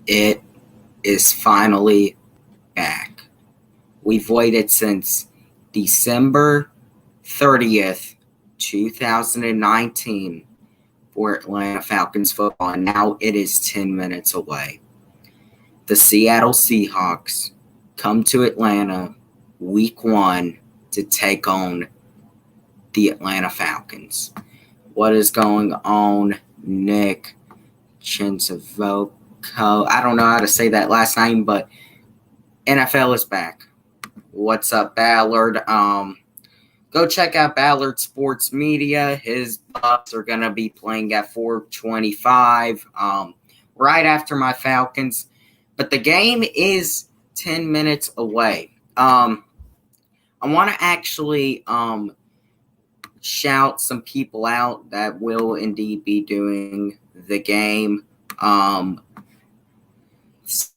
It is finally back. We've waited since December 30th, 2019 for Atlanta Falcons football, and now it is 10 minutes away. The Seattle Seahawks come to Atlanta week 1 to take on the Atlanta Falcons. What is going on, Nick Chinsavoco? I don't know how to say that last name, but NFL is back. What's up, Ballard? Go check out Ballard Sports Media. His Bucks are going to be playing at 4:25, right after my Falcons. But the game is 10 minutes away. I want to actually shout some people out that will indeed be doing the game.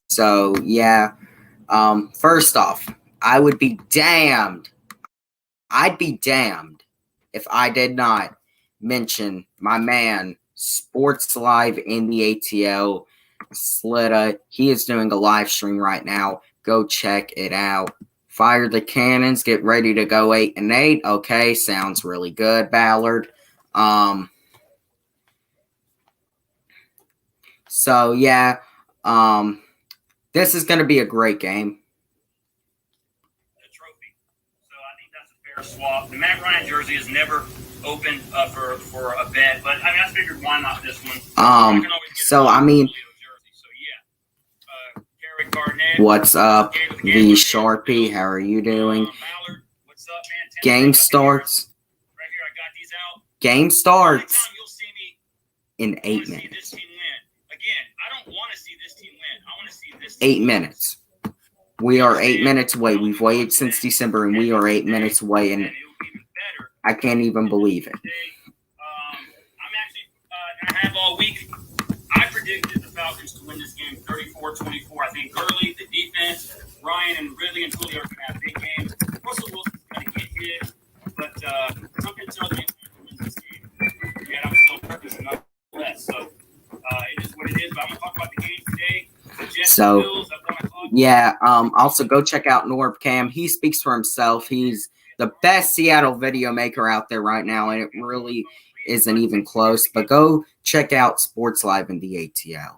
So, yeah. First off, I'd be damned if I did not mention my man, Sports Live in the ATL, Slitta. He is doing a live stream right now. Go check it out. Fire the cannons. Get ready to go 8-8. Okay, sounds really good, Ballard. So, yeah. This is going to be a great game. Swap. The Matt Ryan jersey is never open for a bet, but I figured why not this one? So I mean, what's up, the Sharpie? How are you doing? What's up, man? Game starts. Right here, I got these out. Game starts in 8 minutes. Again, I don't want to see this team win. I want to see this. 8 minutes. We are 8 minutes away. We've waited since December, and we are 8 minutes away, and I can't even believe it. I'm actually going to have all week. I predicted the Falcons to win this game 34-24. I think Gurley, the defense, Ryan and Ridley and Julio are going to have big games. Russell Wilson's going to get hit, but I'm going to tell them to win this game. Yet I'm still purpose nonetheless. So it is what it is, but I'm going to talk about the game today. So, yeah, also go check out NorbCam. He speaks for himself. He's the best Seattle video maker out there right now, and it really isn't even close. But go check out Sports Live in the ATL.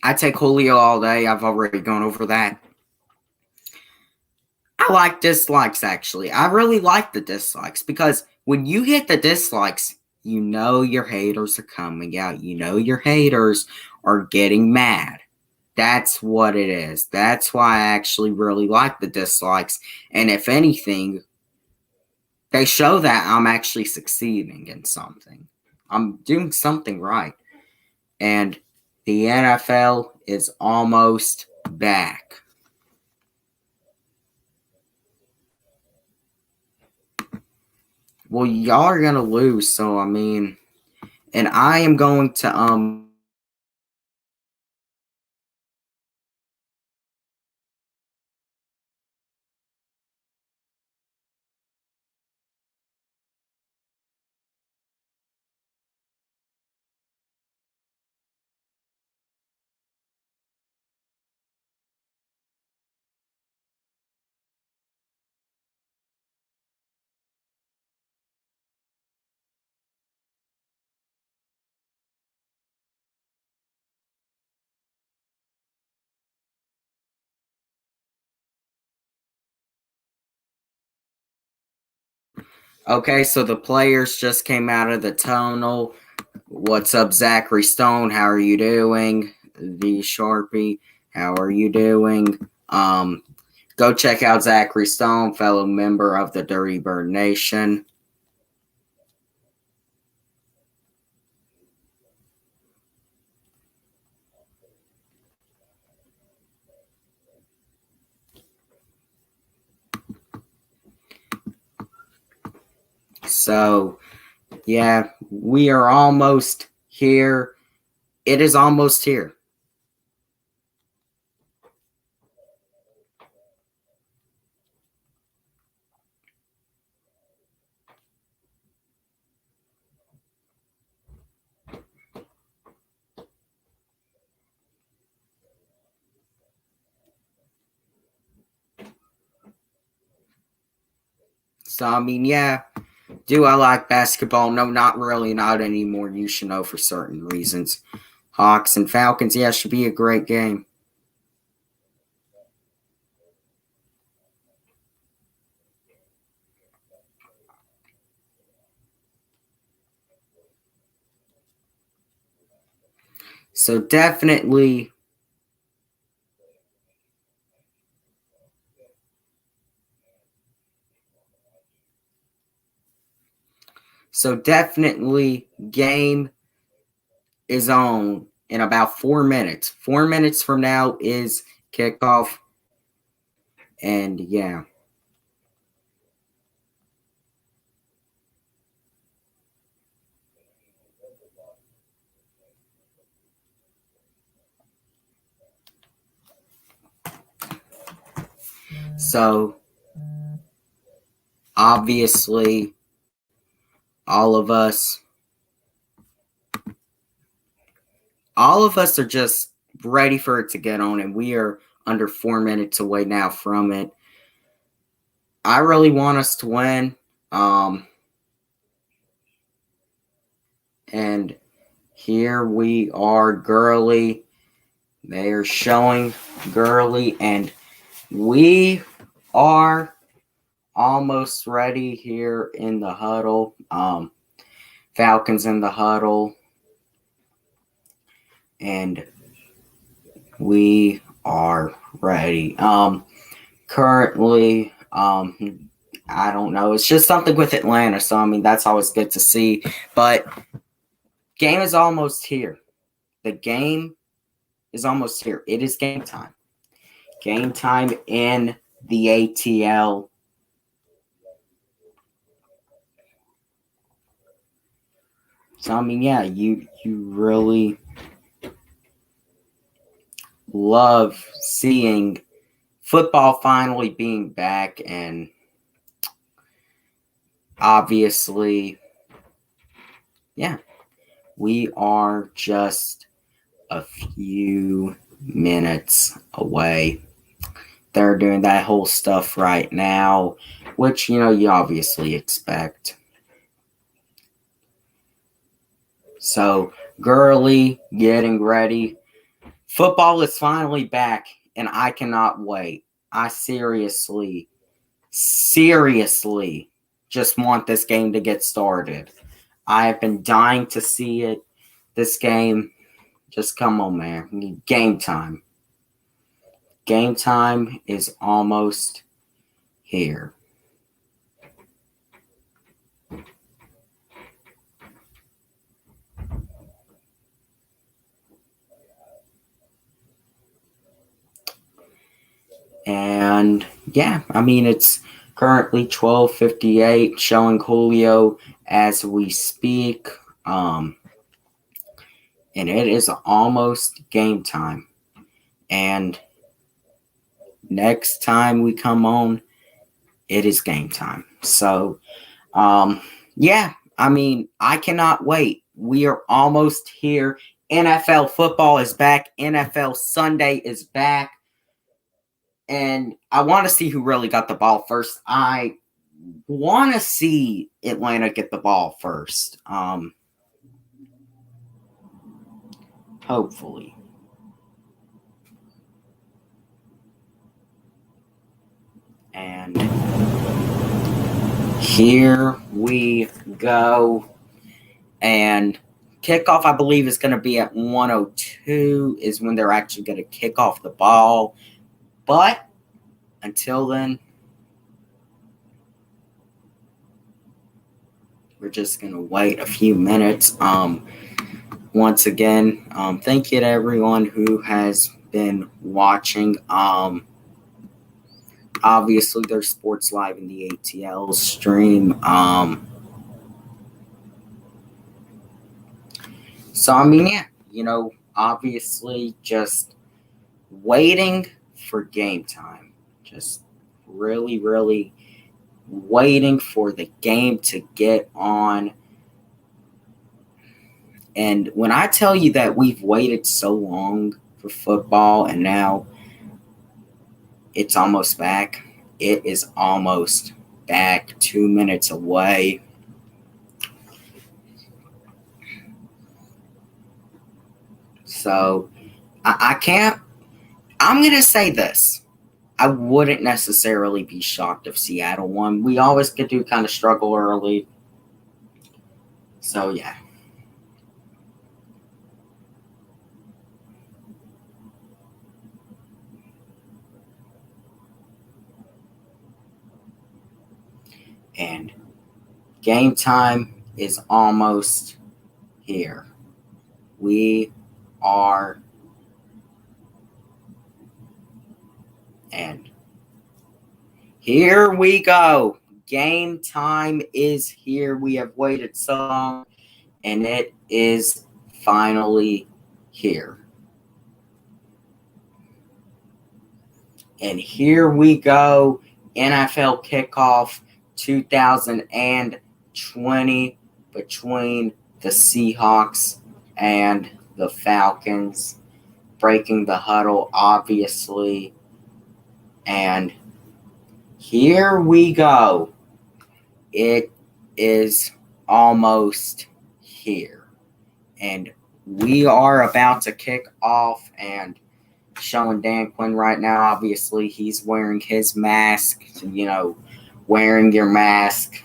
I take Julio all day. I've already gone over that. I like dislikes, actually. I really like the dislikes because when you hit the dislikes, you know your haters are coming out. You know your haters are getting mad. That's what it is. That's why I actually really like the dislikes. And if anything, they show that I'm actually succeeding in something. I'm doing something right. And the NFL is almost back. Well, y'all are going to lose, so I mean, and I am going to Okay, so the players just came out of the tunnel. What's up, Zachary Stone? How are you doing? The Sharpie, how are you doing? Go check out Zachary Stone, fellow member of the Dirty Bird Nation. So, yeah, we are almost here. It is almost here. So, I mean, yeah. Do I like basketball? No, not really. Not anymore. You should know for certain reasons. Hawks and Falcons, yeah, should be a great game. So definitely game is on in about 4 minutes. 4 minutes from now is kickoff. And yeah. So obviously all of us are just ready for it to get on, and we are under 4 minutes away now from it. I really want us to win. And here we are, Gurley. They are showing Gurley, and we are almost ready here in the huddle. Falcons in the huddle. And we are ready. Currently, I don't know. It's just something with Atlanta. So, I mean, that's always good to see. But game is almost here. The game is almost here. It is game time. Game time in the ATL. So, I mean, yeah, you really love seeing football finally being back, and obviously, yeah, we are just a few minutes away. They're doing that whole stuff right now, which, you obviously expect. So, Gurley getting ready. Football is finally back, and I cannot wait. I seriously just want this game to get started. I have been dying to see it. This game, just come on, man. Game time. Game time is almost here. And yeah, I mean, it's currently 12:58, showing Julio as we speak. And it is almost game time. And next time we come on, it is game time. So, yeah, I mean, I cannot wait. We are almost here. NFL football is back. NFL Sunday is back. And I want to see who really got the ball first. I want to see Atlanta get the ball first. Hopefully. And here we go. And kickoff, I believe, is going to be at 1:02 is when they're actually going to kick off the ball. But until then, we're just going to wait a few minutes. Once again, thank you to everyone who has been watching. Obviously, there's sports live in the ATL stream. So, I mean, yeah, obviously just waiting for game time. Just really, really waiting for the game to get on. And when I tell you that we've waited so long for football and now it's almost back, it is almost back 2 minutes away. So I can't. I'm going to say this. I wouldn't necessarily be shocked if Seattle won. We always could do kind of struggle early. So, yeah. And game time is almost here. We are, and here we go. Game time is here. We have waited so long, and it is finally here. And here we go. NFL kickoff 2020 between the Seahawks and the Falcons. Breaking the huddle, obviously. And here we go. It is almost here. And we are about to kick off, and showing Dan Quinn right now, obviously he's wearing his mask, wearing your mask.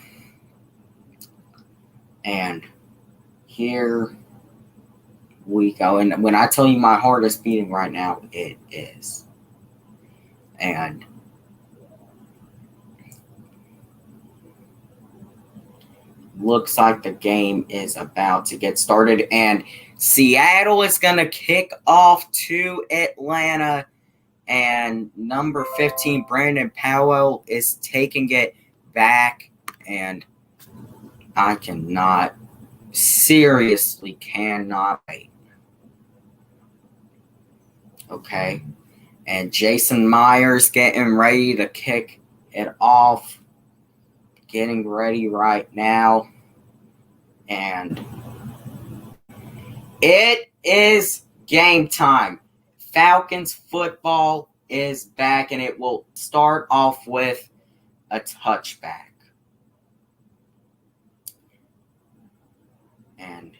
And here we go. And when I tell you my heart is beating right now, it is. And looks like the game is about to get started. And Seattle is going to kick off to Atlanta. And number 15, Brandon Powell, is taking it back. And I seriously cannot wait. Okay. And Jason Myers getting ready to kick it off. Getting ready right now. And it is game time. Falcons football is back, and it will start off with a touchback. And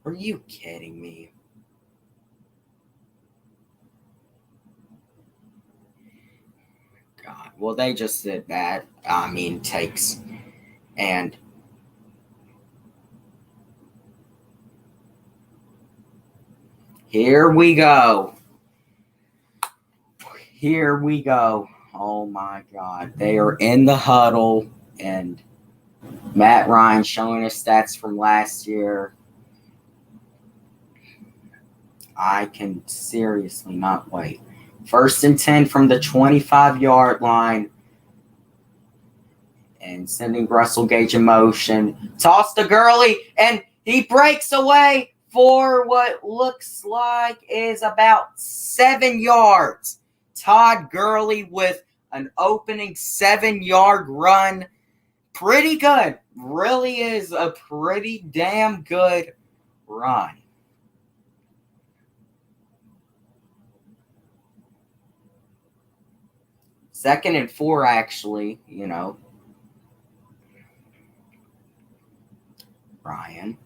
are you kidding me? God. Well, they just did that. Takes. And here we go. Here we go. Oh, my God. They are in the huddle, and Matt Ryan showing us stats from last year. I can seriously not wait. 1st and 10 from the 25-yard line. And sending Russell Gage in motion. Toss to Gurley, and he breaks away for what looks like is about 7 yards. Todd Gurley with an opening 7-yard run. Pretty good. Really is a pretty damn good run. Second and 4, actually, Ryan.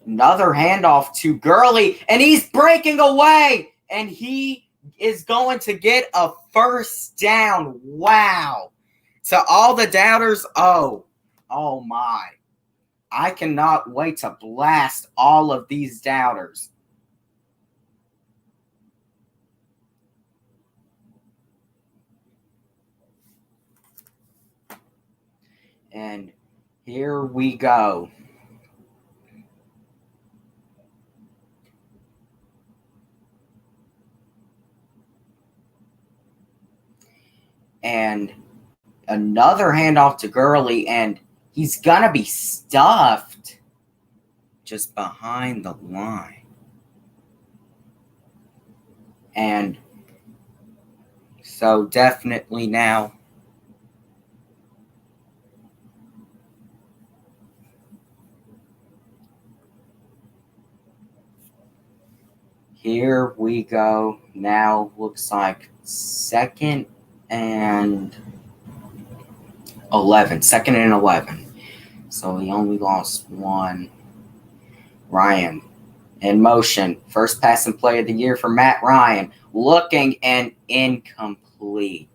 Another handoff to Gurley, and he's breaking away, and he is going to get a first down. Wow. To all the doubters, oh my. I cannot wait to blast all of these doubters. And here we go. And another handoff to Gurley, and he's going to be stuffed just behind the line. And so definitely now here we go. Now looks like 2nd and 11. 2nd and 11. So he only lost one. Ryan in motion. First passing play of the year for Matt Ryan. Looking and incomplete.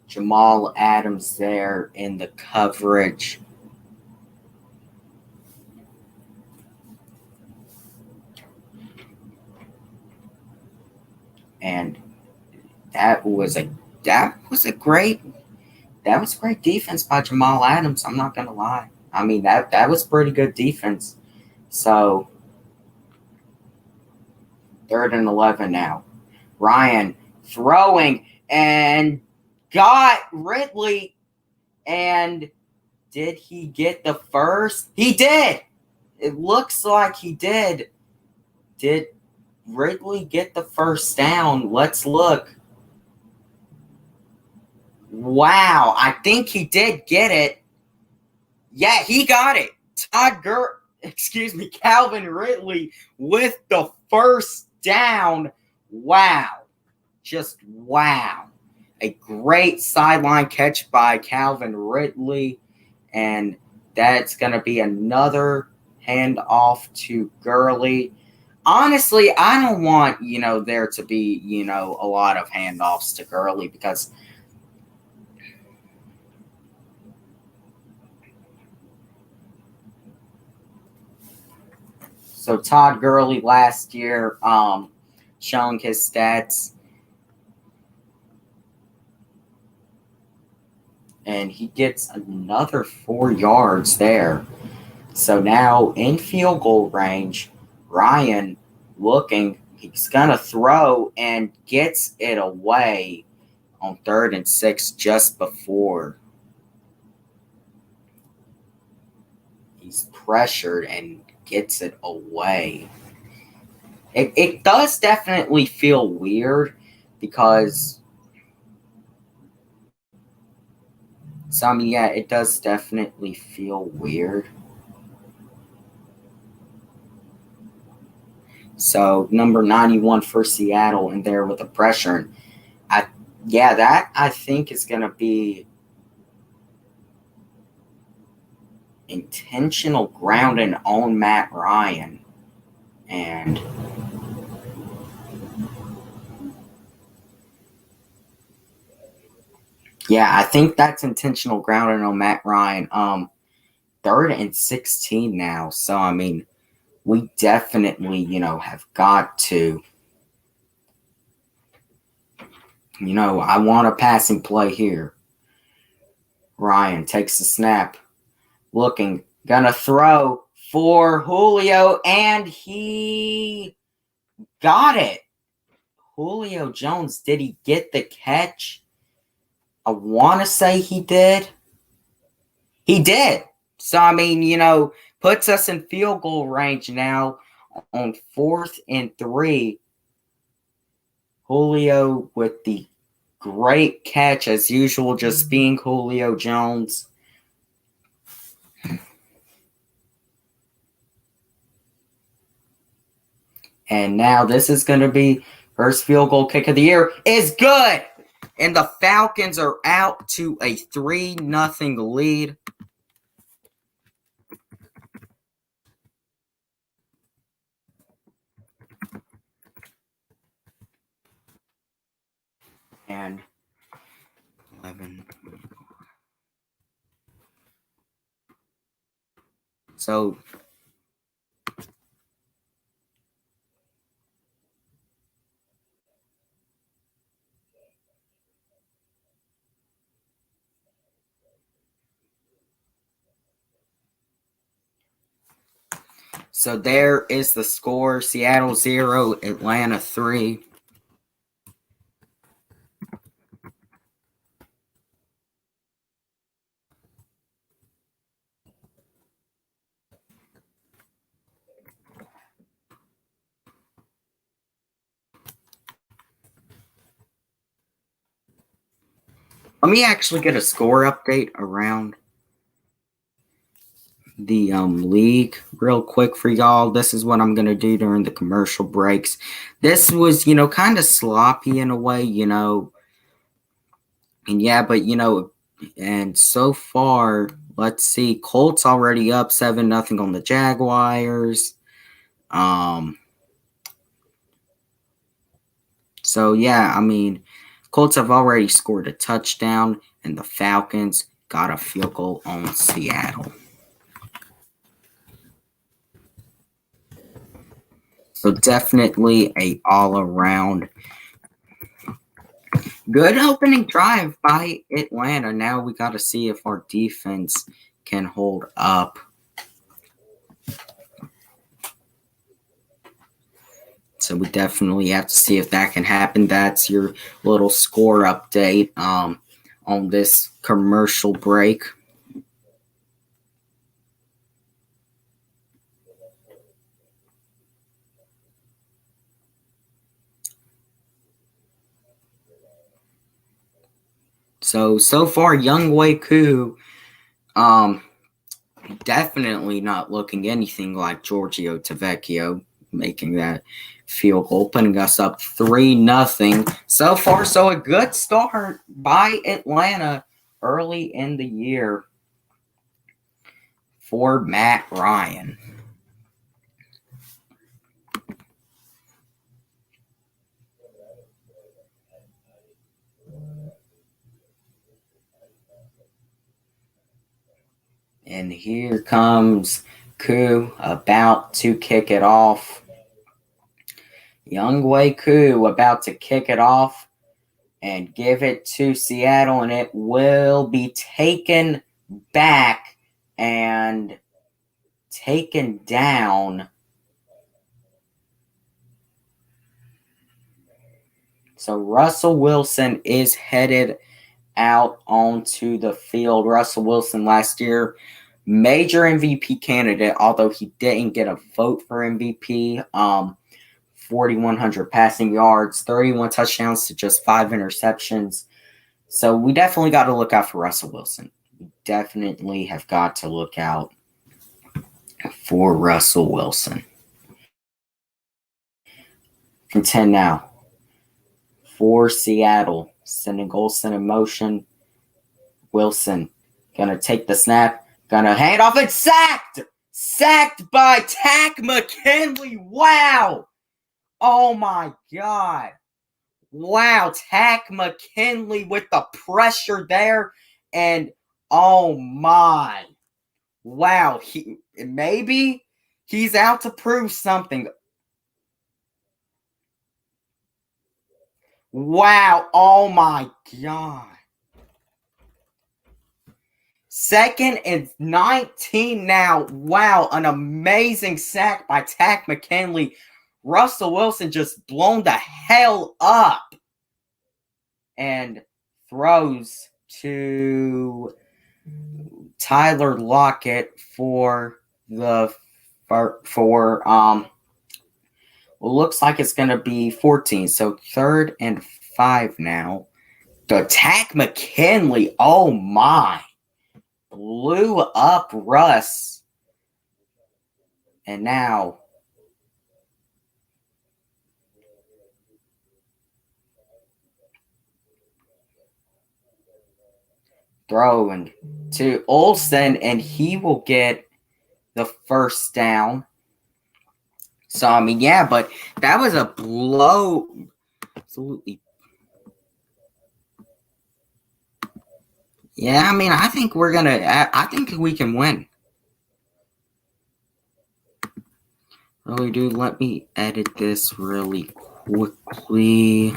Jamal Adams there in the coverage. And that was great defense by Jamal Adams. I'm not gonna lie. I mean that was pretty good defense. So 3rd and 11 now. Ryan throwing and got Ridley. And did he get the first? He did. It looks like he did. Did Ridley get the first down? Let's look. Wow, I think he did get it. Yeah, he got it. Calvin Ridley with the first down. Wow. Just wow. A great sideline catch by Calvin Ridley. And that's going to be another handoff to Gurley. Honestly, I don't want, there to be, a lot of handoffs to Gurley because so Todd Gurley last year, showing his stats. And he gets another 4 yards there. So now in field goal range, Ryan looking, he's going to throw and gets it away on 3rd and 6 just before. He's pressured and gets it away. It does definitely feel weird because it does definitely feel weird. So number 91 for Seattle in there with the pressure. That I think is going to be intentional grounding on Matt Ryan. And I think that's intentional grounding on Matt Ryan. 3rd and 16 now. So, I mean, we definitely, have got to, I want a passing play here. Ryan takes the snap. Looking, gonna throw for Julio, and he got it. Julio Jones, did he get the catch? I want to say he did. He did. So, I mean, puts us in field goal range now on 4th and 3. Julio with the great catch as usual, just being Julio Jones. And now this is going to be first field goal kick of the year. Is good. And the Falcons are out to a 3-0 lead. And 11. So there is the score. Seattle 0, Atlanta 3. Let me actually get a score update around the league real quick for y'all. This is what I'm gonna do during the commercial breaks. This was, kind of sloppy in a way, and yeah, but and so far, let's see, Colts already up 7-0 on the Jaguars. So yeah, I mean, Colts have already scored a touchdown, and the Falcons got a field goal on Seattle. So definitely a all-around good opening drive by Atlanta. Now we got to see if our defense can hold up. So we definitely have to see if that can happen. That's your little score update on this commercial break. So far, Younghoe Koo, definitely not looking anything like Giorgio Tavecchio making that field goal, putting us up 3-0. So far, so a good start by Atlanta early in the year for Matt Ryan. And here comes Koo about to kick it off. Younghoe Koo about to kick it off and give it to Seattle, and it will be taken back and taken down. So Russell Wilson is headed out onto the field. Russell Wilson last year, major MVP candidate, although he didn't get a vote for MVP. 4,100 passing yards, 31 touchdowns to just 5 interceptions. So we definitely got to look out for Russell Wilson. We definitely have got to look out for Russell Wilson. From 10 now. For Seattle, sending Golson in motion. Wilson gonna take the snap, gonna hand off, and sacked by Takk McKinley. Wow, oh my god, wow, Takk McKinley with the pressure there, and oh my, wow, maybe he's out to prove something. Wow, oh my god. 2nd and 19 now. Wow, an amazing sack by Takk McKinley. Russell Wilson just blown the hell up and throws to Tyler Lockett for looks like it's going to be 14. So 3rd and 5 now. The Takk McKinley, oh my, blew up Russ. And now throwing to Olsen, and he will get the first down. So, I mean, yeah, but that was a blow. Absolutely. Yeah, I mean, I think I think we can win. Really do. Let me edit this really quickly.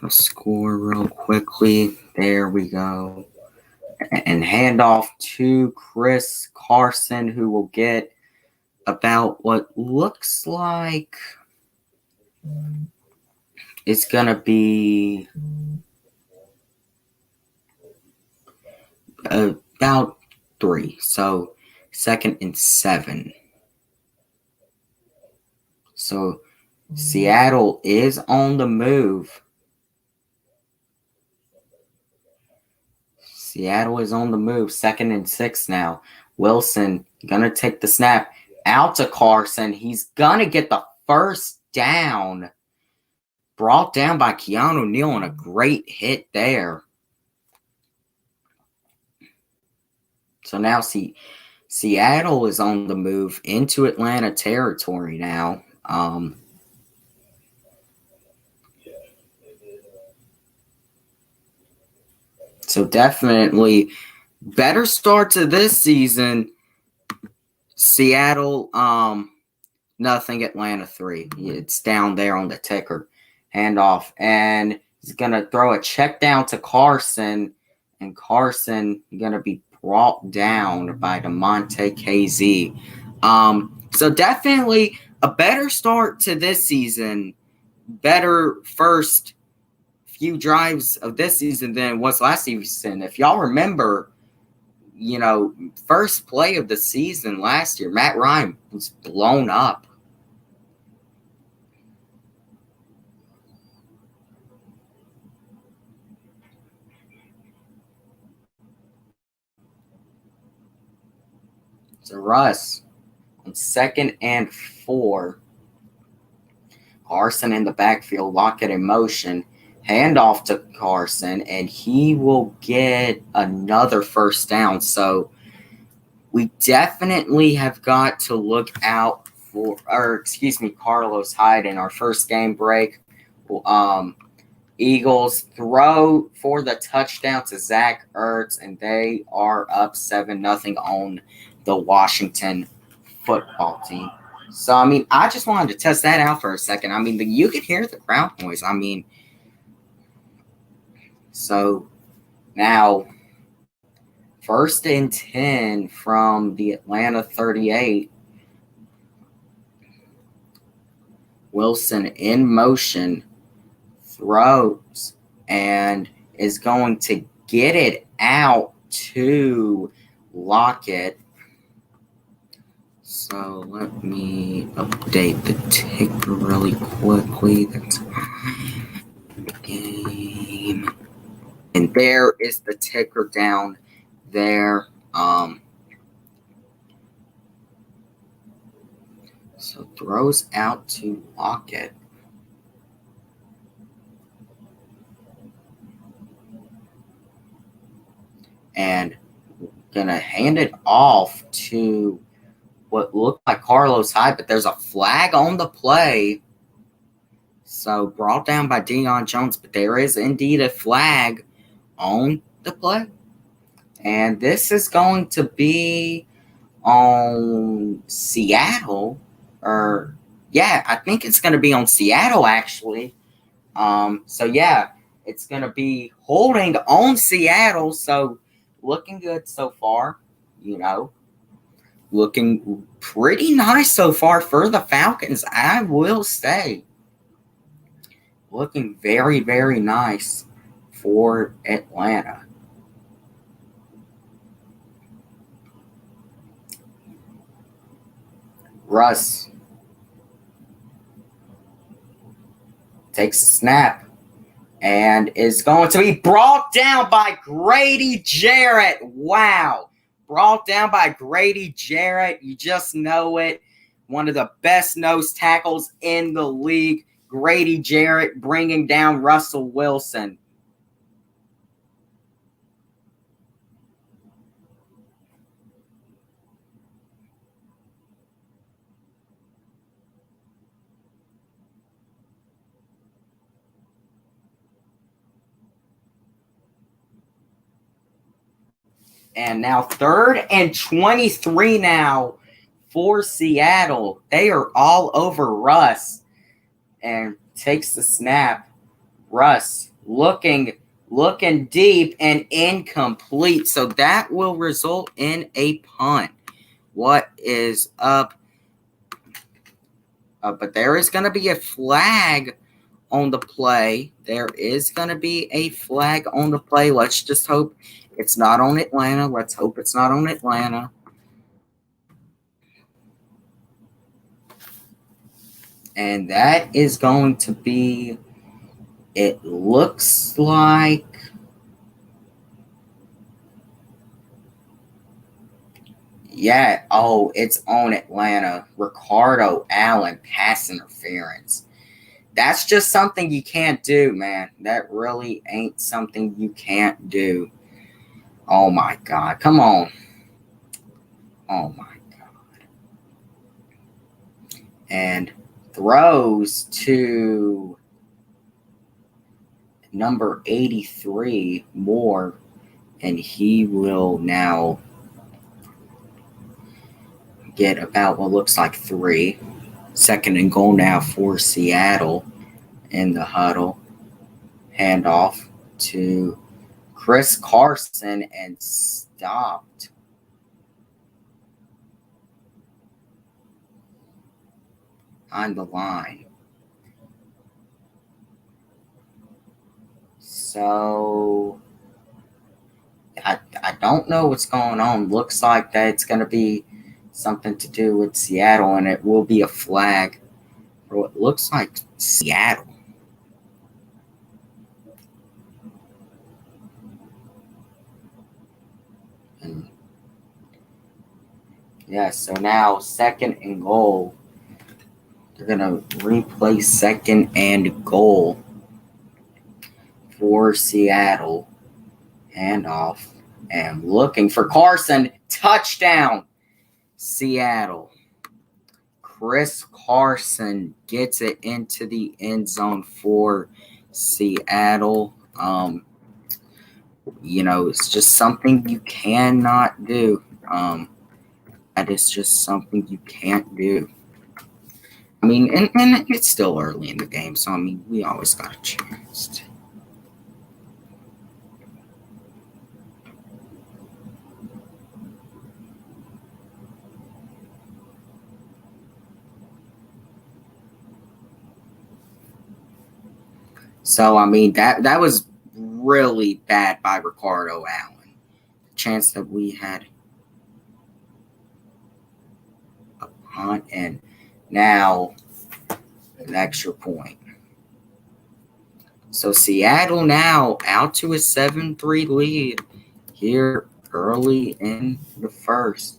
I'll score real quickly. There we go. And hand off to Chris Carson, who will get about what looks like it's going to be about 3. So 2nd and 7. So Seattle is on the move. Seattle is on the move. 2nd and 6 now. Wilson gonna take the snap out to Carson. He's gonna get the first down. Brought down by Keanu Neal on a great hit there. So now Seattle is on the move into Atlanta territory now. So definitely better start to this season. Seattle, nothing. Atlanta 3. It's down there on the ticker. Handoff. And he's going to throw a check down to Carson. And Carson going to be brought down by DeMonte KZ. So definitely a better start to this season. Better first few drives of this season than it was last season. If y'all remember, first play of the season last year, Matt Ryan was blown up. So Russ on 2nd and 4. Carson in the backfield, Lockett in motion. Handoff to Carson, and he will get another first down. So we definitely have got to look out for, Carlos Hyde in our first game break. Eagles throw for the touchdown to Zach Ertz, and they are up 7-0 on the Washington football team. So, I just wanted to test that out for a second. You could hear the crowd noise. So now 1st and 10 from the Atlanta 38. Wilson in motion, throws, and is going to get it out to Lockett. So let me update the ticker really quickly. That's game. And there is the ticker down there. So throws out to Lockett. And gonna hand it off to what looked like Carlos Hyde, but there's a flag on the play. So brought down by Deion Jones, but there is indeed a flag on the play. And this is going to be on Seattle. I think it's going to be on Seattle, actually. It's going to be holding on Seattle. So looking good so far, looking pretty nice so far for the Falcons, I will say. Looking very, very nice for Atlanta. Russ takes a snap and is going to be brought down by Grady Jarrett. Wow. Brought down by Grady Jarrett. You just know it. One of the best nose tackles in the league. Grady Jarrett bringing down Russell Wilson. And now 3rd and 23 now for Seattle. They are all over Russ. And takes the snap. Russ looking deep and incomplete. So that will result in a punt. What is up? But there is going to be a flag on the play. There is going to be a flag on the play. Let's just hope it's not on Atlanta. Let's hope it's not on Atlanta. And that is going to be, it looks like, Yeah, oh, it's on Atlanta. Ricardo Allen pass interference. That's just something you can't do, man. That really ain't something you can't do. Oh my God. Come on. Oh my God. And throws to number 83 Moore, and he will now get about what looks like 3. Second and goal now for Seattle in the huddle. Handoff to Chris Carson and stopped. On the line. So I don't know what's going on. Looks like that it's going to be something to do with Seattle, and it will be a flag for what looks like Seattle. And yeah, so now second and goal. They're going to replay second and goal for Seattle. Handoff and looking for Carson. Touchdown, Seattle. Chris Carson gets it into the end zone for Seattle. It's just something you cannot do. That is just something you can't do. I mean, and it's still early in the game, so I mean, we always got a chance. So I mean, that was really bad by Ricardo Allen. The chance that we had a punt, and now an extra point. So Seattle now out to a 7-3 lead here early in the first.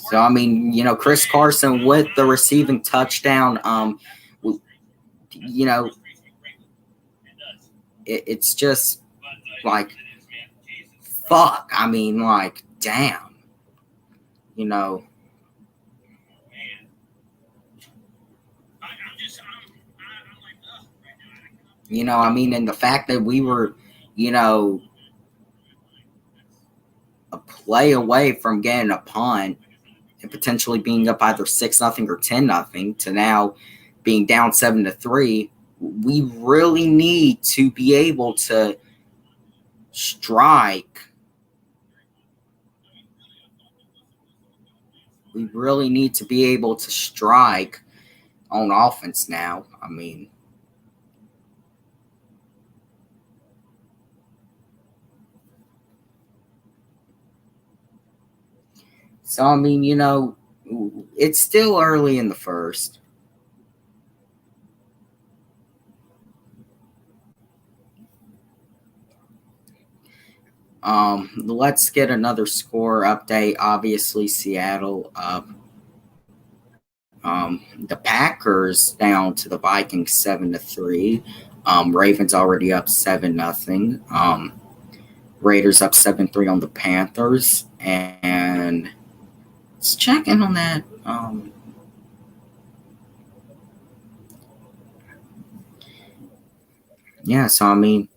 So, I mean, Chris Carson with the receiving touchdown, it's just like, fuck. I mean, like, damn. I mean, and the fact that we were, a play away from getting a punt and potentially being up either 6-0 or 10-0 to now being down 7-3, we really need to be able to strike. We really need to be able to strike on offense now. I mean, so, I mean, it's still early in the first. Let's get another score update. Obviously, Seattle up. The Packers down to the Vikings 7-3. Ravens already up 7-0. Raiders up 7-3 on the Panthers, and let's check in on that. Yeah, so I mean,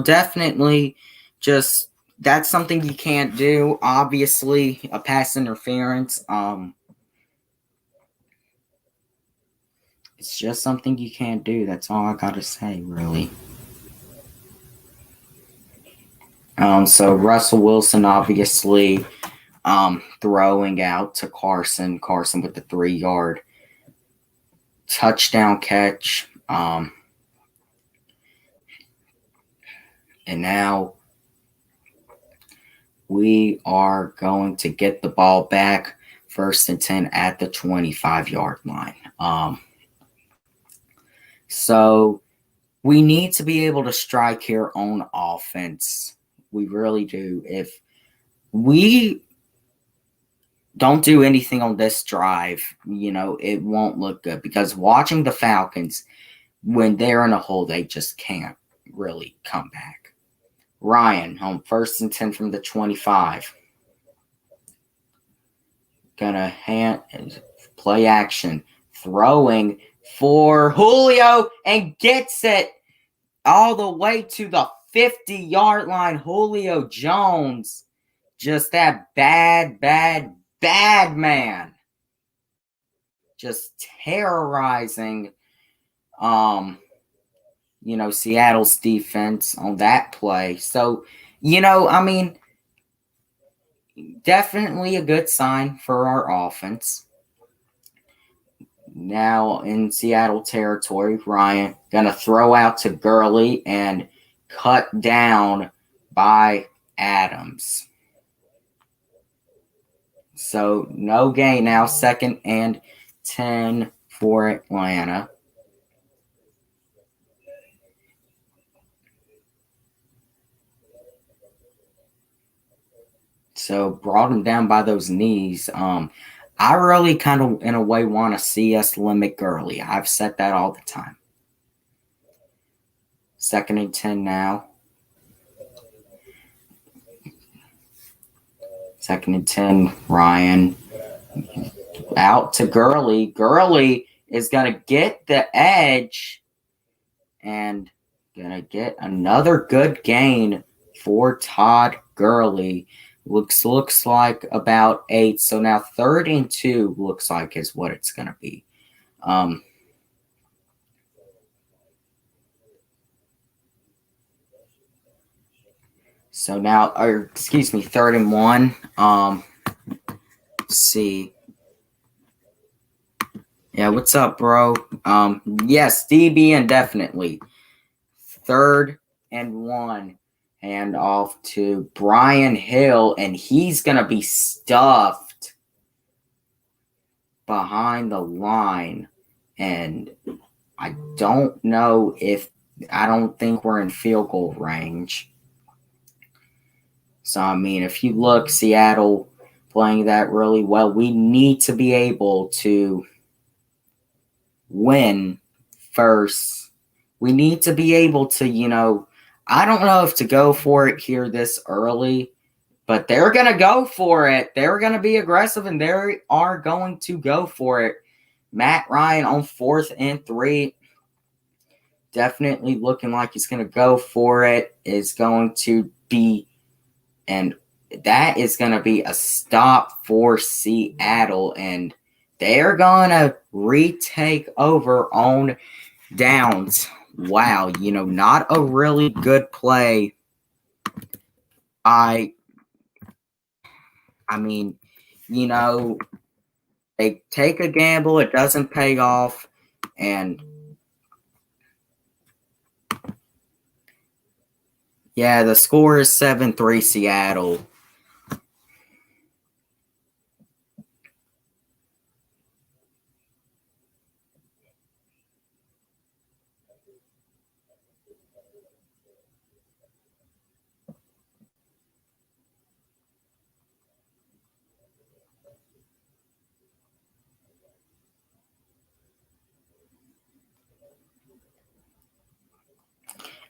definitely just that's something you can't do. Obviously, a pass interference. It's just something you can't do. That's all I gotta say, really. So Russell Wilson obviously throwing out to Carson. Carson with the 3-yard touchdown catch. And now we are going to get the ball back, 1st and 10 at the 25-yard line. So we need to be able to strike here on offense. We really do. If we don't do anything on this drive, it won't look good, because watching the Falcons, when they're in a hole, they just can't really come back. Ryan on 1st and 10 from the 25. Gonna hand play action, throwing for Julio, and gets it all the way to the 50-yard line. Julio Jones, just that bad man, just terrorizing Seattle's defense on that play. So, definitely a good sign for our offense. Now in Seattle territory, Ryan gonna throw out to Gurley and cut down by Adams. So no gain now, 2nd and 10 for Atlanta. So brought him down by those knees. I really kind of, in a way, want to see us limit Gurley. I've said that all the time. 2nd and 10 now. 2nd and 10, Ryan. Out to Gurley. Gurley is going to get the edge and going to get another good gain for Todd Gurley. Looks like about 8. So now 3rd and 2 looks like is what it's going to be. So now, 3rd and 1. Let's see. Yeah, what's up, bro? Yes, DB indefinitely. 3rd and 1. Hand off to Brian Hill, and he's going to be stuffed behind the line. And I don't think we're in field goal range. So, if you look, Seattle playing that really well. We need to be able to win first. We need to be able to, I don't know if to go for it here this early, but they're going to go for it. They're going to be aggressive, and they are going to go for it. Matt Ryan on 4th and 3. Definitely looking like he's going to go for it. Is going to be, and that is going to be a stop for Seattle, and they're going to retake over on downs. Wow, not a really good play. They take a gamble, it doesn't pay off, and yeah, the score is 7-3 Seattle.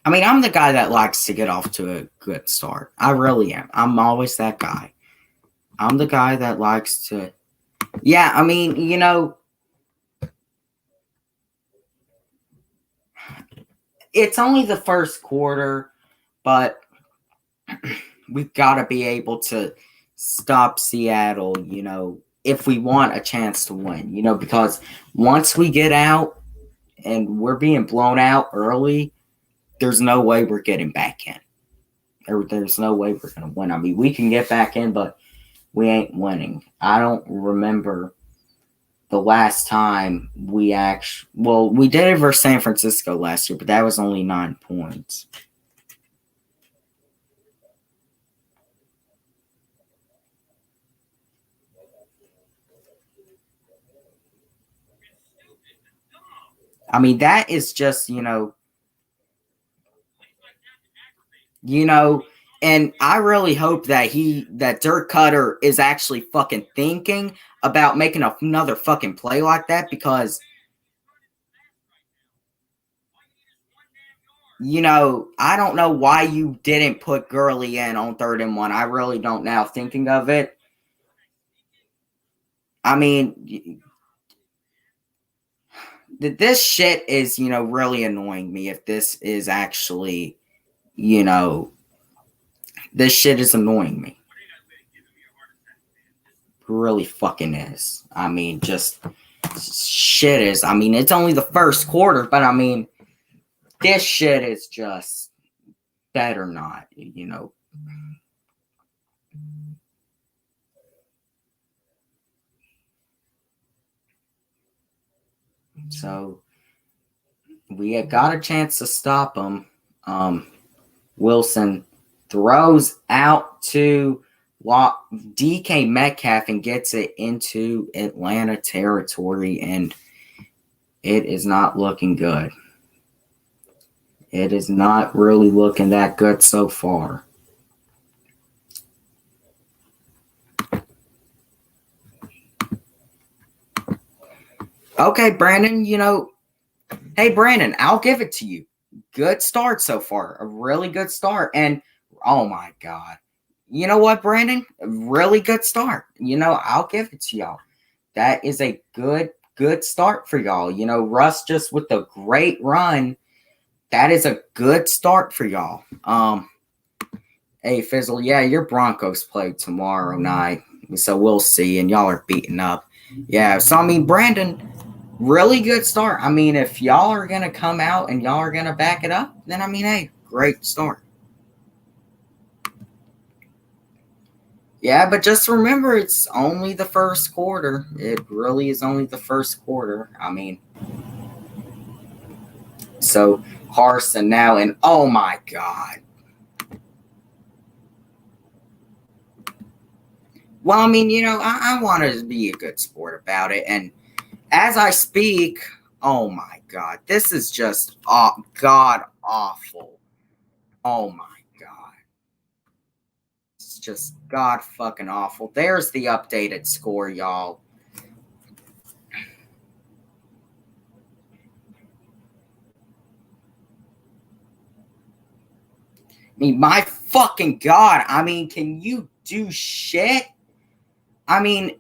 I'm the guy that likes to get off to a good start. I really am. I'm always that guy. I'm the guy that likes to... Yeah, it's only the first quarter, but we've got to be able to stop Seattle, if we want a chance to win, because once we get out and we're being blown out early, there's no way we're getting back in. There's no way we're going to win. We can get back in, but we ain't winning. I don't remember the last time we we did it versus San Francisco last year, but that was only 9 points. I mean, that is just, and I really hope that Dirk Cutter is actually fucking thinking about making another fucking play like that, because I don't know why you didn't put Gurley in on 3rd and 1. I really don't now thinking of it. I mean, this shit is, really annoying me. If this is actually, this shit is annoying me. It really fucking is. I mean, just shit is. I mean, it's only the first quarter, but I mean, this shit is just better not, So we got a chance to stop him. Wilson throws out to DK Metcalf and gets it into Atlanta territory, and it is not looking good. It is not really looking that good so far. Okay, Brandon, hey, Brandon, I'll give it to you. Good start so far. A really good start. And, oh, my God. You know what, Brandon? A really good start. I'll give it to y'all. That is a good start for y'all. Russ just with a great run. That is a good start for y'all. Hey, Fizzle, yeah, your Broncos play tomorrow night. So we'll see. And y'all are beating up. Yeah, so, I mean, Brandon, really good start. I mean, if y'all are going to come out and y'all are going to back it up, then, I mean, hey, great start. Yeah, but just remember, it's only the first quarter. It really is only the first quarter. I mean, so Carson now, and oh my God. Well, I mean, I want to be a good sport about it. And as I speak, oh my God, this is just God awful. Oh my God. It's just God fucking awful. There's the updated score, y'all. I mean, my fucking God. I mean, can you do shit? I mean,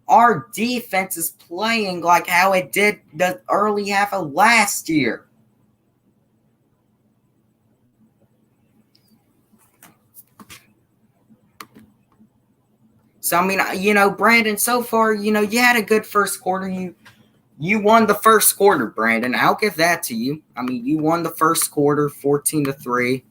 our defense is playing like how it did the early half of last year. So, I mean, Brandon, so far, you had a good first quarter. You won the first quarter, Brandon. I'll give that to you. I mean, you won the first quarter 14-3.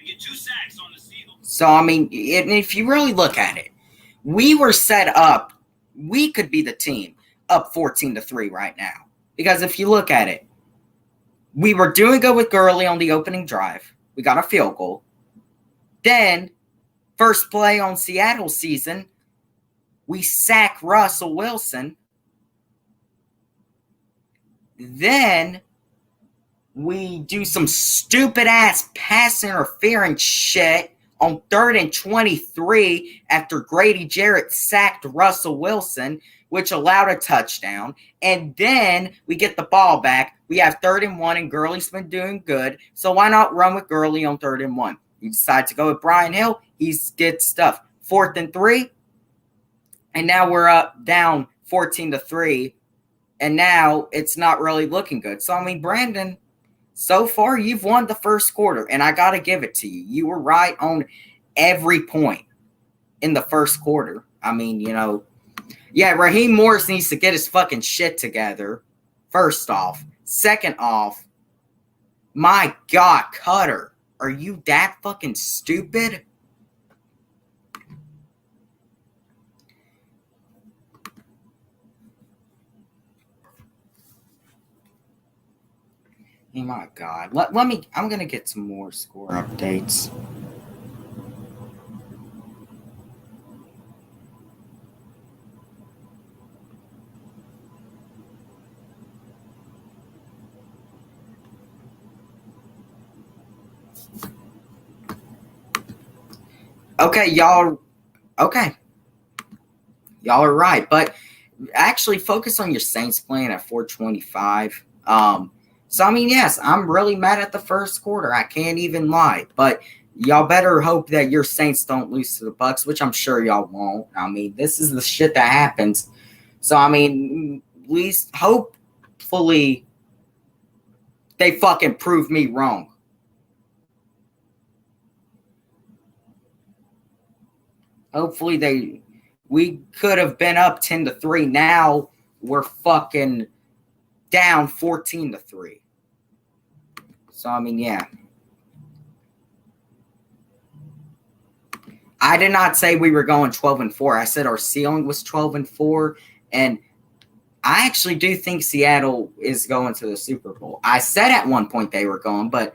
Get 2 sacks on the Seahawks. So, I mean, if you really look at it, we were set up. We could be the team up 14-3 right now. Because if you look at it, we were doing good with Gurley on the opening drive. We got a field goal. Then, first play on Seattle season, we sack Russell Wilson. Then we do some stupid ass pass interference shit on 3rd and 23 after Grady Jarrett sacked Russell Wilson, which allowed a touchdown. And then we get the ball back. We have 3rd and 1, and Gurley's been doing good. So why not run with Gurley on 3rd and 1? You decide to go with Brian Hill. He's good stuff. 4th and 3. And now we're up down 14-3. And now it's not really looking good. So, I mean, Brandon, so far you've won the first quarter, and I got to give it to you. You were right on every point in the first quarter. I mean, yeah, Raheem Morris needs to get his fucking shit together, first off. Second off, my God, Cutter, are you that fucking stupid? Oh my God. Let me, I'm going to get some more score updates. Okay, y'all. Okay. Y'all are right. But actually focus on your Saints playing at 425. So, I mean, yes, I'm really mad at the first quarter. I can't even lie. But y'all better hope that your Saints don't lose to the Bucks, which I'm sure y'all won't. I mean, this is the shit that happens. So, I mean, at least hopefully they fucking prove me wrong. Hopefully we could have been up 10-3. Now we're fucking down 14-3. So, I mean, yeah. I did not say we were going 12-4. I said our ceiling was 12-4. And I actually do think Seattle is going to the Super Bowl. I said at one point they were going, but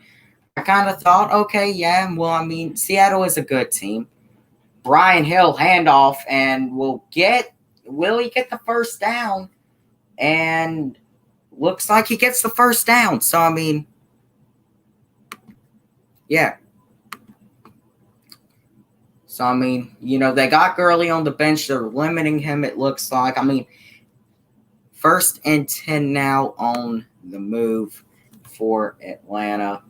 I kind of thought, okay, yeah, well, I mean, Seattle is a good team. Brian Hill handoff, and will he get the first down? And looks like he gets the first down. So, I mean, yeah. So, I mean, they got Gurley on the bench. They're limiting him, it looks like. I mean, 1st and 10 now on the move for Atlanta.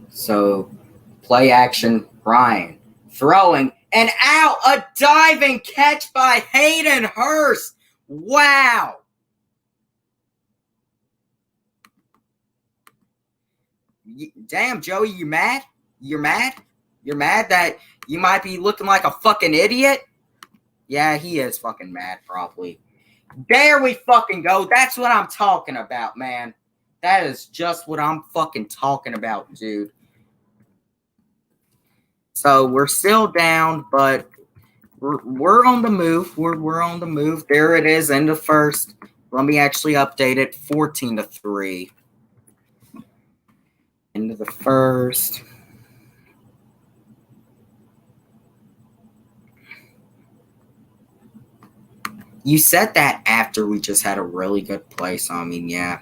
So, play action, Ryan throwing and out, a diving catch by Hayden Hurst. Wow. Damn, Joey, you mad? You're mad? You're mad that you might be looking like a fucking idiot? Yeah, he is fucking mad, probably. There we fucking go. That's what I'm talking about, man. That is just what I'm fucking talking about, dude. So we're still down, but we're on the move. We're on the move. There it is, end of first. Let me actually update it. 14-3. End of the first. You said that after we just had a really good play, so I mean, yeah.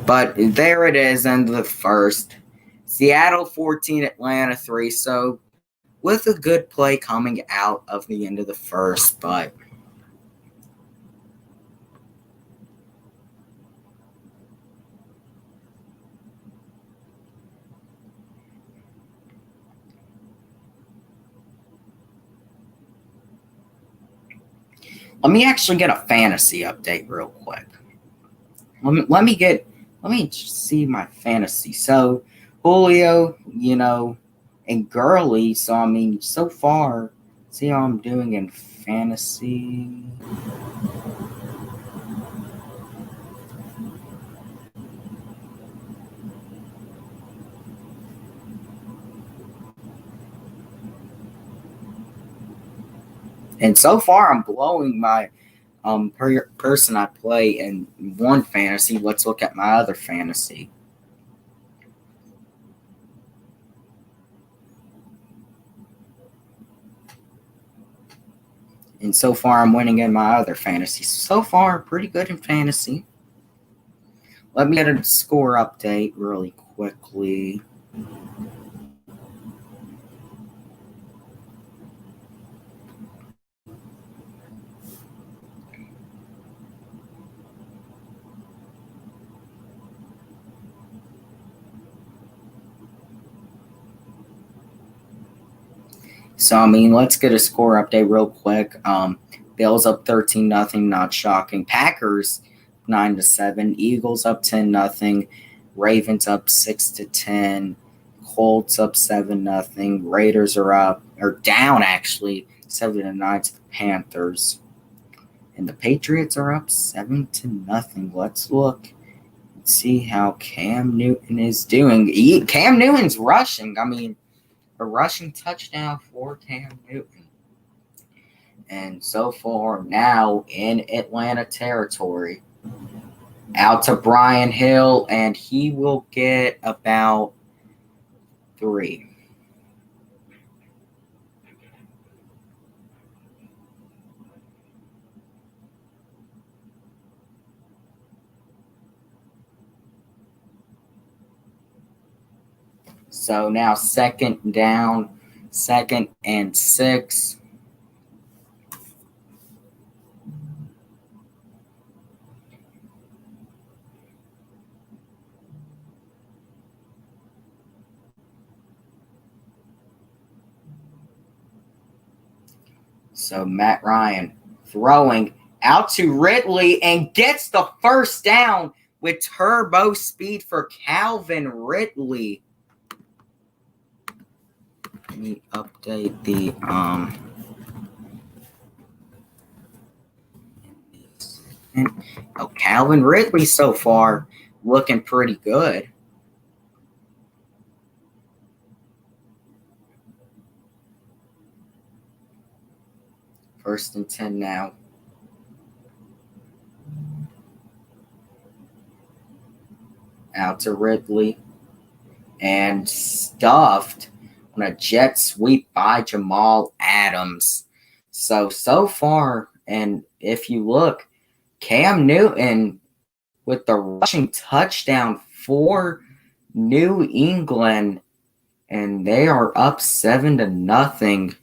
But there it is, end of the first. Seattle 14, Atlanta 3. So with a good play coming out of the end of the first, but let me actually get a fantasy update real quick. Let me see my fantasy. So Julio, and Gurley. So I mean, so far, see how I'm doing in fantasy. And so far, I'm blowing my person I play in one fantasy. Let's look at my other fantasy. And so far, I'm winning in my other fantasy. So far, pretty good in fantasy. Let me get a score update really quickly. So, I mean, let's get a score update real quick. Bills up 13-0, not shocking. Packers 9-7. Eagles up 10-0. Ravens up 6-10. Colts up 7-0. Raiders are down actually 7-9 to the Panthers. And the Patriots are up 7-0. Let's look and see how Cam Newton is doing. Cam Newton's rushing. I mean, a rushing touchdown for Cam Newton. And so far now in Atlanta territory, out to Brian Hill, and he will get about 3. So now second down, 2nd and 6. So Matt Ryan throwing out to Ridley and gets the first down with turbo speed for Calvin Ridley. Let me update the Calvin Ridley so far looking pretty good. First and 10 now. Out to Ridley. And stuffed on a jet sweep by Jamal Adams. So far, and if you look, Cam Newton with the rushing touchdown for New England, and they are up 7-0.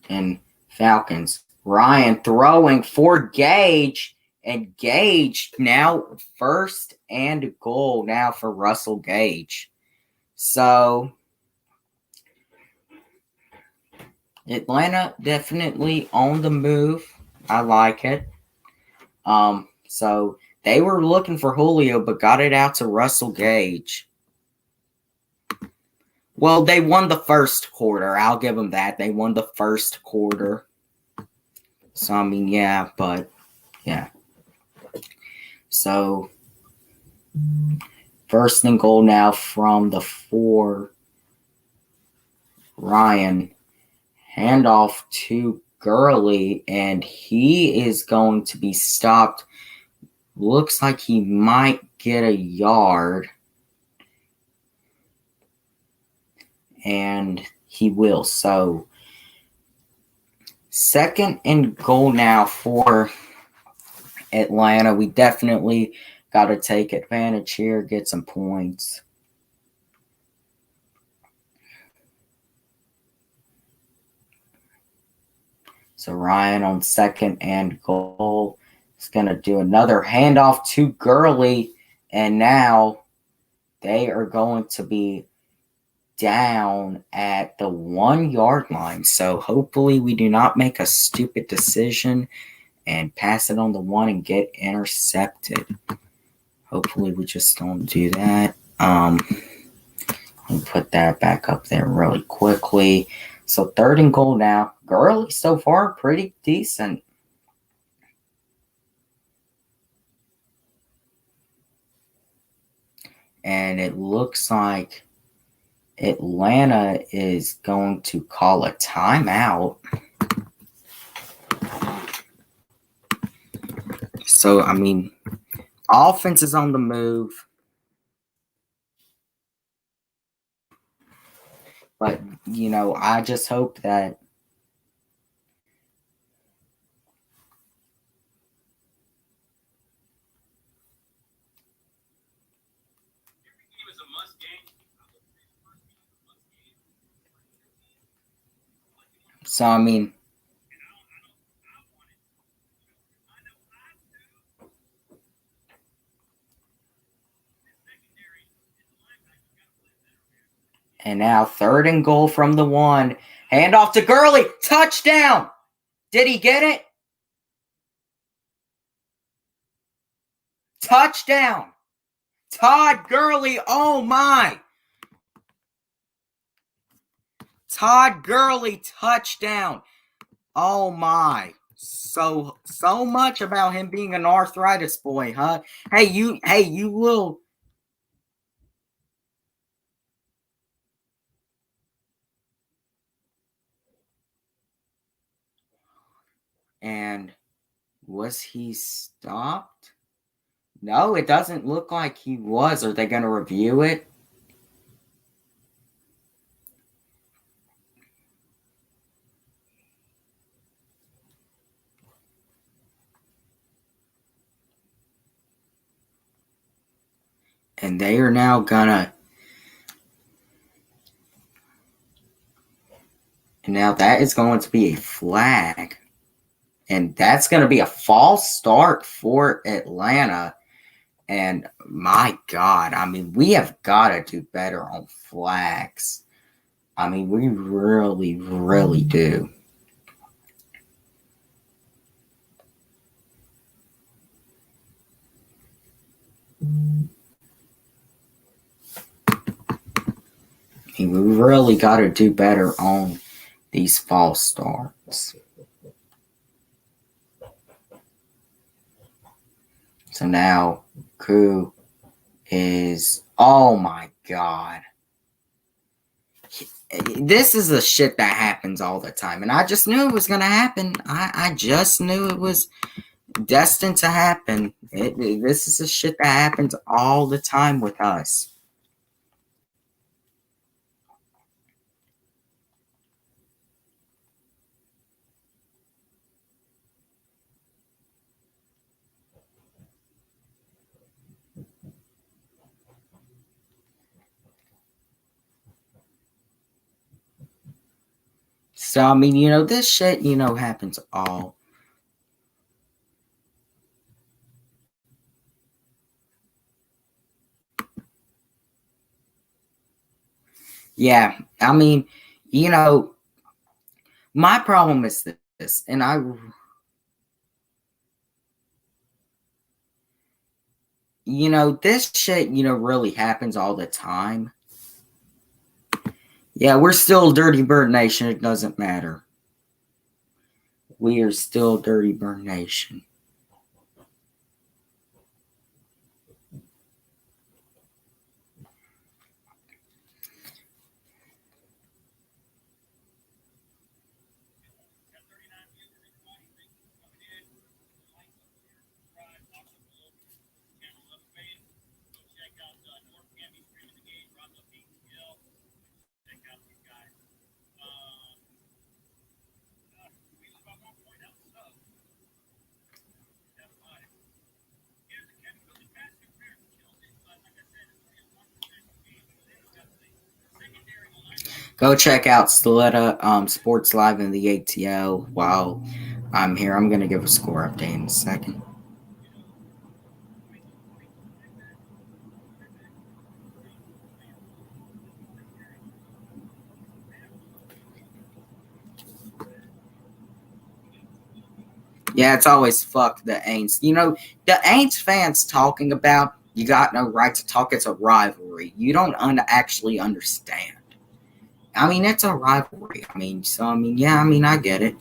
And Falcons. Ryan throwing for Gage, and Gage now 1st and goal now for Russell Gage. So Atlanta definitely on the move. I like it. So they were looking for Julio, but got it out to Russell Gage. Well, they won the first quarter. I'll give them that. They won the first quarter. So, I mean, yeah, but, yeah. So, 1st and goal now from the 4. Ryan. Handoff to Gurley, and he is going to be stopped. Looks like he might get a yard. And he will. So, 2nd and goal now for Atlanta. We definitely got to take advantage here, get some points. So, Ryan on 2nd and goal is going to do another handoff to Gurley. And now they are going to be down at the 1-yard line. So hopefully we do not make a stupid decision and pass it on the 1 and get intercepted. Hopefully we just don't do that. Let me put that back up there really quickly. So 3rd and goal now. Gurley so far pretty decent. And it looks like Atlanta is going to call a timeout. So, I mean, offense is on the move. But, I just hope that So, I mean, and now 3rd and goal from the 1. Hand off to Gurley. Touchdown. Did he get it? Touchdown. Todd Gurley. Oh, my. Todd Gurley touchdown. Oh, my. So much about him being an arthritis boy, huh? Hey, you will. And was he stopped? No, it doesn't look like he was. Are they going to review it? And they are now gonna. And now that is going to be a flag. And that's going to be a false start for Atlanta. And my God, I mean, we have got to do better on flags. I mean, we really, really do. I mean, we really got to do better on these false starts. So now, Koo is, oh my God. This is the shit that happens all the time. And I just knew it was going to happen. I just knew it was destined to happen. This is the shit that happens all the time with us. So, I mean, this shit, happens all. Yeah, I mean, my problem is this, and this shit, really happens all the time. Yeah, we're still Dirty Bird Nation. It doesn't matter. We are still Dirty Bird Nation. Go check out Stiletta Sports Live in the ATL. While I'm here, I'm going to give a score update in a second. Yeah, it's always fuck the Aints. The Aints fans talking about you got no right to talk. It's a rivalry. You don't actually understand. I mean, it's a rivalry. I mean, I get it.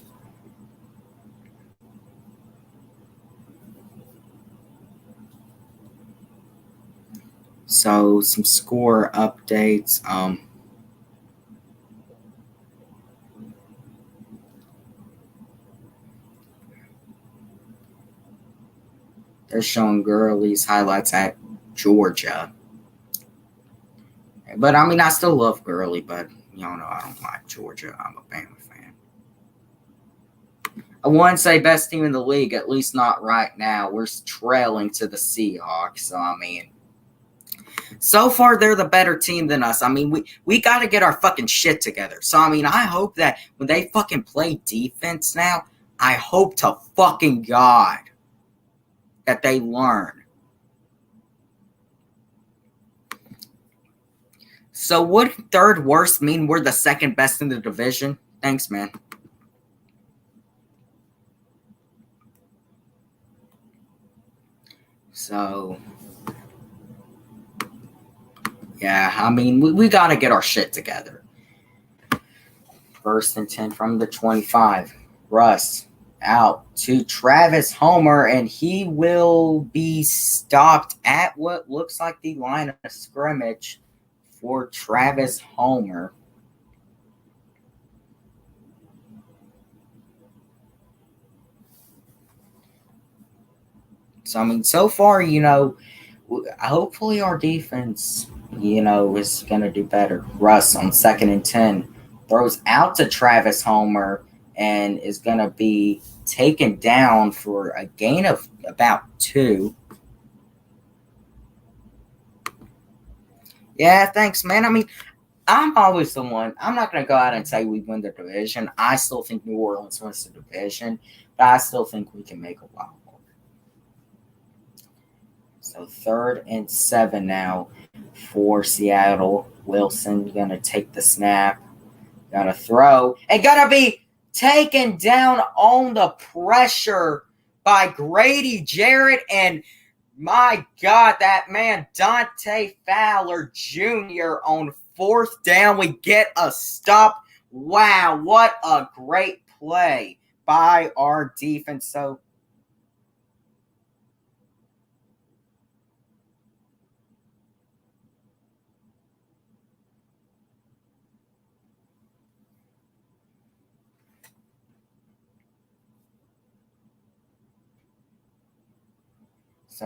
So, some score updates. They're showing Gurley's highlights at Georgia. But, I mean, I still love Gurley, but, I don't like Georgia. I'm a Bama fan. I wouldn't say best team in the league, at least not right now. We're trailing to the Seahawks. So, I mean, So far, they're the better team than us. I mean, we got to get our fucking shit together. So, I mean, I hope that when they fucking play defense now, I hope to fucking God that they learn. So, would third worst mean we're the second best in the division? Thanks, man. So, yeah, I mean, we got to get our shit together. 1st and 10 from the 25. Russ out to Travis Homer, and he will be stopped at what looks like the line of scrimmage for Travis Homer. So, I mean, so far, hopefully our defense, is going to do better. Russ on 2nd and 10 throws out to Travis Homer and is going to be taken down for a gain of about 2. Yeah, thanks, man. I mean, I'm always the one. I'm not going to go out and say we win the division. I still think New Orleans wins the division, but I still think we can make a wild card. So 3rd and 7 now for Seattle. Wilson going to take the snap. Got to throw. And got to be taken down on the pressure by Grady Jarrett. And my God, that man, Dante Fowler Jr. on 4th down. We get a stop. Wow, what a great play by our defense. So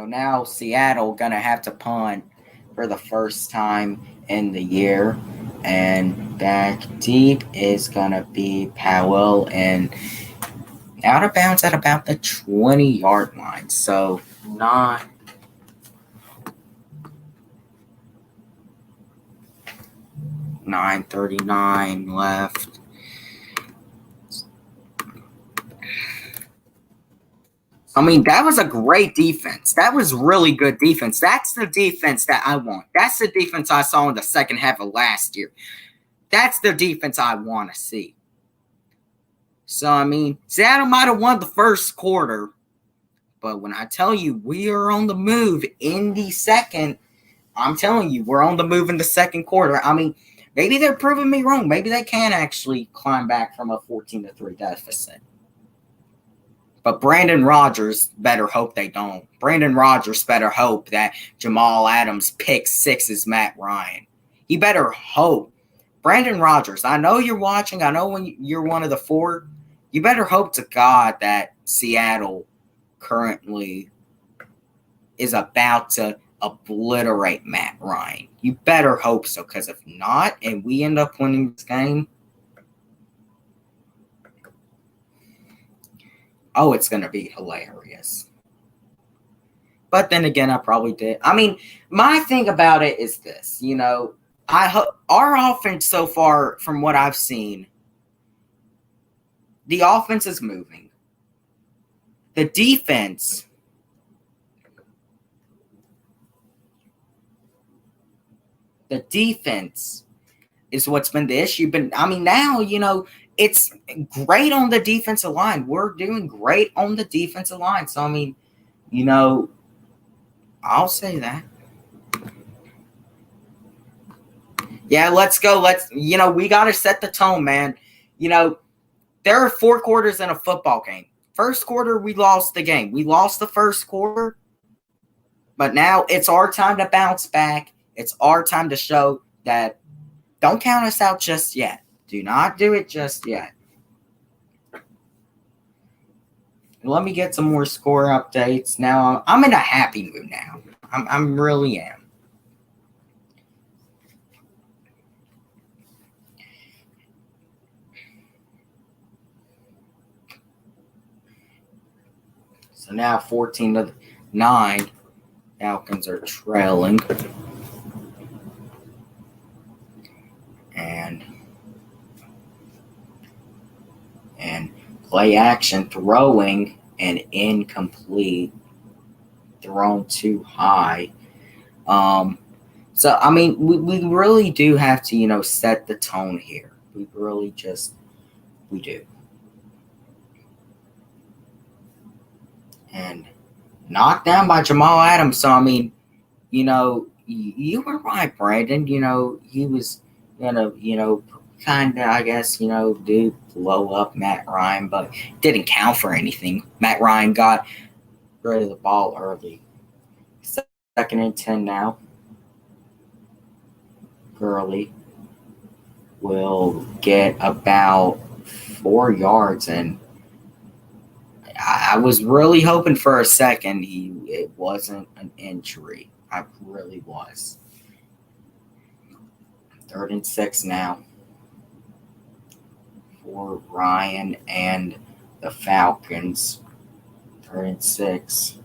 now Seattle going to have to punt for the first time in the year. And back deep is going to be Powell, and out of bounds at about the 20-yard line. So not 9:39 left. I mean, that was a great defense. That was really good defense. That's the defense that I want. That's the defense I saw in the second half of last year. That's the defense I want to see. So, I mean, Seattle might have won the first quarter, but when I tell you we are on the move in the second, I'm telling you, we're on the move in the second quarter. I mean, maybe they're proving me wrong. Maybe they can actually climb back from a 14-3 deficit. But Brandon Rodgers better hope they don't. Brandon Rodgers better hope that Jamal Adams pick 6 is Matt Ryan. He better hope. Brandon Rodgers, I know you're watching. I know when you're one of the 4. You better hope to God that Seattle currently is about to obliterate Matt Ryan. You better hope so, because if not, and we end up winning this game, it's going to be hilarious. But then again, I probably did. I mean, my thing about it is this, our offense so far, from what I've seen, the offense is moving. The defense is what's been the issue. But, I mean, now, it's great on the defensive line. We're doing great on the defensive line. So, I mean, I'll say that. Yeah, let's go. We got to set the tone, man. There are 4 quarters in a football game. First quarter, we lost the game. We lost the first quarter. But now it's our time to bounce back. It's our time to show that don't count us out just yet. Do not do it just yet. Let me get some more score updates. Now, I'm in a happy mood now. I'm really am. So now 14-9. Falcons are trailing. play action, throwing and incomplete, thrown too high. So I mean, we really do have to set the tone here. We really we do. And knocked down by Jamal Adams. So I mean, you were right, Brandon. He was kind of, I guess, do blow up Matt Ryan, but didn't count for anything. Matt Ryan got rid of the ball early. 2nd and 10 now. Gurley will get about 4 yards, and I was really hoping for a second it wasn't an injury. I really was. 3rd and 6 now for Ryan and the Falcons. 3rd and 6.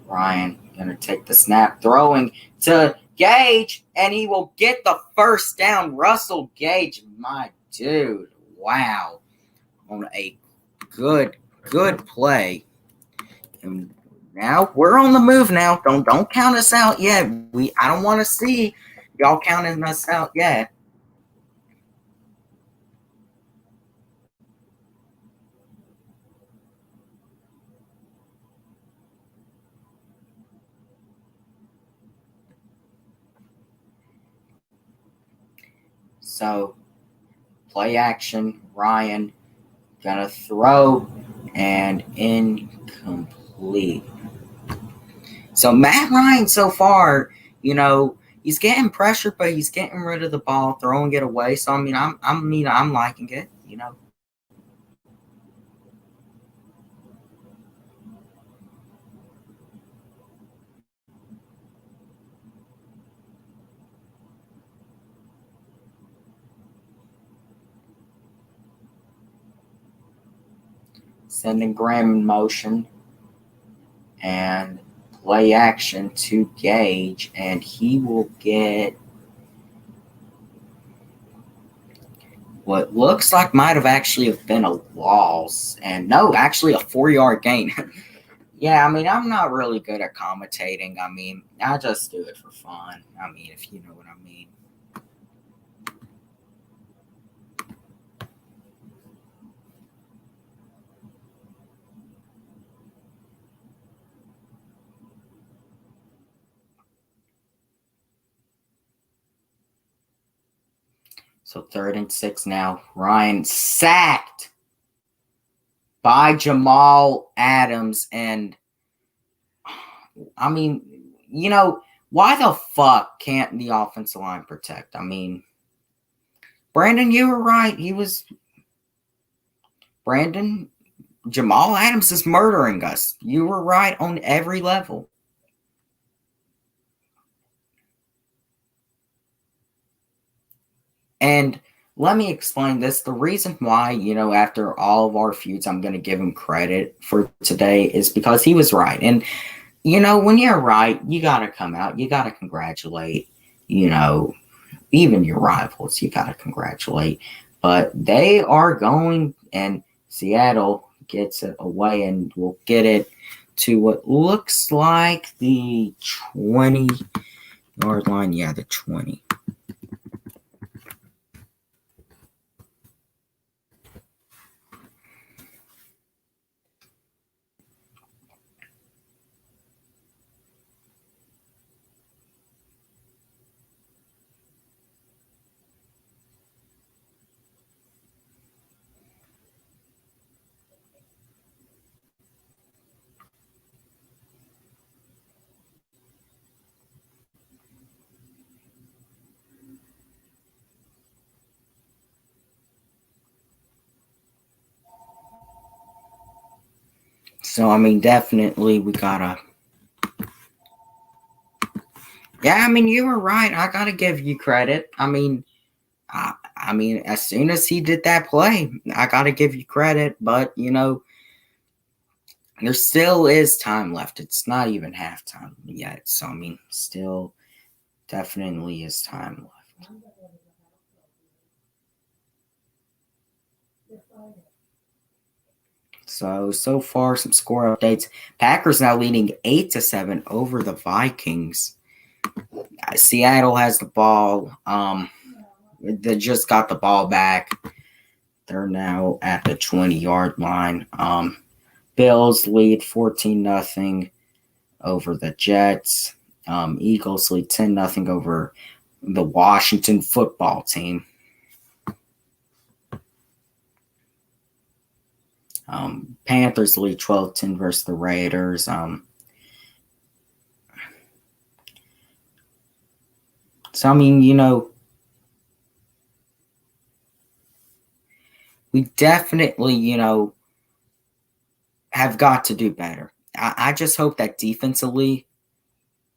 Ryan gonna take the snap, throwing to Gage, and he will get the first down. Russell Gage, my dude, wow, on a good play. And now we're on the move. Now, don't count us out yet. I don't want to see y'all counting us out yet. So, play action, Ryan gonna throw and incomplete. So Matt Ryan so far, he's getting pressure, but he's getting rid of the ball, throwing it away. So I mean, I'm liking it. Sending Graham in motion and play action to Gage, and he will get what looks like might have actually been a loss, and no, actually a 4-yard gain. Yeah, I mean, I'm not really good at commentating. I mean, I just do it for fun. I mean, if you know what I mean. So 3rd and 6 now. Ryan sacked by Jamal Adams. And, I mean, why the fuck can't the offensive line protect? I mean, Brandon, you were right. Jamal Adams is murdering us. You were right on every level. And let me explain this. The reason why, after all of our feuds, I'm going to give him credit for today is because he was right. And, when you're right, you got to come out. You got to congratulate, even your rivals. You got to congratulate. But they are going, and Seattle gets it away and will get it to what looks like the 20-yard line. Yeah, the 20. So, I mean, definitely we gotta. Yeah, I mean, you were right. I gotta give you credit. I mean, as soon as he did that play, I gotta give you credit. But there still is time left. It's not even halftime yet. So, I mean, still definitely is time left. So far, some score updates. Packers now leading 8-7 over the Vikings. Seattle has the ball. They just got the ball back. They're now at the 20-yard line. Bills lead 14-0 over the Jets. Eagles lead 10-0 over the Washington football team. Panthers lead 12-10 versus the Raiders. So, I mean, we definitely, have got to do better. I just hope that defensively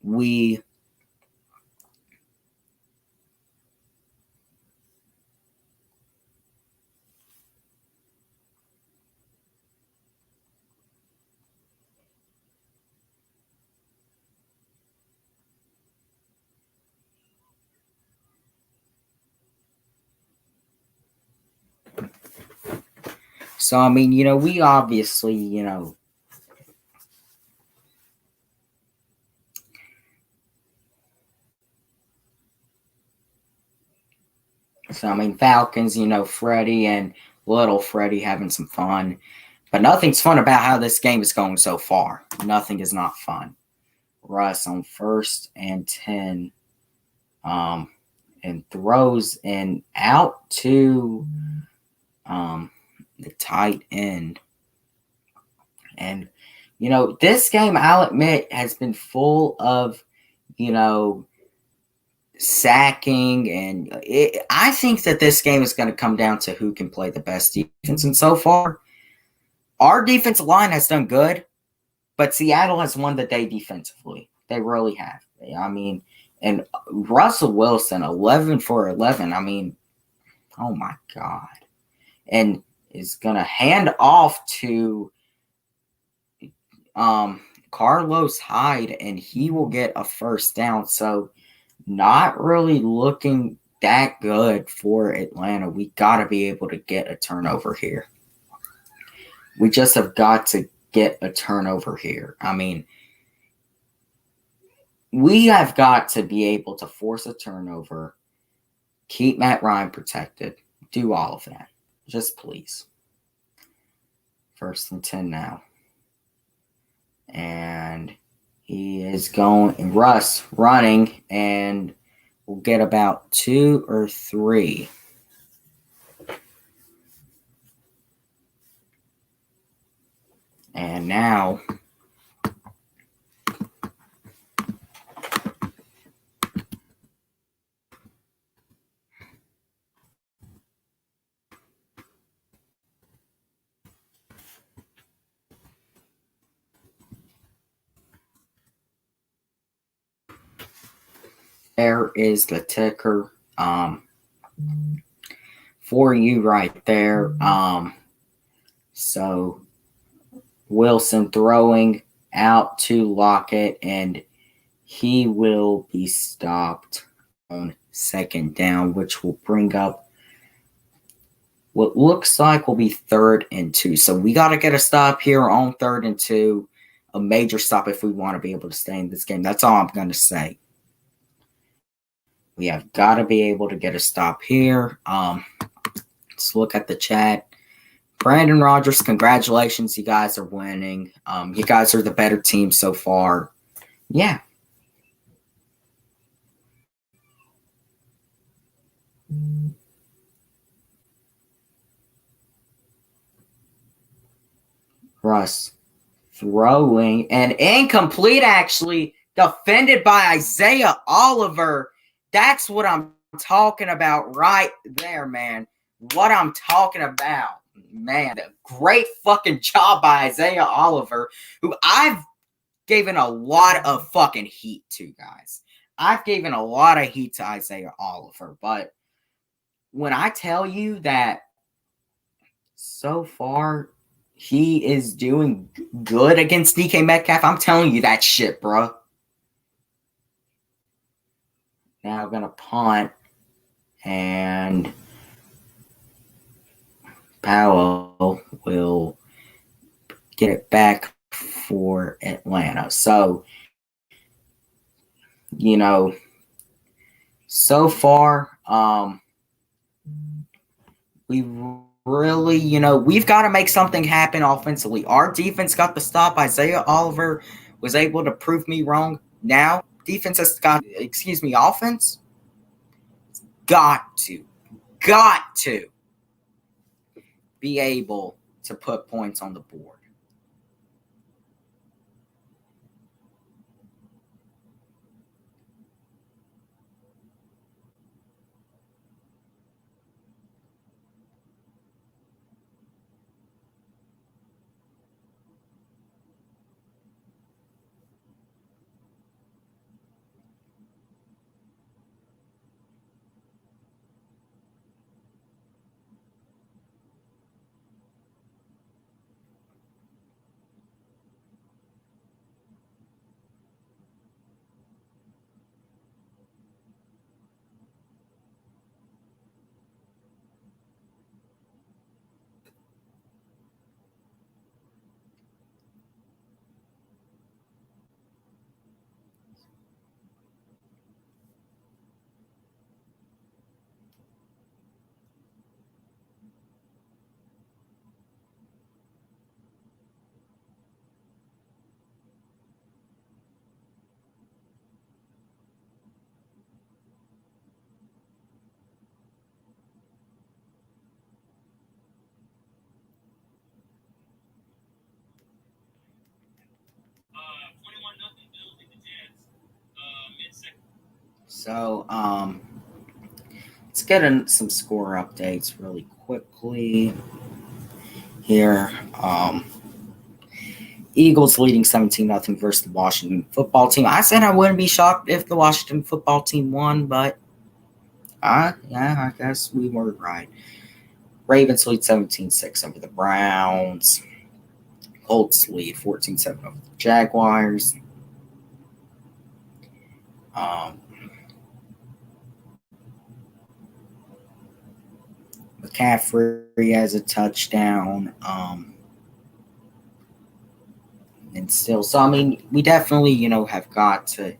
we So, I mean, we obviously, so, I mean, Falcons, Freddie and little Freddie having some fun. But nothing's fun about how this game is going so far. Nothing is not fun. Russ on 1st and 10. And throws in out to the tight end. And, this game, I'll admit, has been full of, sacking. And I think that this game is going to come down to who can play the best defense. And so far, our defensive line has done good, but Seattle has won the day defensively. They really have. I mean, and Russell Wilson, 11 for 11. I mean, oh my God. And is going to hand off to Carlos Hyde, and he will get a first down. So not really looking that good for Atlanta. We got to be able to get a turnover here. We just have got to get a turnover here. I mean, we have got to be able to force a turnover, keep Matt Ryan protected, do all of that. Just please. 1st and 10 now. And he is going, Russ running, and we'll get about 2 or 3. And now there is the ticker for you right there. So Wilson throwing out to Lockett, and he will be stopped on 2nd down, which will bring up what looks like will be 3rd and 2. So we got to get a stop here on 3rd and 2, a major stop if we want to be able to stay in this game. That's all I'm going to say. We have got to be able to get a stop here. Let's look at the chat. Brandon Rogers, congratulations. You guys are winning. You guys are the better team so far. Yeah. Russ throwing and incomplete, actually, defended by Isaiah Oliver. That's what I'm talking about right there, man. What I'm talking about, man. Great fucking job by Isaiah Oliver, who I've given a lot of fucking heat to, guys. I've given a lot of heat to Isaiah Oliver, but when I tell you that so far he is doing good against DK Metcalf, I'm telling you that shit, bro. Now going to punt, and Powell will get it back for Atlanta. So, you know, so far, we really, we've got to make something happen offensively. Our defense got the stop. Isaiah Oliver was able to prove me wrong. Now, defense has offense got to be able to put points on the board. So, let's get in some score updates really quickly here. Eagles leading 17-0 versus the Washington football team. I said I wouldn't be shocked if the Washington football team won, but I guess we were right. Ravens lead 17-6 over the Browns. Colts lead 14-7 over the Jaguars. McCaffrey has a touchdown. And still, so I mean, we definitely, have got to,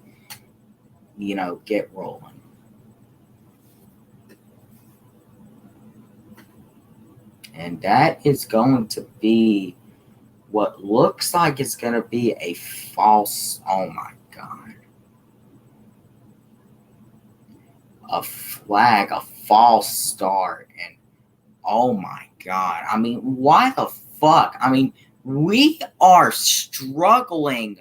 get rolling. And that is going to be what looks like it's going to be a false, oh my God. A flag, a false start. And oh my God. I mean, why the fuck? I mean, we are struggling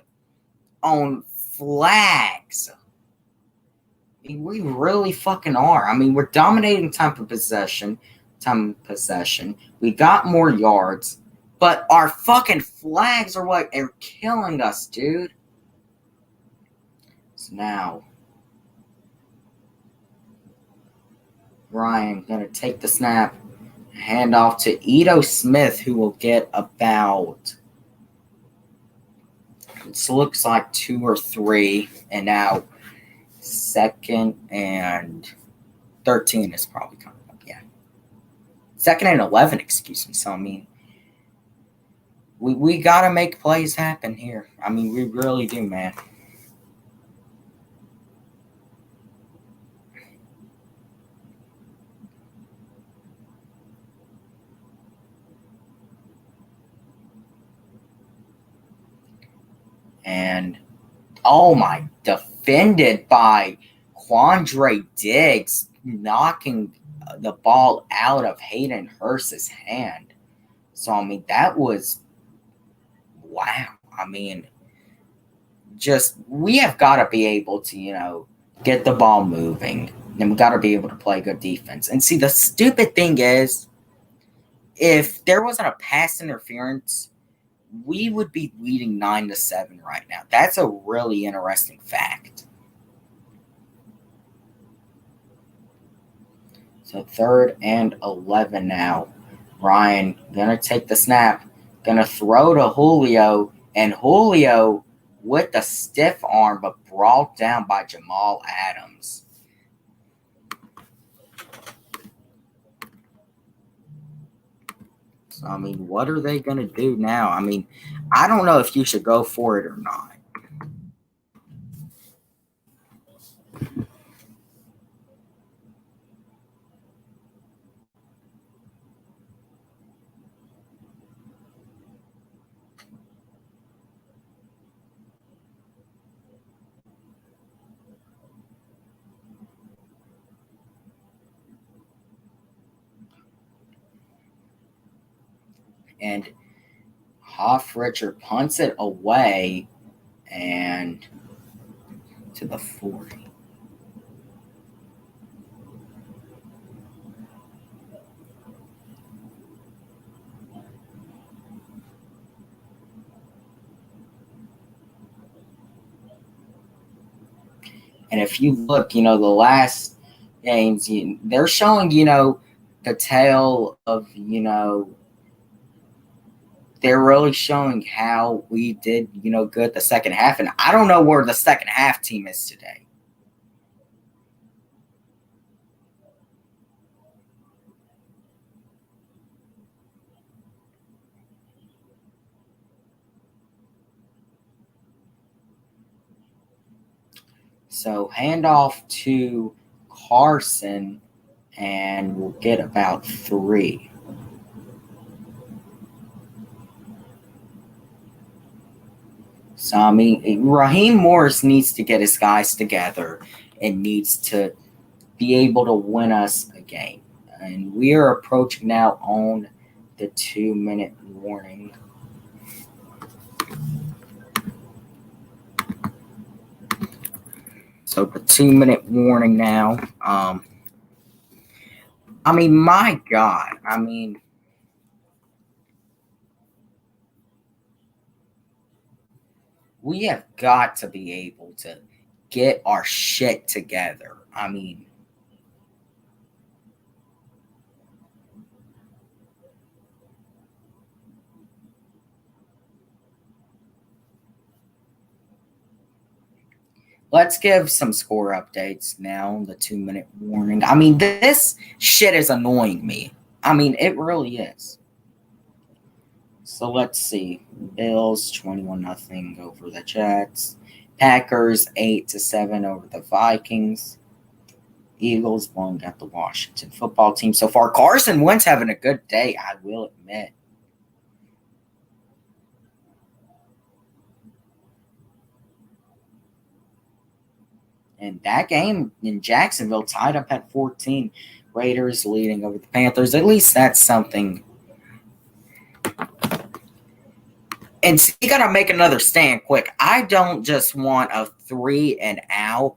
on flags. I mean, we really fucking are. I mean, we're dominating time of possession. We got more yards, but our fucking flags are what are killing us, dude. So now, Ryan gonna take the snap, hand off to Ito Smith, who will get about, it looks like 2 or 3, and now 2nd and 13 is probably coming up. Yeah, 2nd and 11, excuse me. So I mean, we gotta make plays happen here. I mean, we really do, man. And oh my, defended by Quandre Diggs, knocking the ball out of Hayden Hurst's hand. So I mean, that was wow. I mean, just we have got to be able to, get the ball moving, and we got to be able to play good defense. And see, the stupid thing is, if there wasn't a pass interference, we would be leading 9-7 right now. That's a really interesting fact. So 3rd and 11 now. Ryan gonna take the snap, gonna throw to Julio, and Julio with the stiff arm, but brought down by Jamal Adams. So, I mean, what are they going to do now? I mean, I don't know if you should go for it or not. And Richard punts it away and to the 40. And if you look, the last games, they're showing, the tale of, they're really showing how we did, good the second half. And I don't know where the second half team is today. So handoff to Carson, and we'll get about 3. So, I mean, Raheem Morris needs to get his guys together and needs to be able to win us a game. And we are approaching now on the 2-minute warning. So the 2-minute warning now. I mean, my God. I mean, we have got to be able to get our shit together. I mean, let's give some score updates now. The 2-minute warning. I mean, this shit is annoying me. I mean, it really is. So let's see. Bills 21-0 over the Jets. Packers 8-7 over the Vikings. Eagles won at the Washington football team so far. Carson Wentz having a good day, I will admit. And that game in Jacksonville tied up at 14. Raiders leading over the Panthers. At least that's something. And so you got to make another stand quick. I don't just want a 3 and out.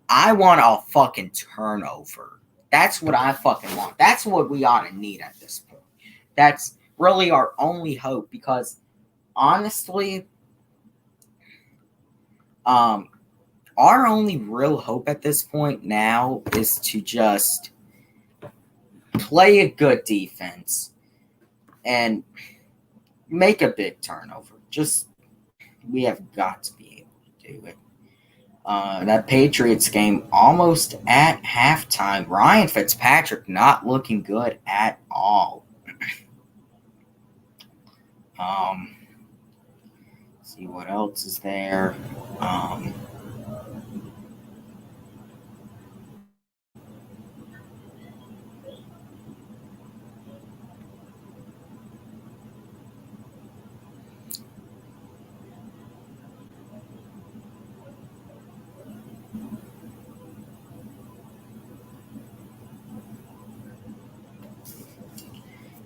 I want a fucking turnover. That's what I fucking want. That's what we ought to need at this point. That's really our only hope because, honestly, our only real hope at this point now is to just play a good defense and make a big turnover. We have got to be able to do it. That Patriots game almost at halftime. Ryan Fitzpatrick not looking good at all. See what else is there.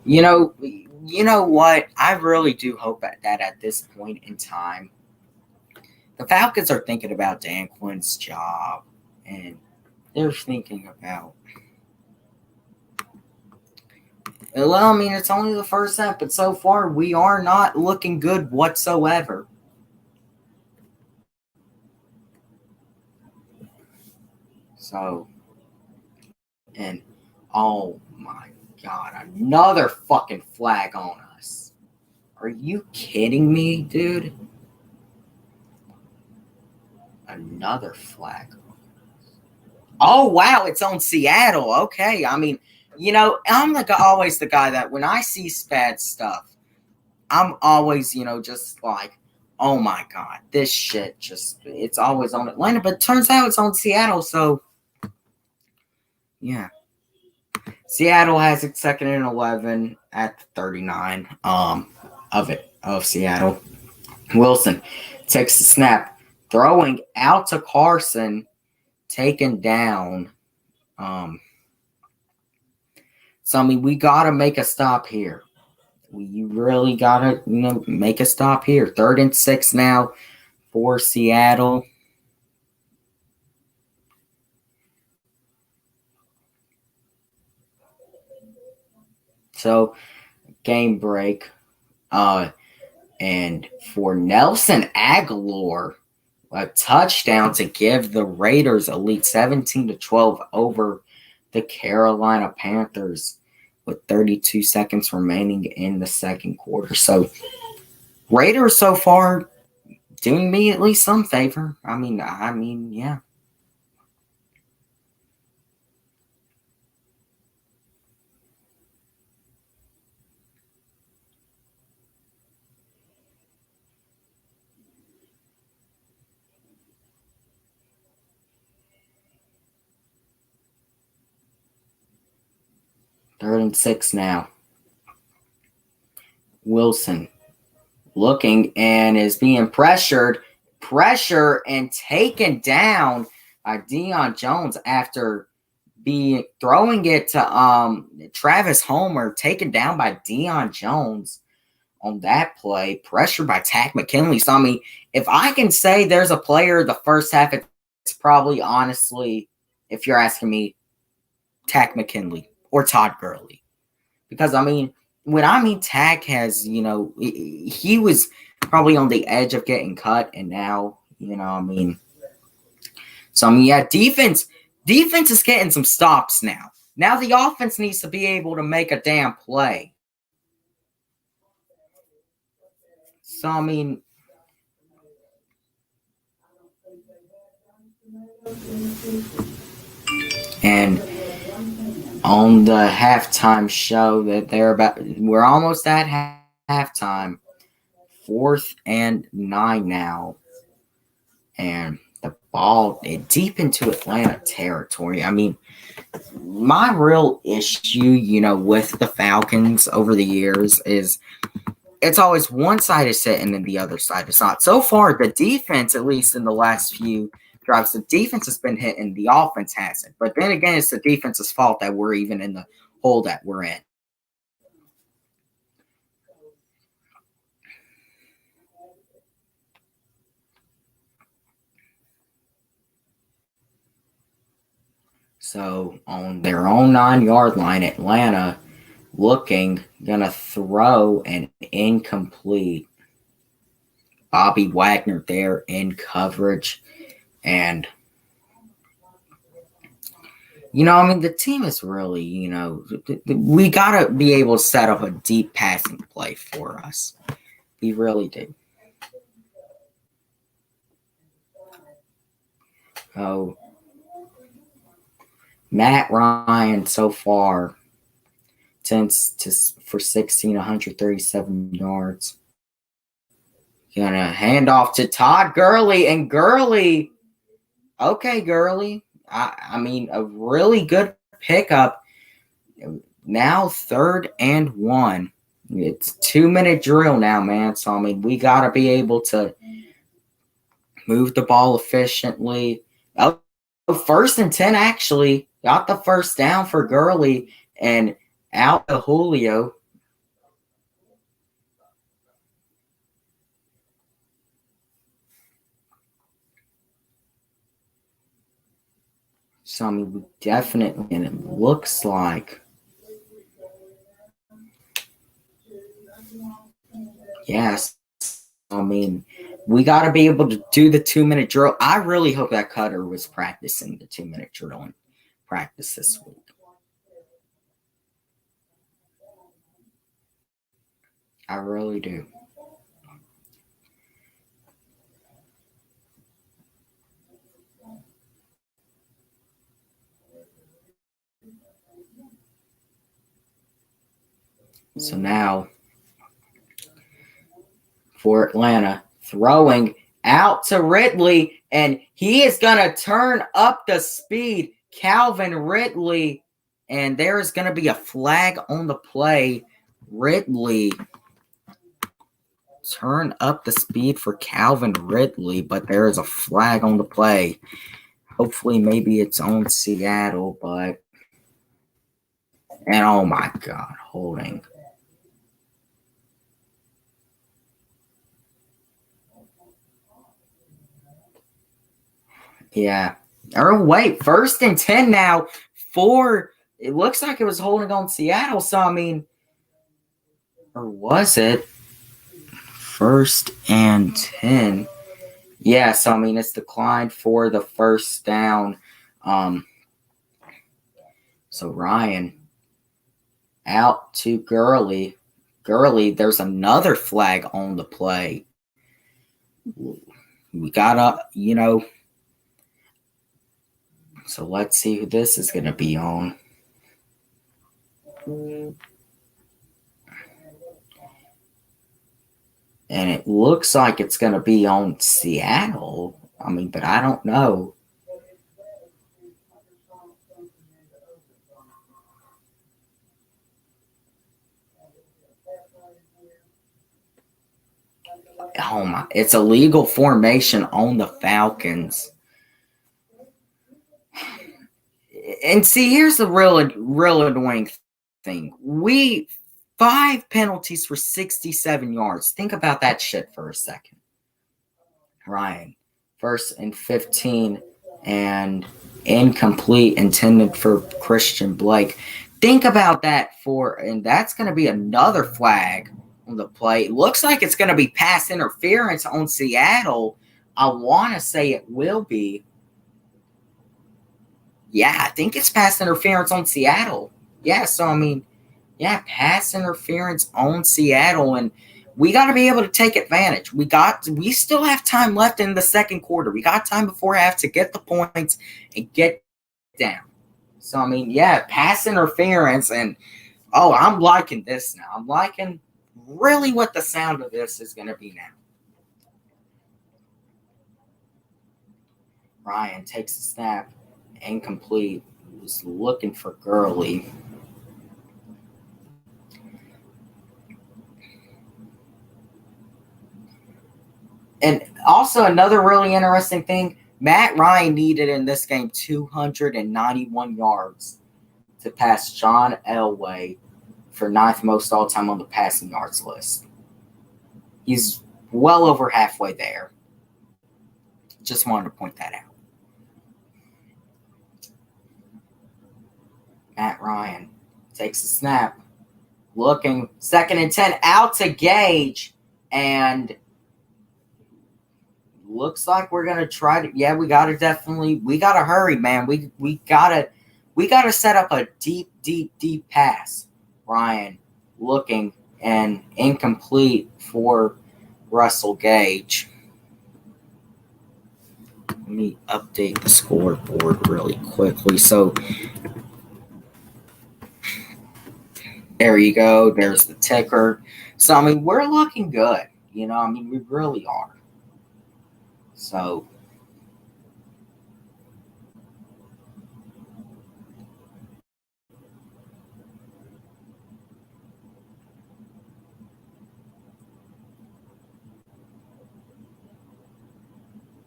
You know what? I really do hope that at this point in time, the Falcons are thinking about Dan Quinn's job, and they're thinking about. Well, I mean, it's only the first step, but so far we are not looking good whatsoever. So, and oh my God, another fucking flag on us. Are you kidding me, dude? Another flag. Oh, wow, it's on Seattle. Okay, I mean, I'm always the guy that when I see bad stuff, I'm always, just like, oh my God, this shit it's always on Atlanta, but it turns out it's on Seattle. So, yeah. Seattle has it 2nd and 11 at the 39 of Seattle. Wilson takes the snap, throwing out to Carson, taken down. So, I mean, we got to make a stop here. You really got to, make a stop here. 3rd and 6 now for Seattle. So, game break. And for Nelson Aguilar, a touchdown to give the Raiders a lead 17-12 over the Carolina Panthers with 32 seconds remaining in the second quarter. So Raiders so far doing me at least some favor. I mean, yeah. Third and 6 now. Wilson looking and is being pressure and taken down by Deion Jones after throwing it to Travis Homer, taken down by Deion Jones on that play, pressure by Takk McKinley. So, I mean, if I can say there's a player the first half, it's probably, honestly, if you're asking me, Takk McKinley or Todd Gurley. Because, I mean, Takk has, he was probably on the edge of getting cut, and now, so, I mean, yeah, defense is getting some stops now. Now the offense needs to be able to make a damn play. So, I mean, and on the halftime show that we're almost at halftime. 4th and 9 now. And the ball deep into Atlanta territory. I mean, my real issue, with the Falcons over the years is it's always one side is sitting and the other side is not. So far, the defense, at least in the last few drives, the defense has been hitting, the offense hasn't. But then again, it's the defense's fault that we're even in the hole that we're in. So on their own 9-yard line, Atlanta gonna throw an incomplete. Bobby Wagner there in coverage. And, the team is really, we got to be able to set up a deep passing play for us. We really do. Oh, Matt Ryan so far for 137 yards. Gonna hand off to Todd Gurley, and Gurley, okay, Gurley. I mean, a really good pickup. Now 3rd and 1. It's 2-minute drill now, man. So, I mean, we got to be able to move the ball efficiently. 1st and 10, actually. Got the first down for Gurley and out to Julio. So, I mean, we definitely, and it looks like, yes, I mean, we got to be able to do the 2-minute drill. I really hope that Cutter was practicing the 2-minute drill in practice this week. I really do. So now for Atlanta, throwing out to Ridley, and he is going to turn up the speed. Calvin Ridley, and there is going to be a flag on the play. Ridley, turn up the speed for Calvin Ridley, but there is a flag on the play. Hopefully, maybe it's on Seattle, but. And oh my God, holding. Yeah. Or wait, 1st and 10 now. It looks like it was holding on Seattle. So, I mean, or was it 1st and 10? Yeah, so, I mean, it's declined for the first down. So, Ryan out to Gurley. There's another flag on the play. We gotta, so let's see who this is going to be on. And it looks like it's going to be on Seattle. I mean, but I don't know. Oh my, it's a legal formation on the Falcons. And see, here's the real annoying thing. 5 penalties for 67 yards. Think about that shit for a second. Ryan, 1st and 15 and incomplete, intended for Christian Blake. Think about that and that's going to be another flag on the play. It looks like it's going to be pass interference on Seattle. I want to say it will be. Yeah, I think it's pass interference on Seattle. Yeah, so I mean, yeah, pass interference on Seattle, and we got to be able to take advantage. We still have time left in the second quarter. We got time before half to get the points and get down. So I mean, yeah, pass interference, and I'm liking this now. I'm liking really what the sound of this is going to be now. Ryan takes the snap. Incomplete. Was looking for Gurley. And also another really interesting thing, Matt Ryan needed in this game 291 yards to pass John Elway for 9th most all-time on the passing yards list. He's well over halfway there. Just wanted to point that out. Matt Ryan takes a snap. Looking, 2nd and 10, out to Gage. And looks like we're going to try to, we got to hurry, man. We got to set up a deep pass. Ryan looking, and incomplete for Russell Gage. Let me update the scoreboard really quickly. So, there you go. There's the ticker. So, I mean, we're looking good. We really are. So,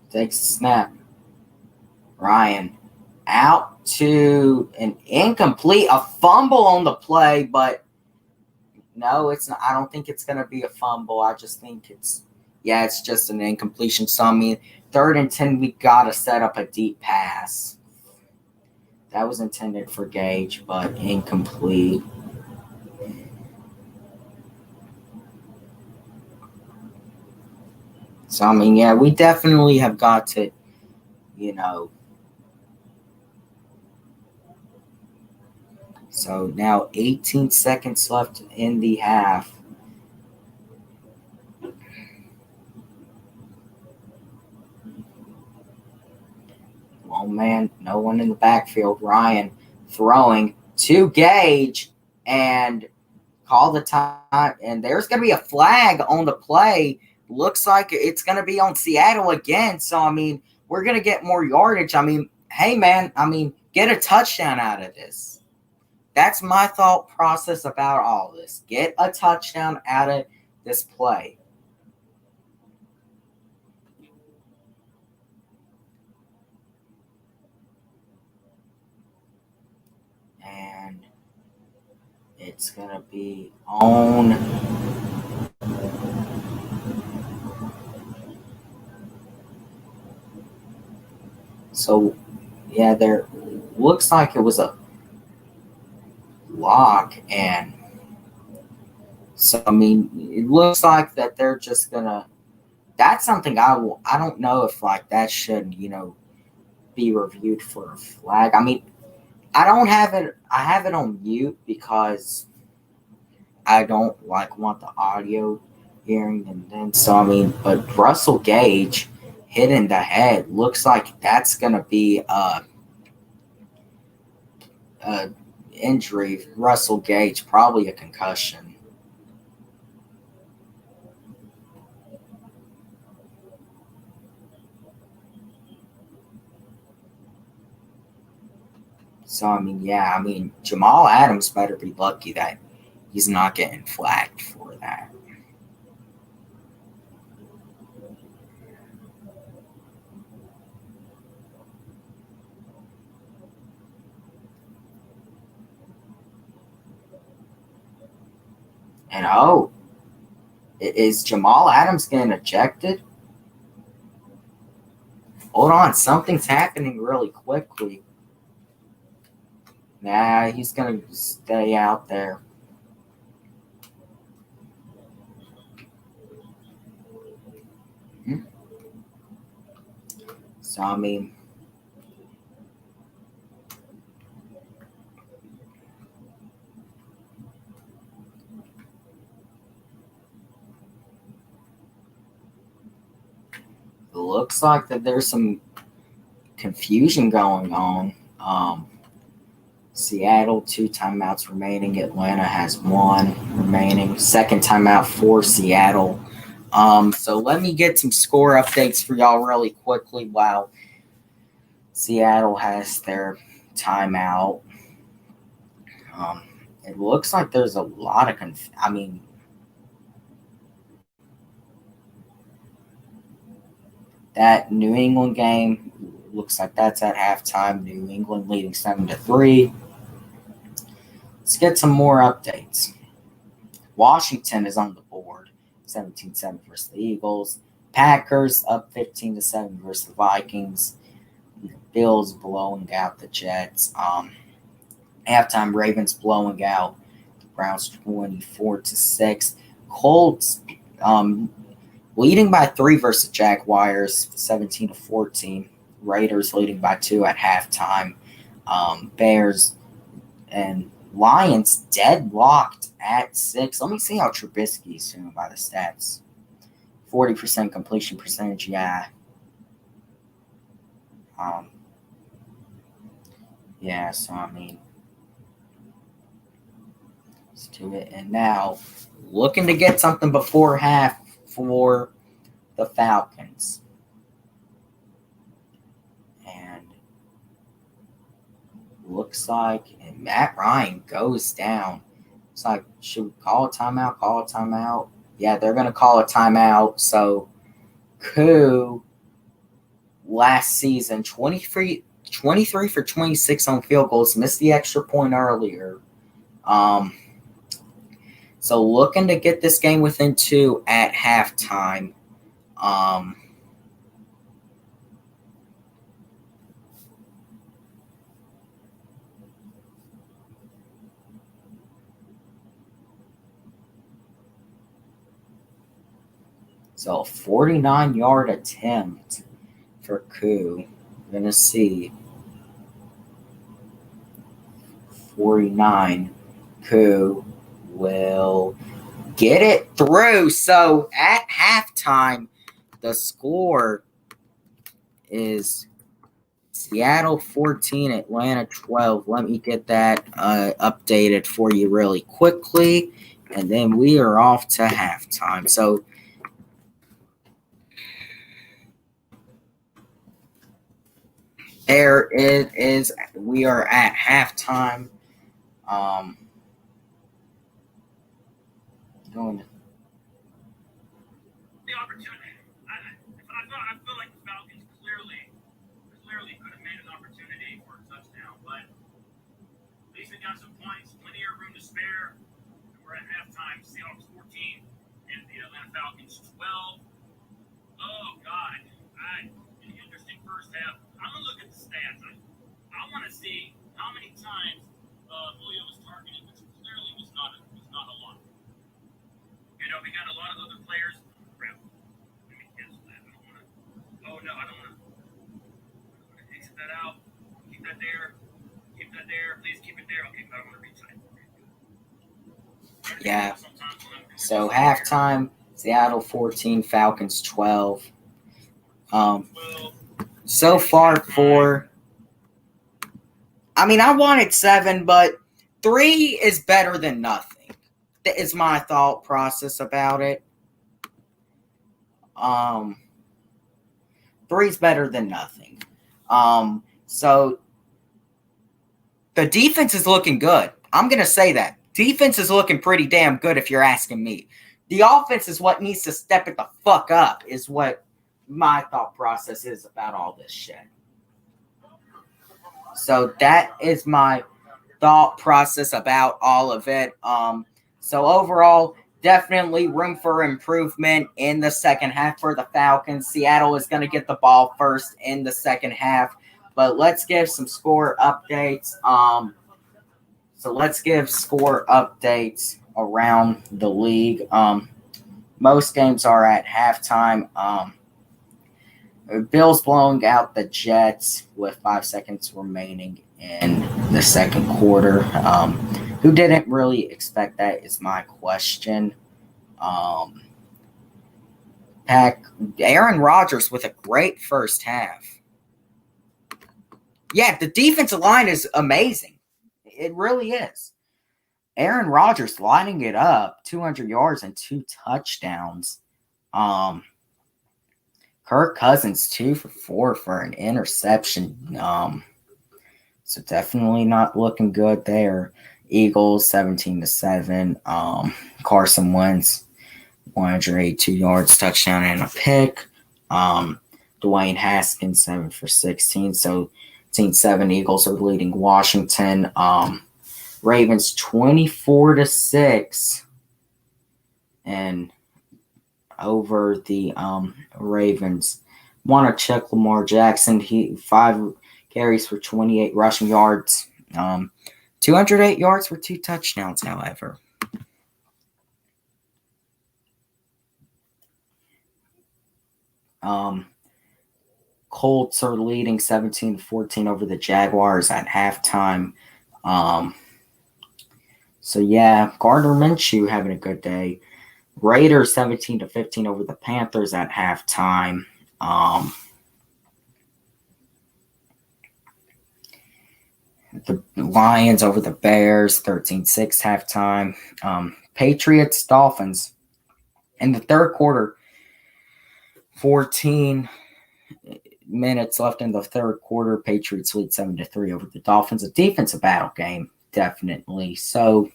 takes a snap. Ryan out to an incomplete, a fumble on the play, but no, it's not. I don't think it's going to be a fumble. I just think it's just an incompletion. So, I mean, 3rd and 10, we got to set up a deep pass. That was intended for Gage, but incomplete. So, I mean, we definitely have got to, So, now 18 seconds left in the half. Oh, man, no one in the backfield. Ryan throwing to Gage, and call the time, and there's going to be a flag on the play. Looks like it's going to be on Seattle again. So, I mean, we're going to get more yardage. I mean, hey, man, get a touchdown out of this. That's my thought process about all this. Get a touchdown out of this play. And it's going to be on. So, yeah, there looks like it was a lock. And so, I mean, it looks like that they're just going to. That's something I don't know if, like, that should, be reviewed for a flag. I mean, I don't have it. I have it on mute because I don't want the audio hearing, and then so I mean, but Russell Gage hit in the head looks like that's gonna be a injury. Russell Gage, probably a concussion. So I mean, yeah, Jamal Adams better be lucky that he's not getting flagged for that. And is Jamal Adams getting ejected? Hold on, something's happening really quickly. Nah, he's gonna stay out there. So I mean, it looks like that there's some confusion going on. Seattle, 2 timeouts remaining. Atlanta has 1 remaining. Second timeout for Seattle. So let me get some score updates for y'all really quickly while Seattle has their timeout. It looks like there's a lot of that New England game looks like that's at halftime. New England leading 7-3. Let's get some more updates. Washington is on the board, 17-7 versus the Eagles. Packers up 15-7 versus the Vikings. Bills blowing out the Jets. Halftime Ravens blowing out the Browns 24-6. Colts leading by 3 versus Jaguars 17-14. Raiders leading by 2 at halftime. Bears and Lions deadlocked at 6. Let me see how Trubisky's doing by the stats. 40% completion percentage, yeah. Yeah, so let's do it. And now, looking to get something before half for the Falcons. And looks like Matt Ryan goes down. It's like, should we call a timeout? Call a timeout? Yeah, they're going to call a timeout. So, Koo, last season, 23 for 26 on field goals, missed the extra point earlier. So looking to get this game within 2 at halftime. So a 49-yard attempt for Koo. We're going to see 49. Koo will get it through. So at halftime, the score is Seattle 14, Atlanta 12. Let me get that updated for you really quickly. and then we are off to halftime. So there it is. We are at halftime. Going The opportunity. I feel like the Falcons clearly could have made an opportunity for a touchdown, but at least they got some points, plenty of room to spare. And we're at halftime. Seahawks 14 and the Atlanta Falcons 12. Oh God, an interesting first half. I'm gonna look at the stats. I want to see how many times Julio was targeted, which clearly was not a lot. You know, we got a lot of other players. Crap. Let me cancel that. I don't want to. Oh no, I don't want to exit that out. Keep that there. Keep that there. Please keep it there. Okay, I don't want to retype. Yeah. So halftime, Seattle 14, Falcons 12. So far 4. I mean, I wanted 7, but 3 is better than nothing. That is my thought process about it. 3 is better than nothing. So the defense is looking good. I'm going to say that. Defense is looking pretty damn good if you're asking me. The offense is what needs to step it the fuck up, is what my thought process is about all this shit. So that is my thought process about all of it. So overall, definitely room for improvement in the second half for the Falcons. Seattle is going to get the ball first in the second half. But let's give some score updates. So let's give score updates around the league. Most games are at halftime. Bills blowing out the Jets with 5 seconds remaining in the second quarter. Who didn't really expect that is my question. Aaron Rodgers with a great first half. Yeah, the defensive line is amazing. It really is. Aaron Rodgers lining it up, 200 yards and 2 touchdowns. Kirk Cousins 2 for 4 for an interception. So definitely not looking good there. Eagles 17-7. Carson Wentz 182 yards, touchdown and a pick. Dwayne Haskins 7 for 16. So 17-7. Eagles are leading Washington. Ravens 24-6. And over the Ravens. Want to check Lamar Jackson. He 5 carries for 28 rushing yards. 208 yards for 2 touchdowns, however. Colts are leading 17-14 over the Jaguars at halftime. So yeah, Gardner Minshew having a good day. Raiders 17-15 over the Panthers at halftime. The Lions over the Bears 13-6 halftime. Patriots Dolphins in the third quarter. 14 minutes left in the third quarter. Patriots lead 7-3 over the Dolphins. A defensive battle game, definitely. So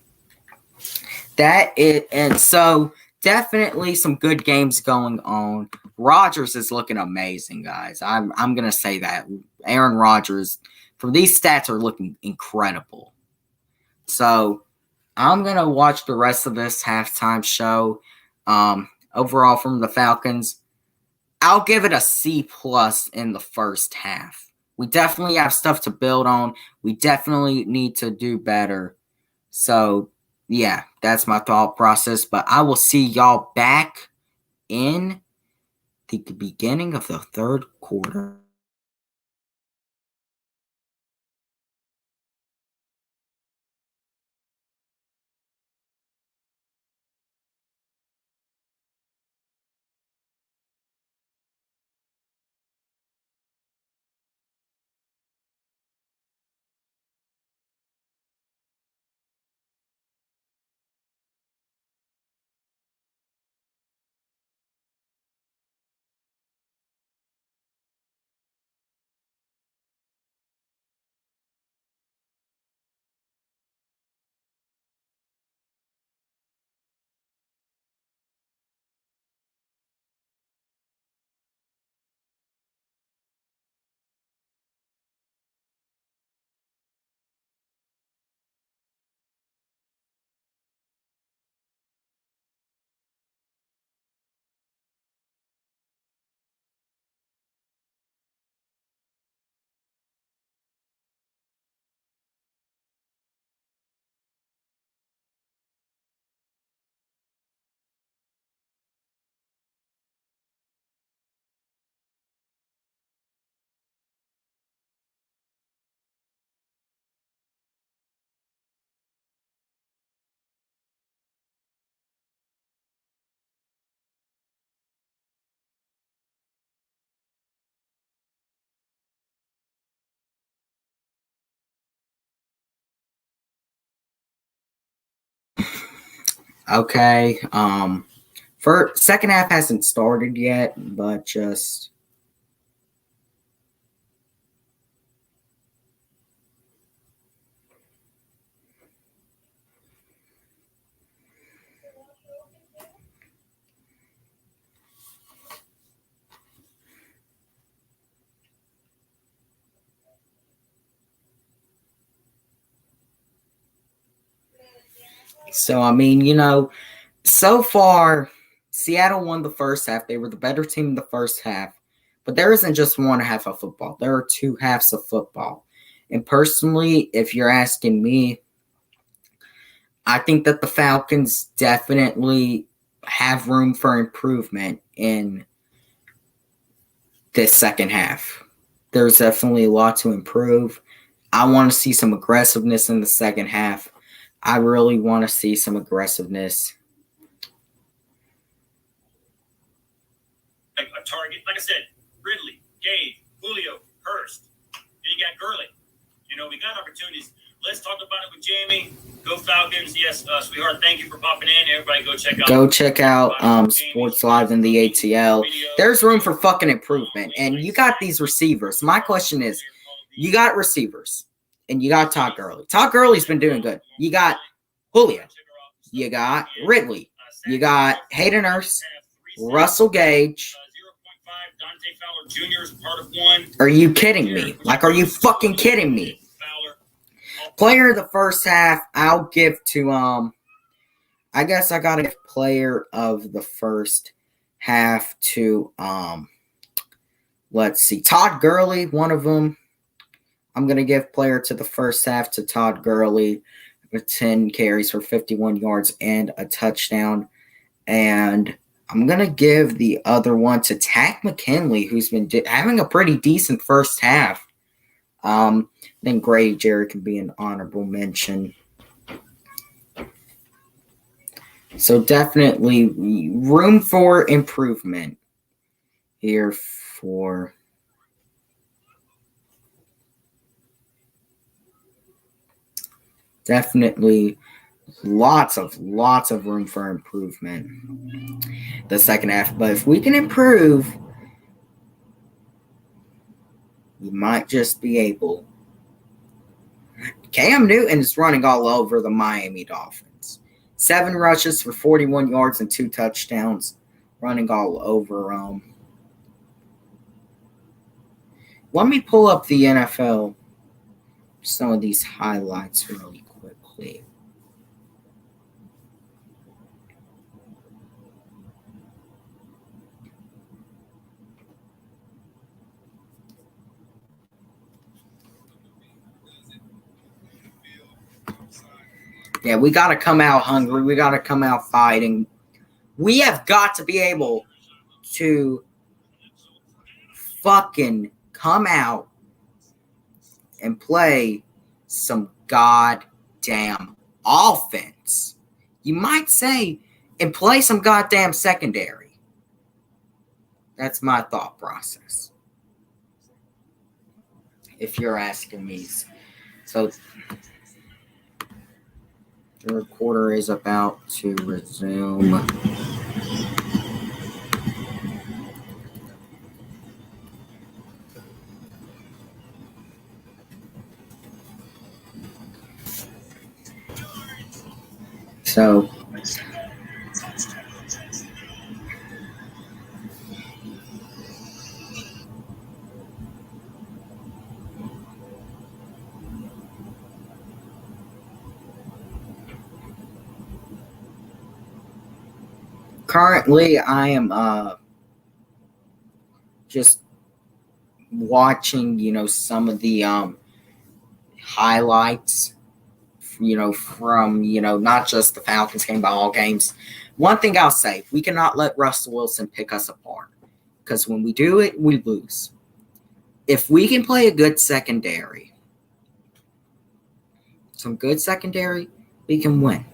definitely some good games going on. Rodgers is looking amazing, guys. I'm gonna say that. Aaron Rodgers, from these stats, are looking incredible. So I'm gonna watch the rest of this halftime show. Overall, from the Falcons, I'll give it a C+ in the first half. We definitely have stuff to build on. We definitely need to do better. So yeah, that's my thought process. But I will see y'all back in the beginning of the third quarter. Okay. For second half hasn't started yet, but just so I mean, so far Seattle won the first half. They were the better team in the first half. But there isn't just one half of football. There are two halves of football. And personally, if you're asking me, I think that the Falcons definitely have room for improvement in this second half. There's definitely a lot to improve. I want to see some aggressiveness in the second half. I really want to see some aggressiveness. A target, like I said, Ridley, Gage, Julio, Hurst. Then you got Gurley. We got opportunities. Let's talk about it with Jamie. Go Falcons. Yes, sweetheart, thank you for popping in. Everybody go check out Sports Live in the ATL. There's room for fucking improvement. And you got these receivers. My question is, you got receivers. And you got Todd Gurley. Todd Gurley's been doing good. You got Julio. You got Ridley. You got Hayden Hurst. Russell Gage. Are you kidding me? Are you fucking kidding me? Player of the first half, I'll give to I guess I gotta give player of the first half to let's see, Todd Gurley, one of them. I'm gonna give player to the first half to Todd Gurley with 10 carries for 51 yards and a touchdown. And I'm going to give the other one to Takk McKinley, who's been having a pretty decent first half. Then Grady Jarrett can be an honorable mention. So definitely room for improvement here for definitely lots of room for improvement the second half. But if we can improve, you might just be able. Cam Newton is running all over the Miami Dolphins. 7 rushes for 41 yards and 2 touchdowns, running all over. Let me pull up the NFL, some of these highlights really quickly. Yeah, we got to come out hungry. We got to come out fighting. We have got to be able to fucking come out and play some goddamn offense. You might say, and play some goddamn secondary. That's my thought process, if you're asking me. So the recorder is about to resume. So currently I am just watching, some of the highlights, from, not just the Falcons game, but all games. One thing I'll say, we cannot let Russell Wilson pick us apart, because when we do it, we lose. If we can play a good secondary, we can win.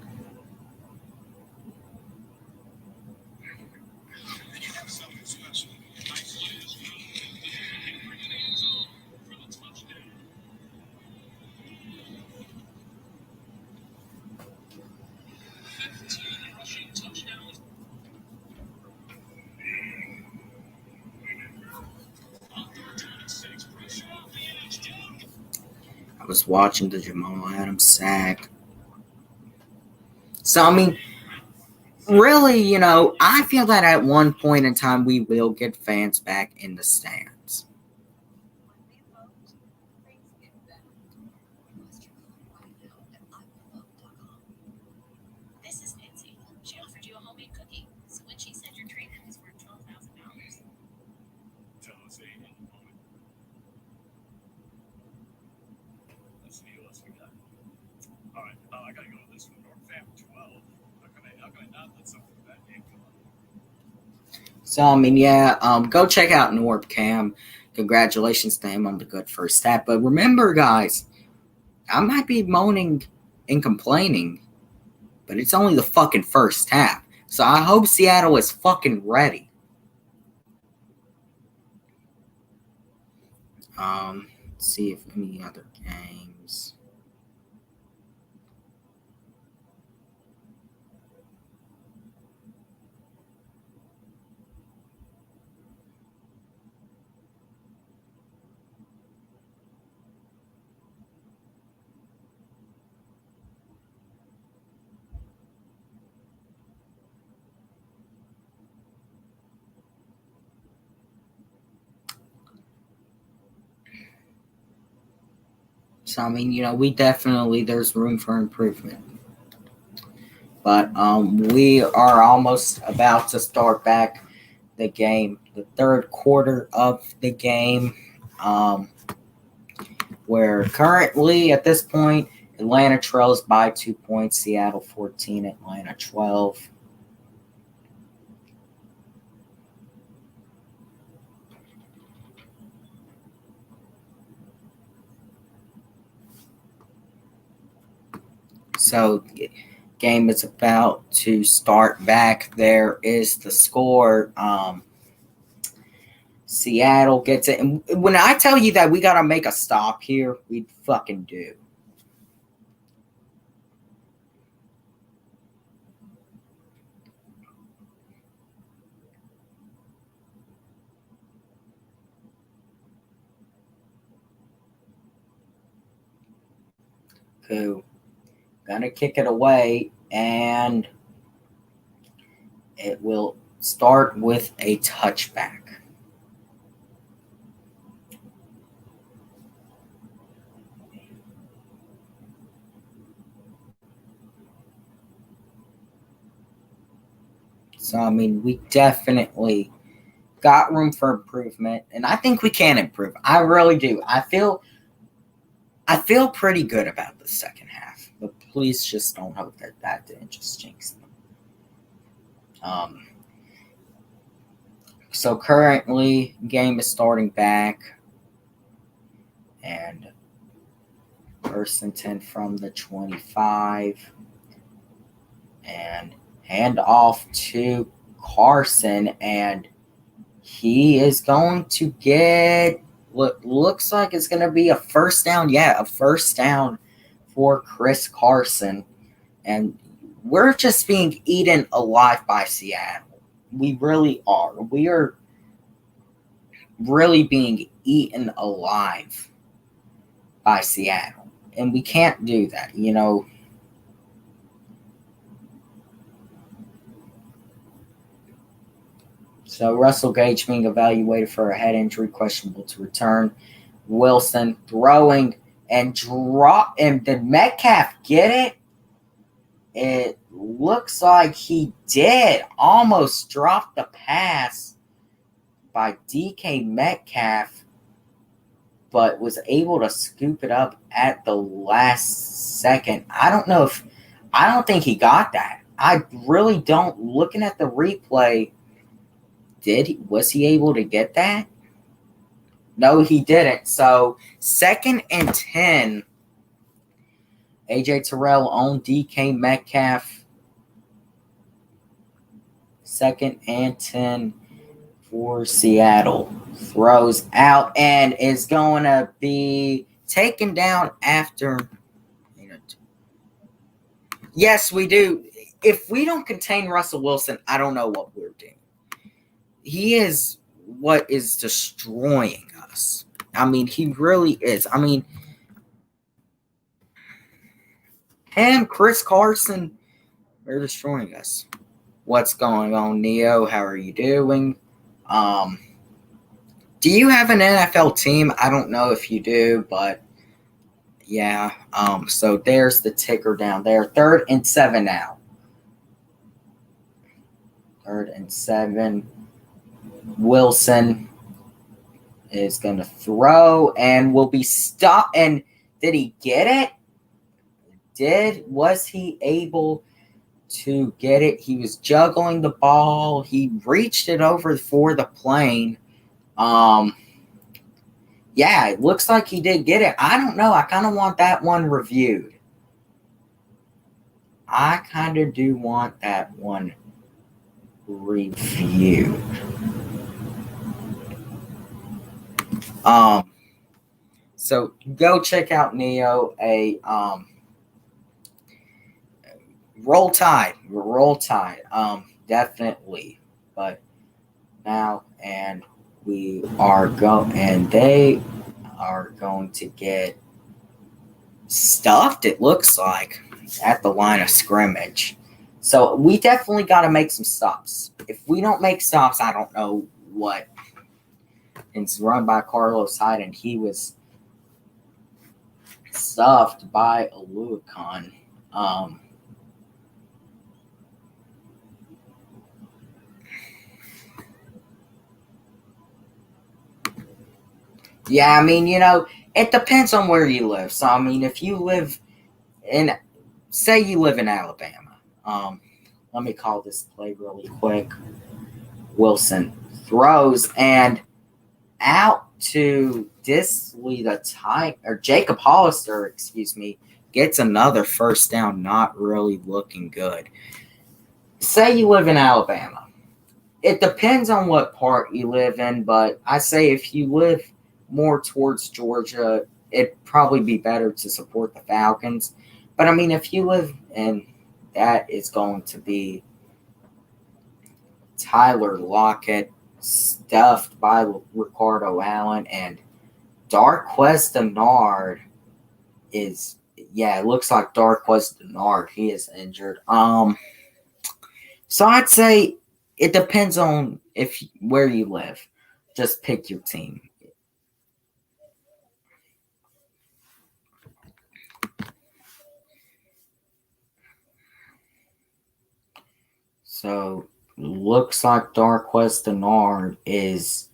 I was watching the Jamal Adams sack. So, I mean, really, I feel that at one point in time we will get fans back in the stands. This is Nancy. She offered you a homemade cookie, so when she said your treatment was worth $12,000. Tell us in a moment. Let's see what else we got. All right, I gotta go to this one. North Fam 12. How can I not let something like that name come up? So, I mean, yeah, go check out NorbCam. Congratulations to him on the good first half. But remember, guys, I might be moaning and complaining, but it's only the fucking first half. So I hope Seattle is fucking ready. Let's see if any other games. So, I mean, we definitely, there's room for improvement. But we are almost about to start back the game, the third quarter of the game, where currently at this point, Atlanta trails by 2 points, Seattle 14, Atlanta 12. So, game is about to start back. There is the score. Seattle gets it. And when I tell you that we got to make a stop here, we fucking do. Cool. Gonna kick it away, and it will start with a touchback. So, I mean, we definitely got room for improvement, and I think we can improve. I really do. I feel pretty good about the second half, but please just don't hope that didn't just jinx them. So currently, game is starting back, and 1st and 10 from the 25, and hand off to Carson, and he is going to get what looks like it's going to be a first down. Yeah, a first down for Chris Carson. And we're just being eaten alive by Seattle. We really are. We are really being eaten alive by Seattle. And we can't do that, So Russell Gage being evaluated for a head injury, questionable to return. Wilson throwing and did Metcalf get it? It looks like he did. Almost dropped the pass by DK Metcalf, but was able to scoop it up at the last second. I don't think he got that. I really don't. Looking at the replay, was he able to get that? No, he didn't. So 2nd and 10. AJ Terrell on DK Metcalf. 2nd and 10 for Seattle. Throws out and is going to be taken down after. Yes, we do. If we don't contain Russell Wilson, I don't know what we're doing. He is what is destroying us. I mean, he really is. I mean, him, Chris Carson, they're destroying us. What's going on, Neo? How are you doing? Do you have an NFL team? I don't know if you do, but yeah. So there's the ticker down there. 3rd and 7 now. 3rd and 7. Wilson is going to throw and will be stopped. And did he get it? Was he able to get it? He was juggling the ball. He reached it over for the plane. Yeah, it looks like he did get it. I don't know. I kind of want that one reviewed. I kind of do want that one reviewed. So go check out Neo. Roll Tide. Definitely. But now, and we are and they are going to get stuffed, it looks like, at the line of scrimmage. So we definitely got to make some stops. If we don't make stops, I don't know what. It's run by Carlos Hyde, and he was stuffed by Aluakon. Yeah, I mean, it depends on where you live. So, I mean, if you live say you live in Alabama, let me call this play really quick. Wilson throws and out to Disley Jacob Hollister, gets another first down, not really looking good. Say you live in Alabama. It depends on what part you live in, but I say if you live more towards Georgia, it'd probably be better to support the Falcons. But I mean, if you live in that, is going to be Tyler Lockett, stuffed by Ricardo Allen, and Darqueze Dennard it looks like Darqueze Dennard, he is injured. So I'd say it depends on where you live. Just pick your team. So looks like Darqueze Dennard is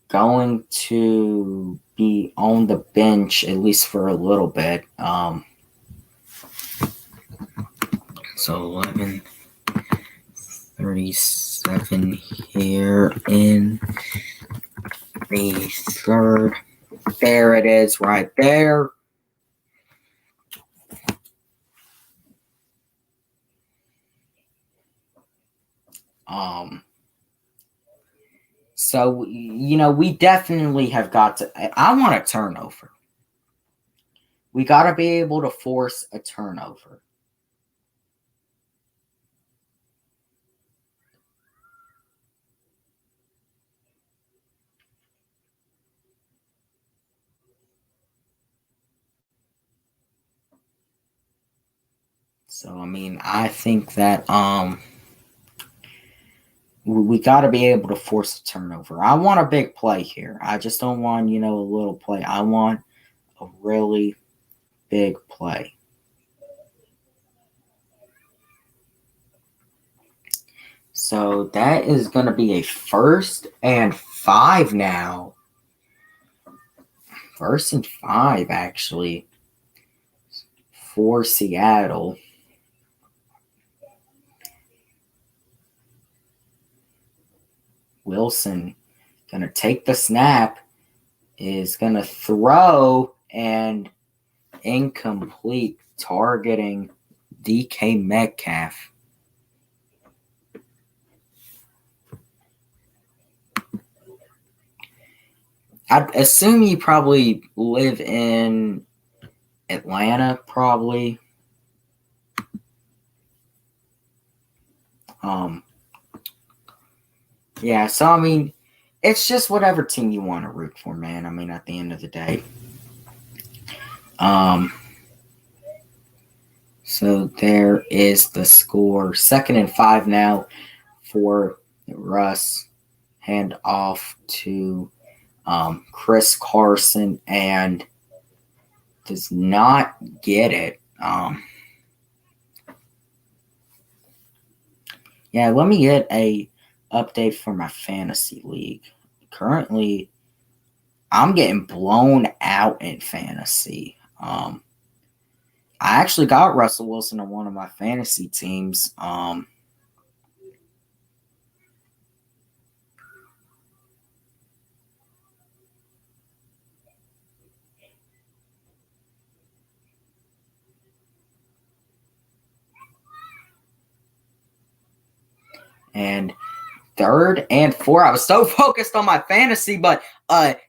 going to be on the bench at least for a little bit. So 11:37 here in the 3rd. There it is right there. So, we definitely have got to. I want a turnover. We got to be able to force a turnover. So, I mean, I think that we got to be able to force a turnover. I want a big play here. I just don't want, a little play. I want a really big play. So that is going to be a 1st and 5 now. 1st and 5, actually, for Seattle. Wilson going to take the snap, is going to throw, and incomplete, targeting DK Metcalf. I'd assume you probably live in Atlanta, probably. Yeah, so I mean, it's just whatever team you want to root for, man. I mean, at the end of the day. So there is the score. 2nd and 5 now for Russ. Hand off to Chris Carson and does not get it. Yeah, let me get a update for my fantasy league. Currently, I'm getting blown out in fantasy. I actually got Russell Wilson on one of my fantasy teams. And 3rd and 4. I was so focused on my fantasy, but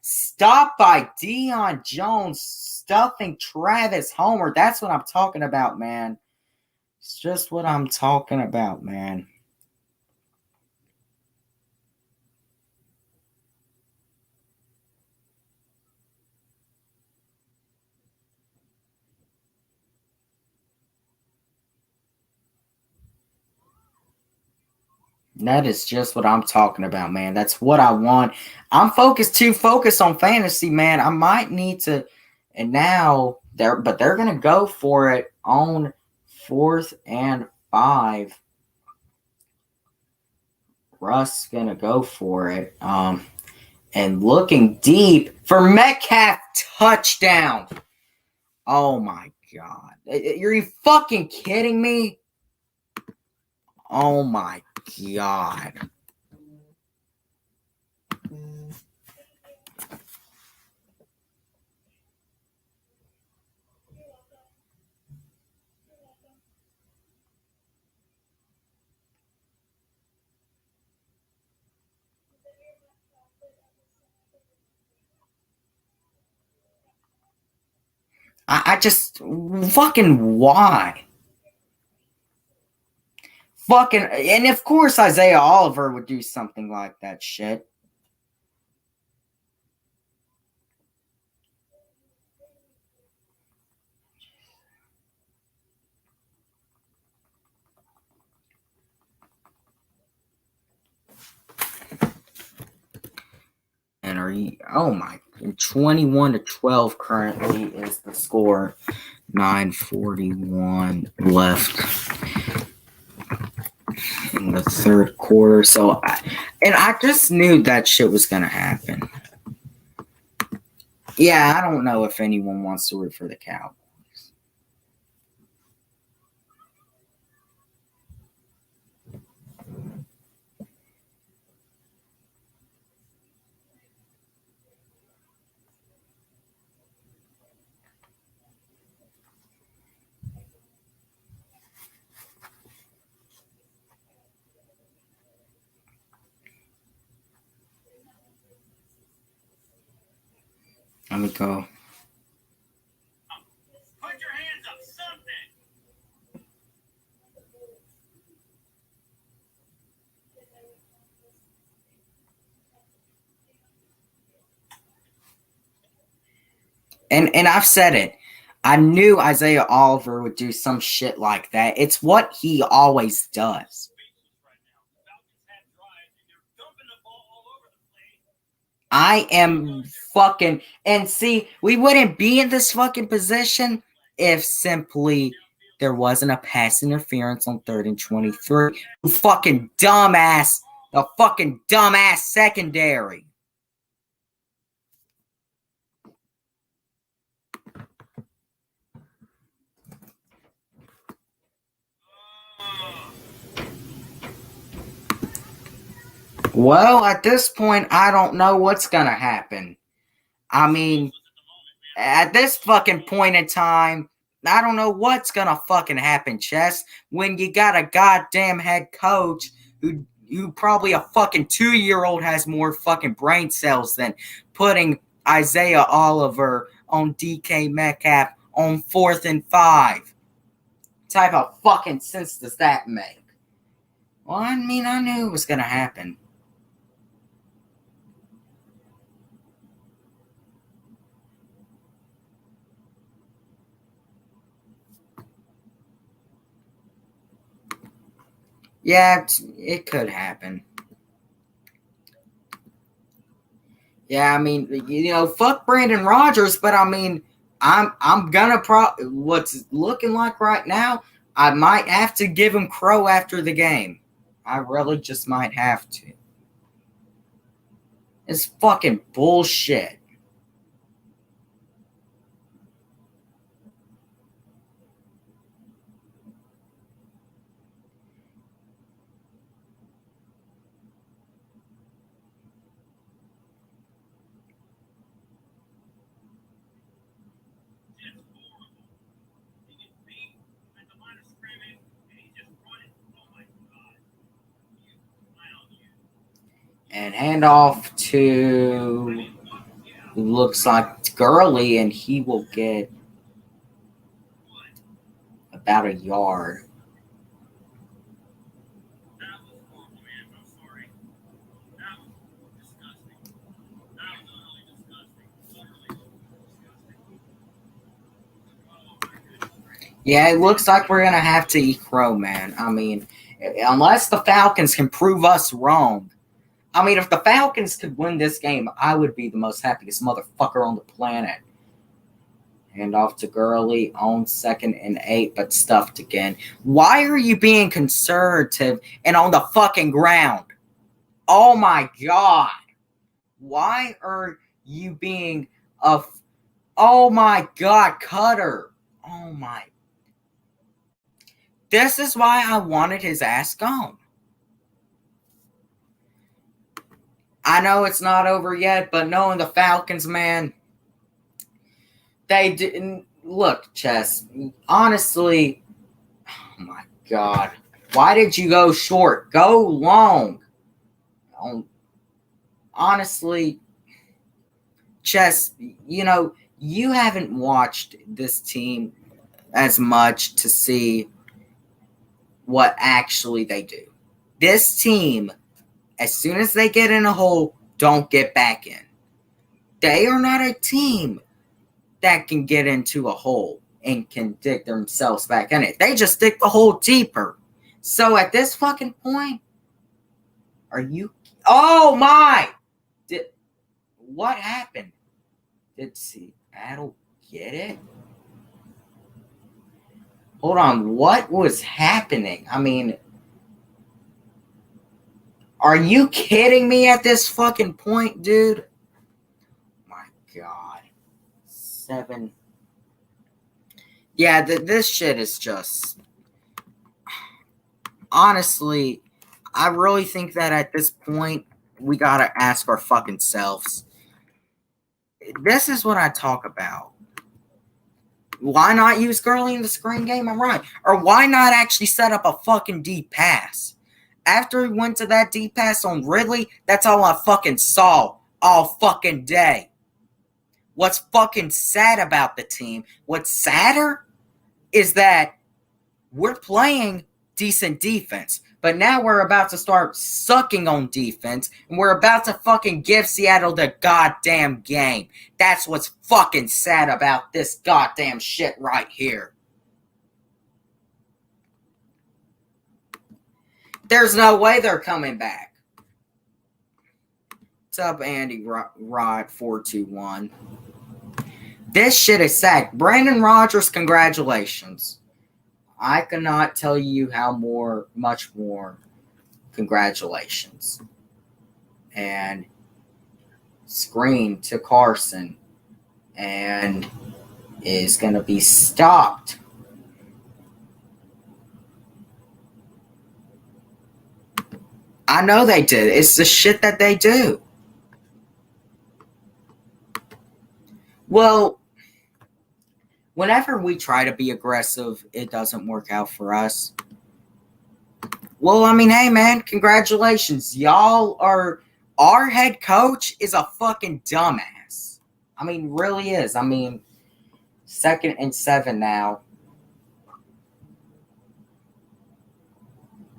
stop by Deion Jones stuffing Travis Homer. That's what I'm talking about, man. It's just what I'm talking about, man. That is just what I'm talking about, man. That's what I want. I'm too focused on fantasy, man. I might need to, and now they're gonna go for it on 4th and 5. Russ gonna go for it. And looking deep for Metcalf touchdown. Oh my God. Are you fucking kidding me? Oh my God. I just fucking why? Fucking, and of course Isaiah Oliver would do something like that shit. And oh my, 21-12 currently is the score. 9:41 left in the 3rd quarter. So, I just knew that shit was gonna happen. Yeah, I don't know if anyone wants to root for the Cowboys. Let me go. Put your hands up, something. And I've said it. I knew Isaiah Oliver would do some shit like that. It's what he always does. I am fucking, and see, we wouldn't be in this fucking position if simply there wasn't a pass interference on 3rd and 23. You fucking dumbass, the fucking dumbass secondary. Well, at this point, I don't know what's gonna happen. I mean, at this fucking point in time, I don't know what's gonna fucking happen, Chess, when you got a goddamn head coach who probably a fucking 2-year-old has more fucking brain cells than putting Isaiah Oliver on DK Metcalf on 4th and 5. What type of fucking sense does that make? Well, I mean, I knew it was gonna happen. Yeah, it could happen. Yeah, I mean, fuck Brandon Rodgers, but I mean, I'm gonna what's looking like right now, I might have to give him crow after the game. I really just might have to. It's fucking bullshit. Just horrible. He gets beat at the line of scrimmage, and he just run it. Oh my God. You clown, you. And hand off to looks like Gurley, and he will get about a yard. That was horrible, man. I'm sorry. That was disgusting. That was utterly disgusting. Utterly disgusting. Oh my goodness. Yeah, it looks like we're gonna have to eat crow, man. I mean, unless the Falcons can prove us wrong. I mean, if the Falcons could win this game, I would be the most happiest motherfucker on the planet. Hand off to Gurley on 2nd and 8, but stuffed again. Why are you being conservative and on the fucking ground? Oh my God. Why are you being oh my God, Cutter. Oh my. This is why I wanted his ass gone. I know it's not over yet, but knowing the Falcons, man, they didn't look, Chess. Honestly, oh my God. Why did you go short? Go long. Honestly, Chess, you haven't watched this team as much to see what actually they do. This team, as soon as they get in a hole, don't get back in. They are not a team that can get into a hole and can dig themselves back in it. They just dig the hole deeper. So at this fucking point, are you... Oh my! What happened? Did Seattle get it? Hold on, what was happening? I mean, are you kidding me at this fucking point, dude? My God. 7. Yeah, this shit is just... Honestly, I really think that at this point, we gotta ask our fucking selves. This is what I talk about. Why not use Gurley in the screen game? I'm right. Or why not actually set up a fucking deep pass? After he went to that deep pass on Ridley, that's all I fucking saw all fucking day. What's fucking sad about the team, what's sadder is that we're playing decent defense. But now we're about to start sucking on defense, and we're about to fucking give Seattle the goddamn game. That's what's fucking sad about this goddamn shit right here. There's no way they're coming back. What's up, Andy Rod 421? This shit is sad. Brandon Rodgers, congratulations. I cannot tell you how much more congratulations. And screen to Carson and is going to be stopped. I know they did. It's the shit that they do. Well, whenever we try to be aggressive, it doesn't work out for us. Well, I mean, hey, man, congratulations. Y'all are... Our head coach is a fucking dumbass. I mean, really is. I mean, 2nd and 7 now.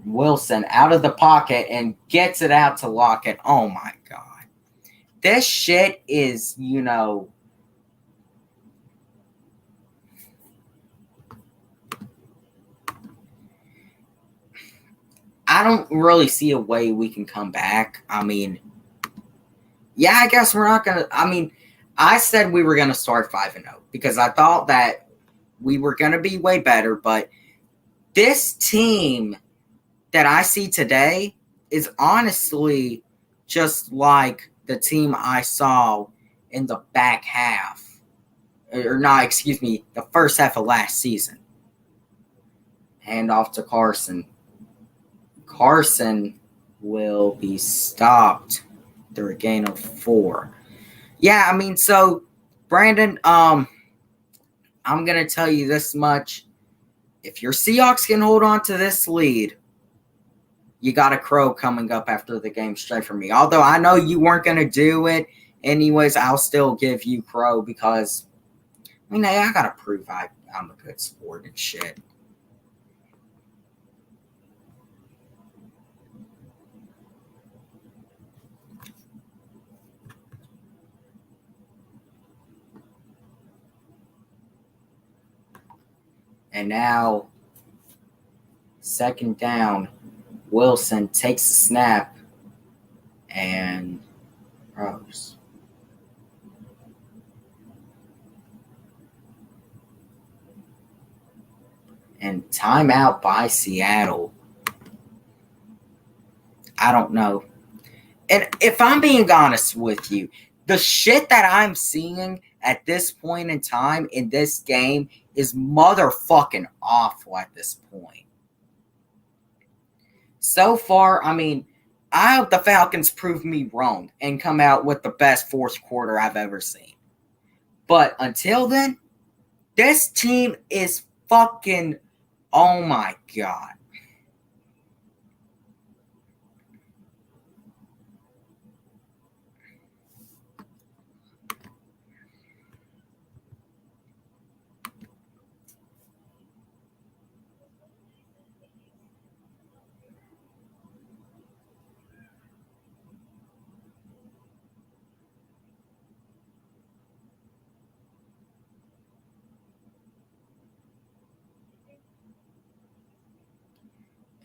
Wilson out of the pocket and gets it out to Lockett. Oh, my God. This shit is, I don't really see a way we can come back. I mean, yeah, I guess we're not going to. I mean, I said we were going to start 5-0 because I thought that we were going to be way better. But this team that I see today is honestly just like the team I saw in the back half. Or not, excuse me, the first half of last season. Hand off to Carson. Carson will be stopped through a gain of 4. Yeah, I mean, so Brandon, I'm gonna tell you this much. If your Seahawks can hold on to this lead, you got a crow coming up after the game straight from me. Although I know you weren't gonna do it anyways, I'll still give you crow because I mean, I gotta prove I'm a good sport and shit. And now, second down, Wilson takes the snap and throws. And timeout by Seattle. I don't know. And if I'm being honest with you, the shit that I'm seeing at this point in time in this game is motherfucking awful at this point. So far, I mean, I hope the Falcons prove me wrong and come out with the best fourth quarter I've ever seen. But until then, this team is fucking, oh my God.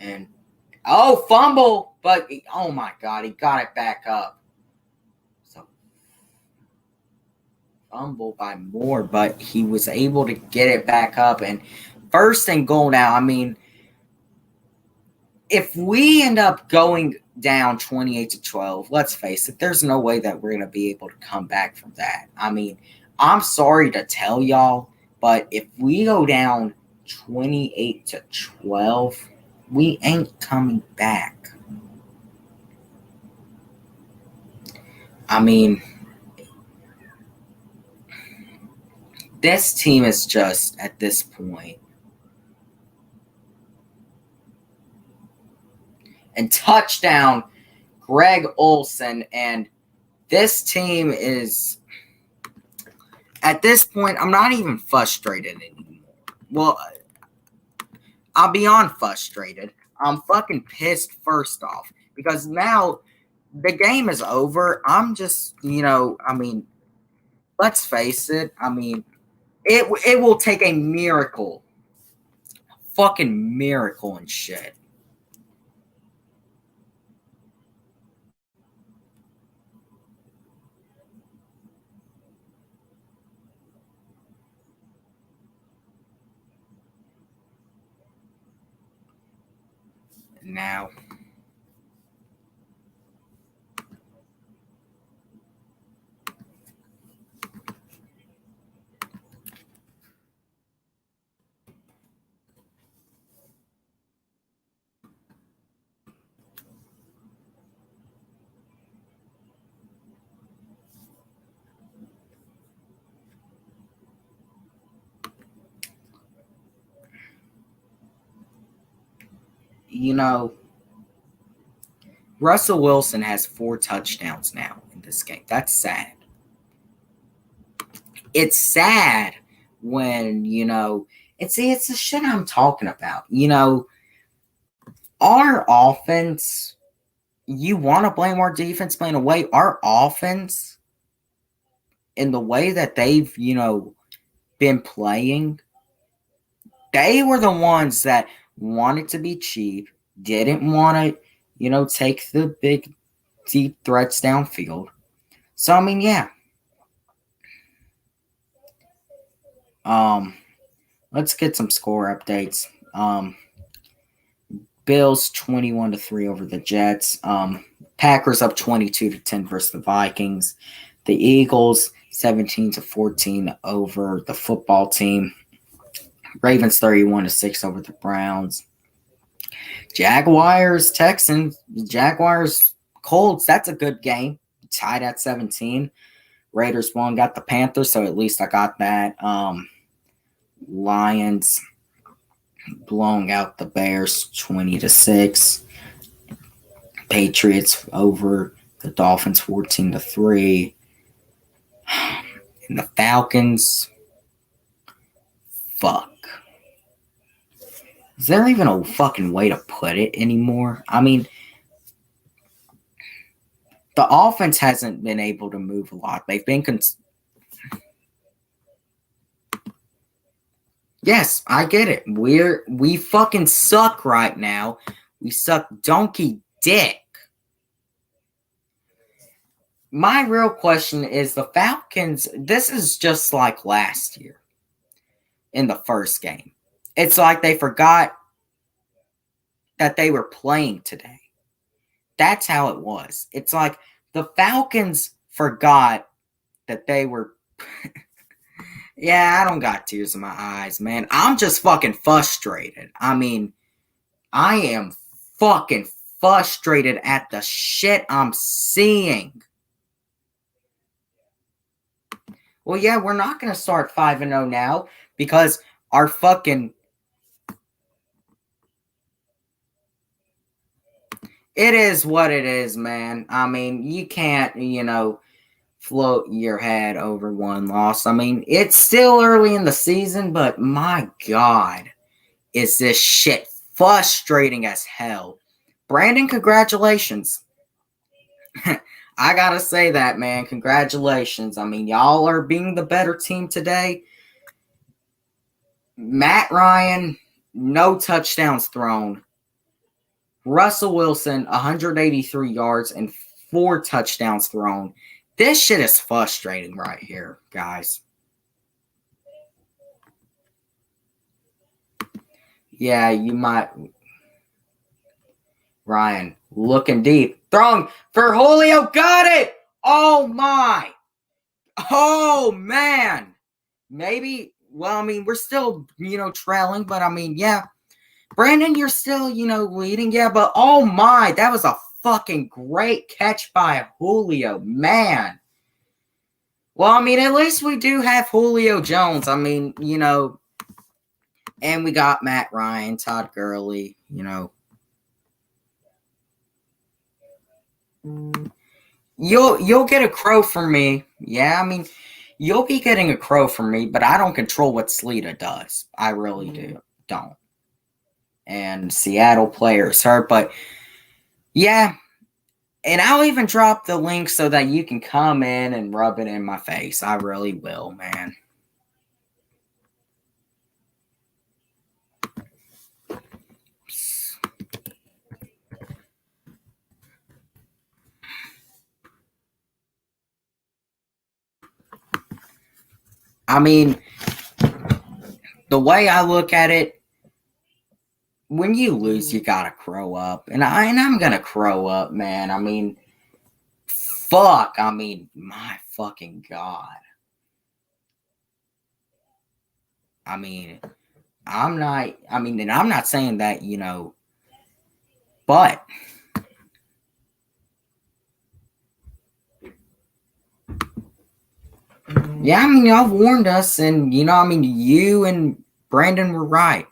And fumble, but oh my God, he got it back up. So fumble by Moore, but he was able to get it back up. And first and goal now. I mean, if we end up going down 28-12, let's face it, there's no way that we're going to be able to come back from that. I mean, I'm sorry to tell y'all, but if we go down 28-12, we ain't coming back. I mean, this team is just, at this point, and touchdown, Greg Olsen, and this team is, at this point, I'm not even frustrated anymore. Well, I'll be frustrated. I'm fucking pissed first off because now the game is over. I'm just, I mean, let's face it. I mean, it will take a miracle, fucking miracle and shit. Now, Russell Wilson has 4 touchdowns now in this game. That's sad. It's sad when, it's the shit I'm talking about. Our offense, you want to blame our defense playing away. Our offense, in the way that they've, been playing, they were the ones that wanted to be cheap, didn't want to, take the big, deep threats downfield. So, I mean, yeah. Let's get some score updates. Bills 21-3 over the Jets. Packers up 22-10 versus the Vikings. The Eagles 17-14 over the football team. Ravens 31-6 over the Browns. Jaguars, Texans, Jaguars, Colts. That's a good game. Tied at 17. Raiders won, got the Panthers, so at least I got that. Lions blowing out the Bears 20-6. Patriots over the Dolphins 14-3. And the Falcons, fuck. Is there even a fucking way to put it anymore? I mean, the offense hasn't been able to move a lot. They've been yes, I get it. We fucking suck right now. We suck donkey dick. My real question is the Falcons, this is just like last year in the first game. It's like they forgot that they were playing today. That's how it was. It's like the Falcons forgot that they were... Yeah, I don't got tears in my eyes, man. I'm just fucking frustrated. I mean, I am fucking frustrated at the shit I'm seeing. Well, yeah, we're not going to start 5-0 now because our fucking... It is what it is, man. I mean, you can't, float your head over one loss. I mean, it's still early in the season, but my God, is this shit frustrating as hell. Brandon, congratulations. I gotta say that, man. Congratulations. I mean, y'all are being the better team today. Matt Ryan, no touchdowns thrown. Russell Wilson, 183 yards and 4 touchdowns thrown. This shit is frustrating right here, guys. Yeah, you might. Ryan, looking deep. Throwing for Julio. Got it! Oh, my. Oh, man. Maybe, well, I mean, we're still, trailing, but I mean, yeah. Brandon, you're still, leading. Yeah, but oh, my. That was a fucking great catch by Julio. Man. Well, I mean, at least we do have Julio Jones. I mean, and we got Matt Ryan, Todd Gurley, You'll get a crow from me. Yeah, I mean, you'll be getting a crow from me, but I don't control what Sleeta does. I really don't. And Seattle players hurt, but yeah. And I'll even drop the link so that you can come in and rub it in my face. I really will, man. I mean, the way I look at it, when you lose, you gotta crow up. And I'm gonna crow up, man. I mean, fuck. I mean, my fucking God. I mean, I'm not saying that, but yeah, I mean, y'all warned us, and, you and Brandon were right.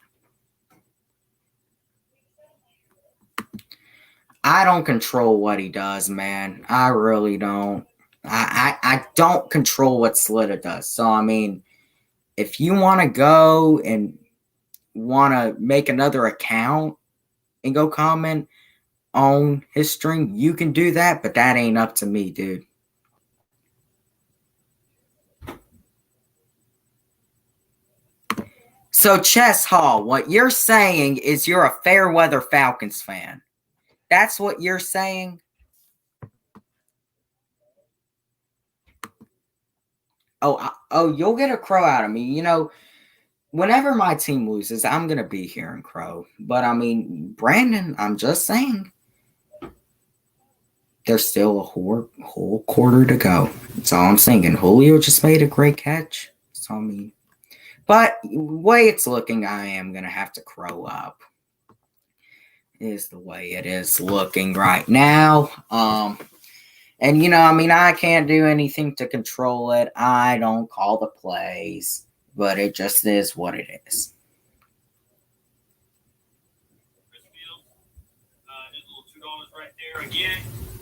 I don't control what he does, man. I really don't. I don't control what Sleeta does. So, I mean, if you want to go and want to make another account and go comment on his stream, you can do that, but that ain't up to me, dude. So, Chess Hall, what you're saying is you're a fair weather Falcons fan. That's what you're saying? Oh, you'll get a crow out of me. You know, whenever my team loses, I'm going to be here in crow. But, I mean, Brandon, I'm just saying. There's still a whole quarter to go. That's all I'm saying. And Julio just made a great catch. So, I mean, but the way it's looking, I am going to have to crow up. Is the way it is looking right now. And, you know, I mean, I can't do anything to control it. I don't call the plays. But it just is what it is. Chris Fields, just a little $2 right there. Again,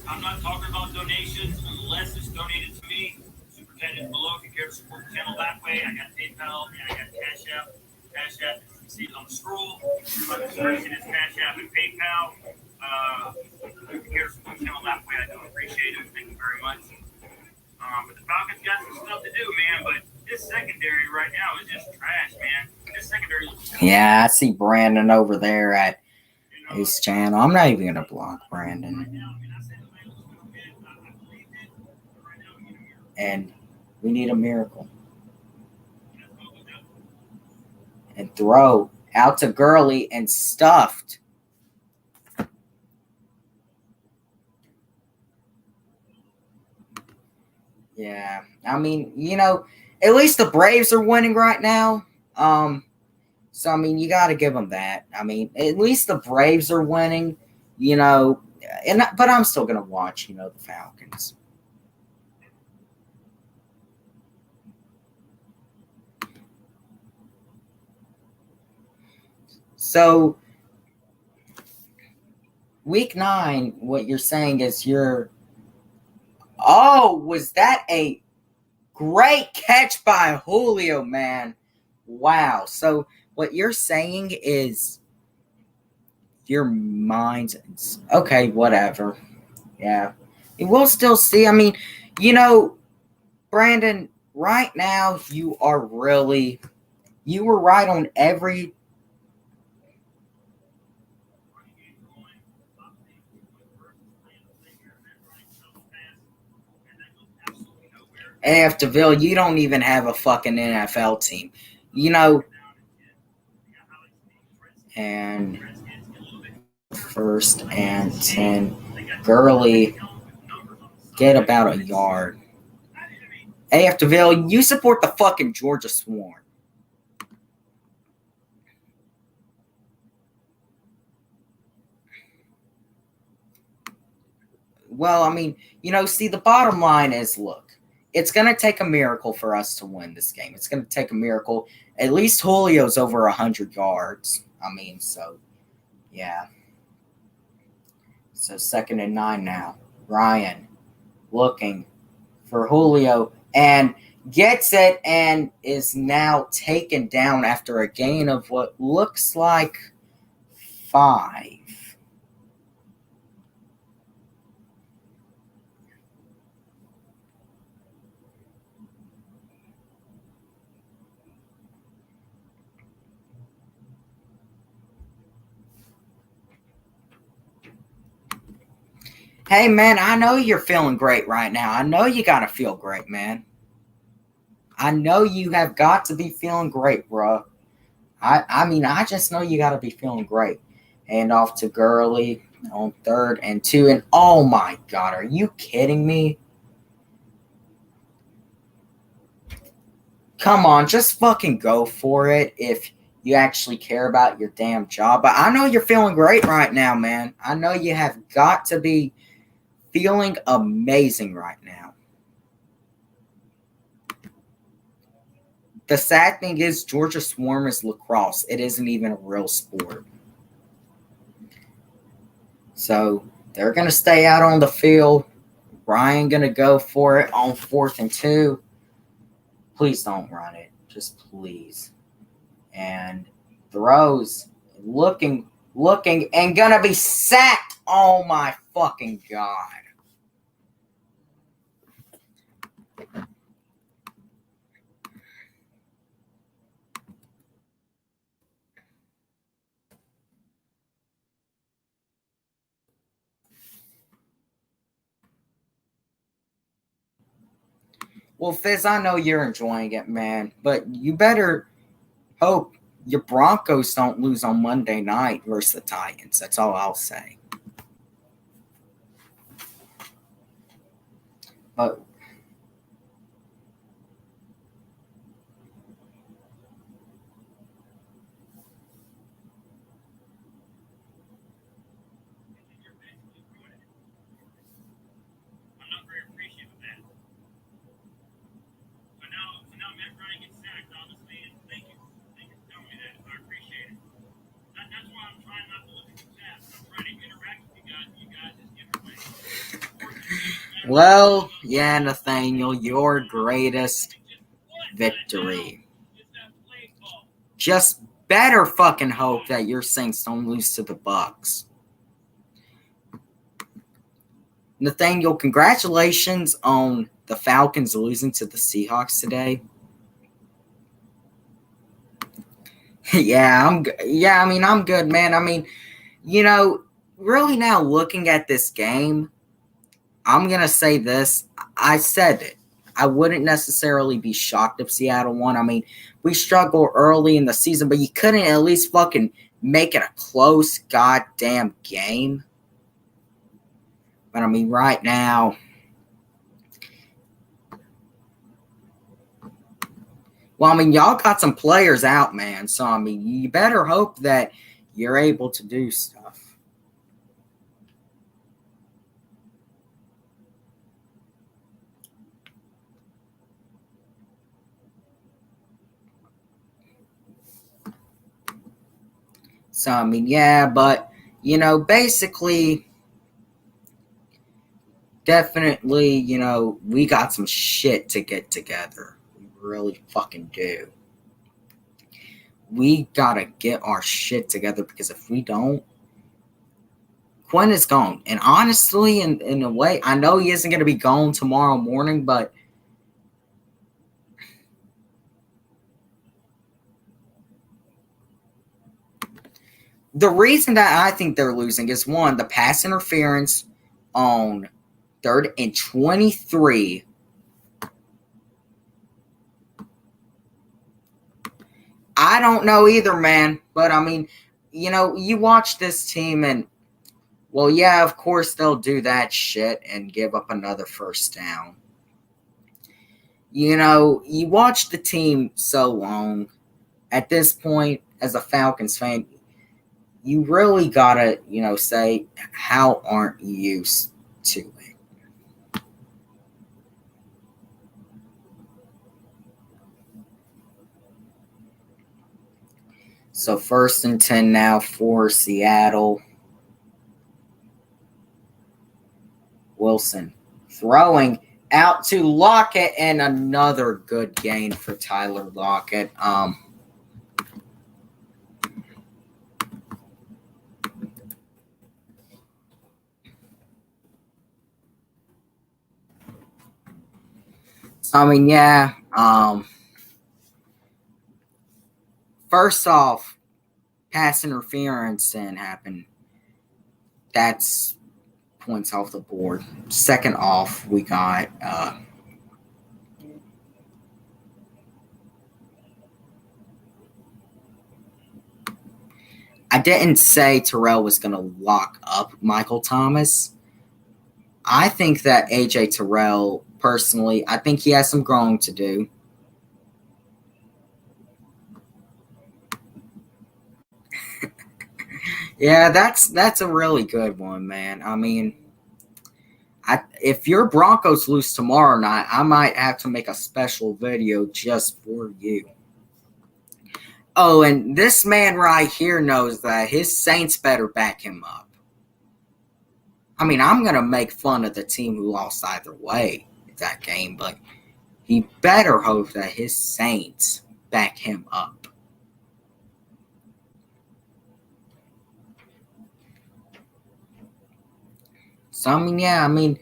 I'm not talking about donations unless it's donated to me. Super Chat is below if you care to support the channel that way. I got PayPal and I got Cash App. Cash App, you can see it on the scroll. My description is Cash App and PayPal. If you care to support the channel that way, I do appreciate it. Thank you very much. But the Falcons got some stuff to do, man. But this secondary right now is just trash, man. This secondary looks Yeah, I see Brandon over there at his channel. I'm not even going to block Brandon. And we need a miracle. And throw out to Gurley and stuffed. Yeah, I mean, you know, at least the Braves are winning right now. So I mean, you got to give them that. I mean, at least the Braves are winning, you know, but I'm still gonna watch, you know, the Falcons. So week 9, what you're saying is was that a great catch by Julio, man? Wow. So what you're saying is your mind's okay, whatever. Yeah. We'll still see. I mean, you know, Brandon, right now you were right on every. After Deville, you don't even have a fucking NFL team. You know, and 1st and 10. Gurley, get about a yard. After Deville, you support the fucking Georgia Swarm. Well, I mean, you know, see, the bottom line is, look, it's going to take a miracle for us to win this game. It's going to take a miracle. At least Julio's over 100 yards. I mean, so, yeah. So 2nd and 9 now. Ryan looking for Julio and gets it and is now taken down after a gain of what looks like 5. Hey, man, I know you're feeling great right now. I know you got to feel great, man. I know you have got to be feeling great, bro. I mean, I just know you got to be feeling great. And off to Gurley on 3rd and 2. And, oh, my God, are you kidding me? Come on, just fucking go for it if you actually care about your damn job. But I know you're feeling great right now, man. I know you have got to be feeling amazing right now. The sad thing is Georgia Swarm is lacrosse. It isn't even a real sport. So they're going to stay out on the field. Ryan going to go for it on 4th and 2. Please don't run it. Just please. And throws, looking, and going to be sacked. Oh, my fucking God. Well, Fizz, I know you're enjoying it, man, but you better hope your Broncos don't lose on Monday night versus the Titans. That's all I'll say. But You're basically ruining it. I'm not very appreciative of that. So now Matt Ryan gets sacked, honestly, and thank you. Thank you for telling me that. I appreciate it. That's why I'm trying not to look at the chat. I'm trying to interact with you guys, and you guys just get away. well, yeah, Nathaniel, your greatest victory. Just better fucking hope that your Saints don't lose to the Bucks. Nathaniel, congratulations on the Falcons losing to the Seahawks today. I'm good, man. I mean, really now looking at this game, I'm going to say this. I said it. I wouldn't necessarily be shocked if Seattle won. I mean, we struggled early in the season, but you couldn't at least fucking make it a close goddamn game. But I mean, right now, well, I mean, y'all got some players out, man. So, I mean, you better hope that you're able to do stuff. So, I mean, yeah, but, basically, definitely, we got some shit to get together. We really fucking do. We gotta get our shit together because if we don't, Quinn is gone. And honestly, in a way, I know he isn't going to be gone tomorrow morning, but the reason that I think they're losing is, one, the pass interference on 3rd and 23. I don't know either, man. But, I mean, you watch this team and, well, yeah, of course they'll do that shit and give up another first down. You watch the team so long. At this point, as a Falcons fan, you really gotta, say, how aren't you used to it? So 1st and 10 now for Seattle. Wilson throwing out to Lockett, and another good gain for Tyler Lockett. I mean, yeah. First off, pass interference didn't happen. That's points off the board. Second off, we got I didn't say Terrell was going to lock up Michael Thomas. I think that AJ Terrell, personally, I think he has some growing to do. Yeah, that's a really good one, man. I mean, if your Broncos lose tomorrow night, I might have to make a special video just for you. Oh, and this man right here knows that his Saints better back him up. I mean, I'm going to make fun of the team who lost either way that game, but he better hope that his Saints back him up. So, I mean,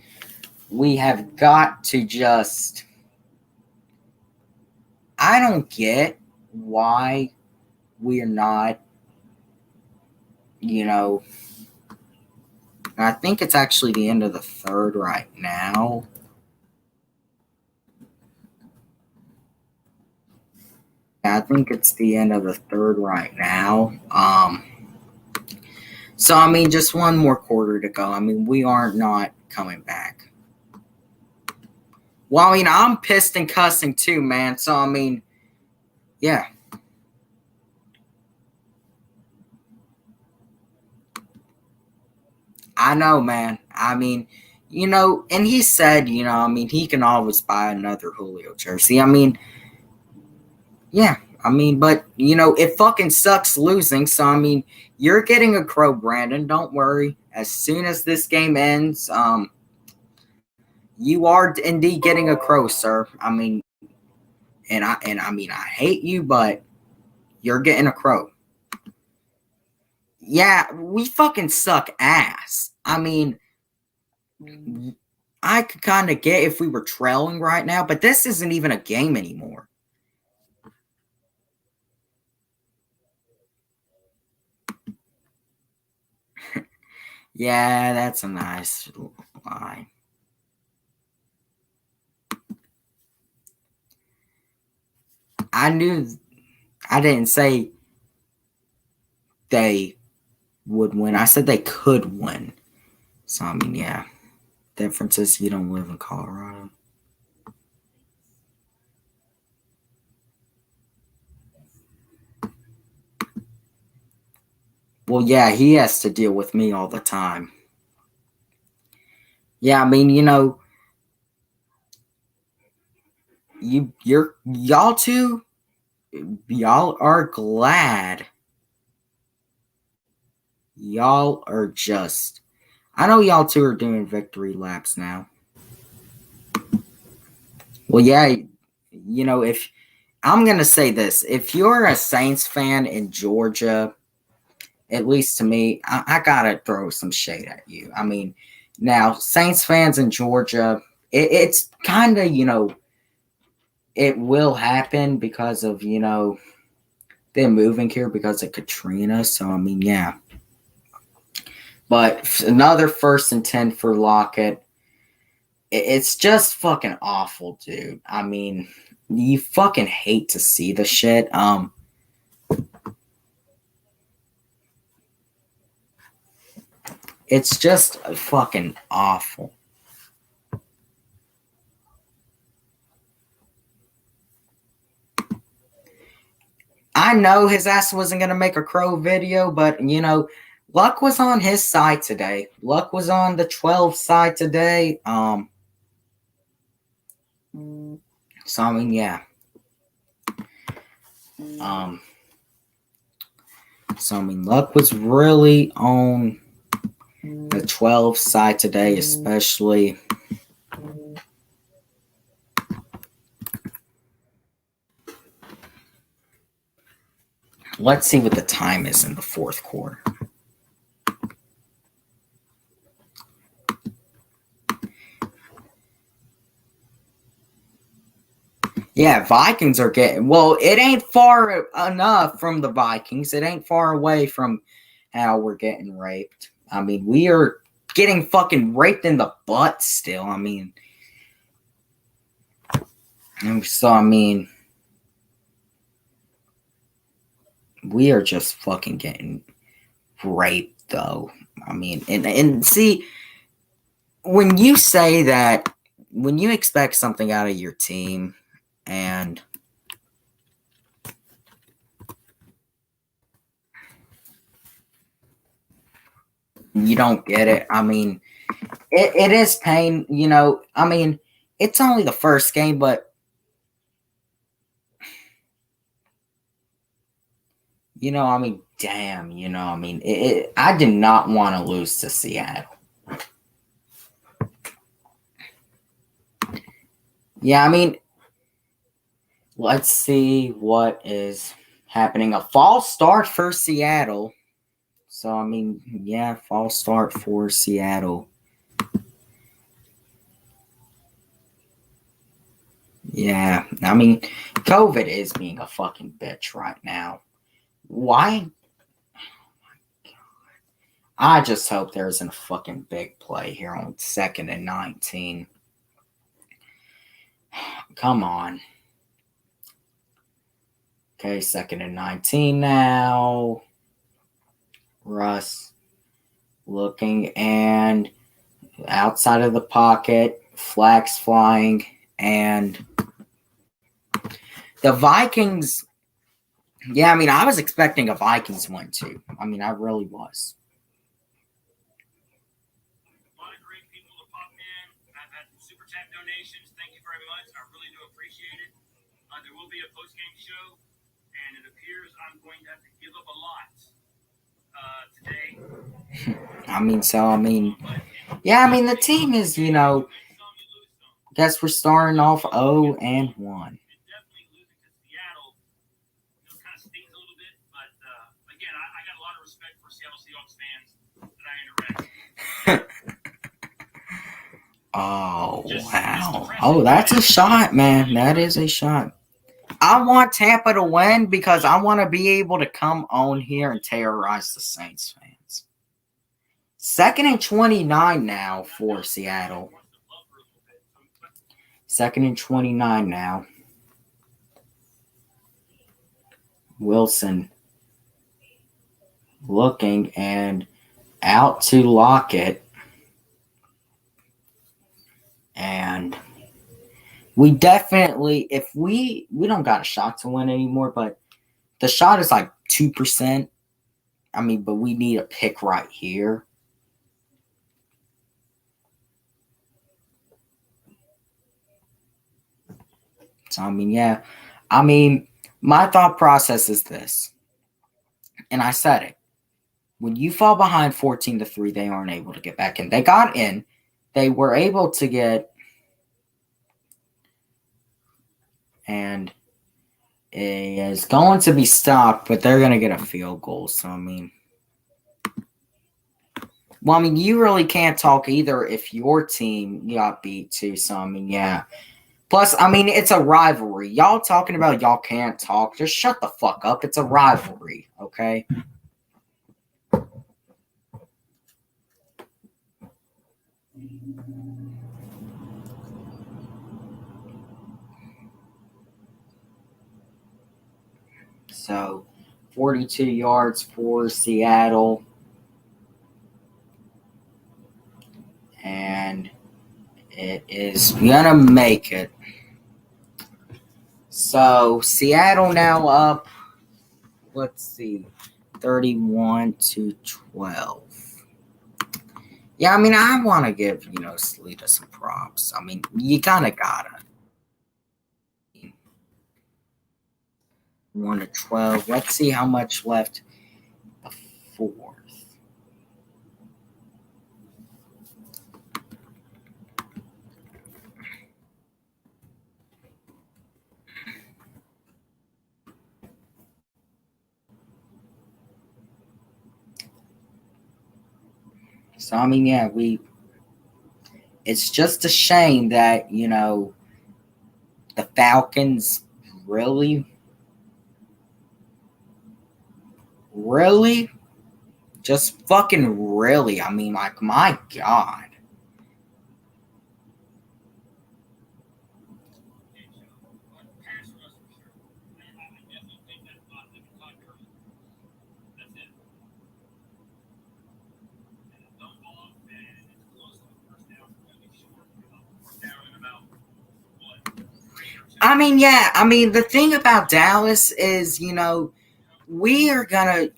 we have got to just... I don't get why we're not, I think it's actually the end of the 3rd right now. I think it's the end of the third right now. So, I mean, just one more quarter to go. I mean, we are not coming back. Well, I mean, I'm pissed and cussing too, man. So, I mean, yeah. I know, man. I mean, and he said, I mean, he can always buy another Julio jersey. I mean, yeah. I mean, but, it fucking sucks losing. So, I mean, you're getting a crow, Brandon. Don't worry. As soon as this game ends, you are indeed getting a crow, sir. I mean, I mean, I hate you, but you're getting a crow. Yeah, we fucking suck ass. I mean, I could kind of get if we were trailing right now, but this isn't even a game anymore. Yeah, that's a nice line. I didn't say they would win. I said they could win. So, I mean, yeah. Difference is you don't live in Colorado. Well, yeah, he has to deal with me all the time. Yeah, I mean, y'all two, y'all are glad. Y'all are just, I know y'all two are doing victory laps now. Well, yeah, if I'm going to say this, if you're a Saints fan in Georgia, at least to me, I got to throw some shade at you. I mean, now, Saints fans in Georgia, it's kind of, it will happen because of, them moving here because of Katrina. So, I mean, yeah. But another 1st and 10 for Lockett. It's just fucking awful, dude. I mean, you fucking hate to see the shit. It's just fucking awful. I know his ass wasn't going to make a crow video, but, luck was on his side today. Luck was on the 12 side today. So, I mean, yeah. So, I mean, luck was really on the 12 side today, especially. Let's see what the time is in the 4th quarter. Yeah, Vikings are getting, well, it ain't far enough from the Vikings. It ain't far away from how we're getting raped. I mean, we are getting fucking raped in the butt still. I mean, so, I mean, we are just fucking getting raped, though. I mean, and see, when you say that, when you expect something out of your team and you don't get it, I mean, it is pain, I mean, it's only the first game, but I mean, damn, I mean, I did not want to lose to Seattle. Yeah, I mean, let's see what is happening. A false start for Seattle. So, I mean, yeah, false start for Seattle. Yeah, I mean, COVID is being a fucking bitch right now. Why? I just hope there isn't a fucking big play here on 2nd and 19. Come on. Okay, 2nd and 19 now. Russ looking and outside of the pocket, flags flying, and the Vikings. Yeah, I mean, I was expecting a Vikings win too. I mean, I really was. A lot of great people that popped in. I've had some super chat donations. Thank you very much. I really do appreciate it. There will be a post-game show, and it appears I'm going to have to give up a lot today. Yeah, I mean, the team is, guess we're starting off 0-1. And definitely losing to Seattle, kind of stings a little bit. But again, I got a lot of respect for Seattle Seahawks fans that I interact with. Oh, wow. Oh, that's a shot, man. That is a shot. I want Tampa to win because I want to be able to come on here and terrorize the Saints fans. 2nd and 29 now for Seattle. 2nd and 29 now. Wilson looking and out to Lockett. And we definitely, if we don't got a shot to win anymore, but the shot is like 2%. I mean, but we need a pick right here. So, I mean, yeah. I mean, my thought process is this. And I said it. When you fall behind 14-3, they aren't able to get back in. They got in. They were able to get, and it is going to be stopped, but they're going to get a field goal. So, I mean, you really can't talk either if your team got beat too. So, I mean, yeah. Plus, I mean, it's a rivalry. Y'all talking about y'all can't talk. Just shut the fuck up. It's a rivalry, okay? So, 42 yards for Seattle. And it is going to make it. So, Seattle now up, let's see, 31-12. Yeah, I mean, I want to give, Salita some props. I mean, you kind of got to. 1-12. Let's see how much left. The fourth. So, I mean, yeah, it's just a shame that, the Falcons really, just fucking really, I mean, like, my God. I mean, yeah. I mean, the thing about Dallas is, we are going to.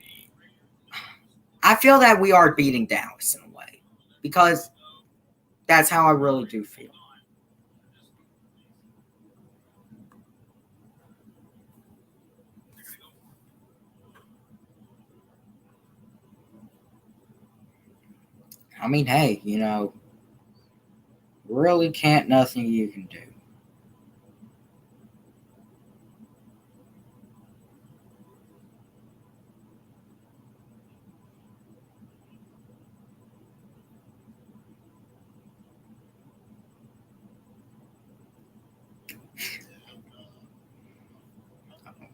I feel that we are beating Dallas in a way because that's how I really do feel. I mean, hey, really can't nothing you can do.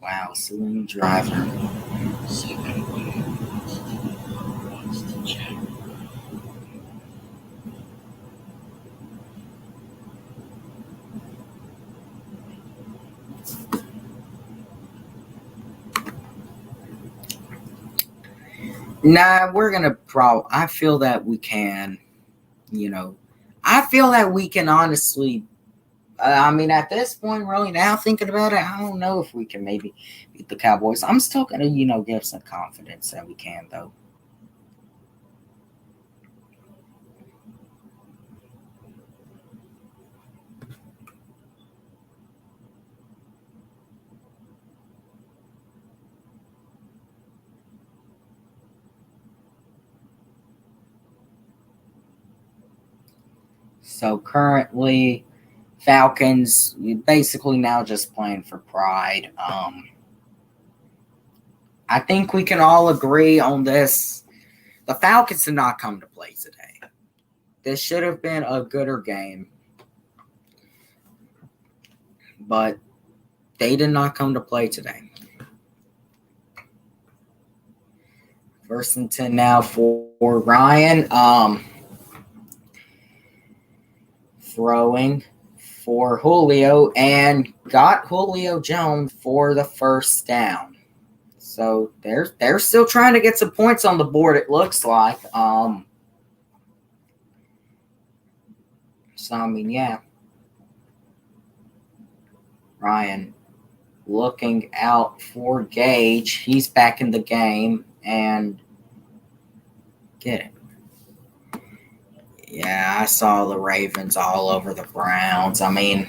Wow, saloon driver. Nah, we're gonna I feel that we can. I feel that we can honestly. I mean, at this point, really now thinking about it, I don't know if we can maybe beat the Cowboys. I'm still gonna, give some confidence that we can, though. So currently, Falcons basically now just playing for pride. I think we can all agree on this. The Falcons did not come to play today. This should have been a gooder game, but they did not come to play today. 1st and 10 now for Ryan. Throwing for Julio and got Julio Jones for the first down. So they're still trying to get some points on the board, it looks like. So, I mean, yeah. Ryan looking out for Gage. He's back in the game and get it. Yeah, I saw the Ravens all over the Browns. I mean,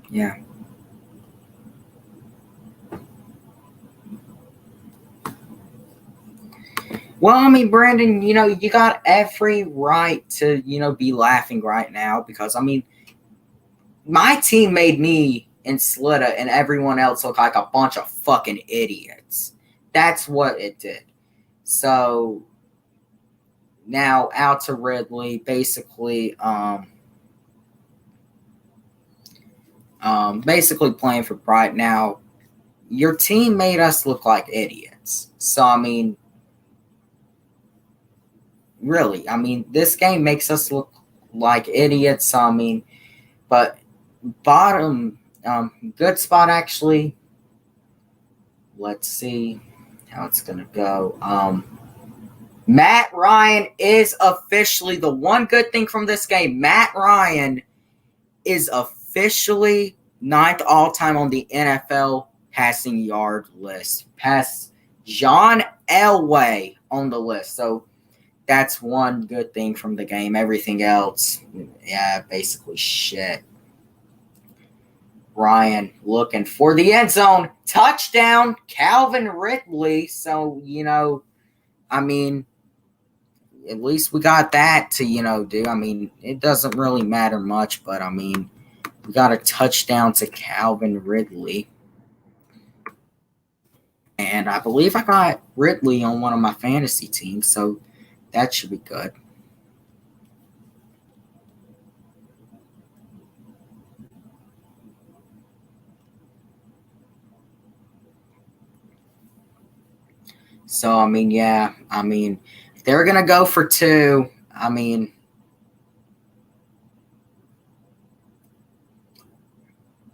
yeah. Well, I mean, Brandon, you got every right to, be laughing right now because, I mean, my team made me and Slitta and everyone else look like a bunch of fucking idiots. That's what it did. So now out to Ridley, basically, basically playing for pride. Now, your team made us look like idiots. So, I mean, really, I mean, this game makes us look like idiots. I mean, but bottom, good spot actually. Let's see how it's going to go. Matt Ryan is officially the one good thing from this game. Matt Ryan is officially 9th all-time on the NFL passing yard list. Past John Elway on the list. So that's one good thing from the game. Everything else, yeah, basically shit. Ryan looking for the end zone. Touchdown, Calvin Ridley. So, I mean, at least we got that to, do. I mean, it doesn't really matter much, but, I mean, we got a touchdown to Calvin Ridley. And I believe I got Ridley on one of my fantasy teams, so that should be good. So, I mean, yeah. I mean, if they're going to go for 2, I mean,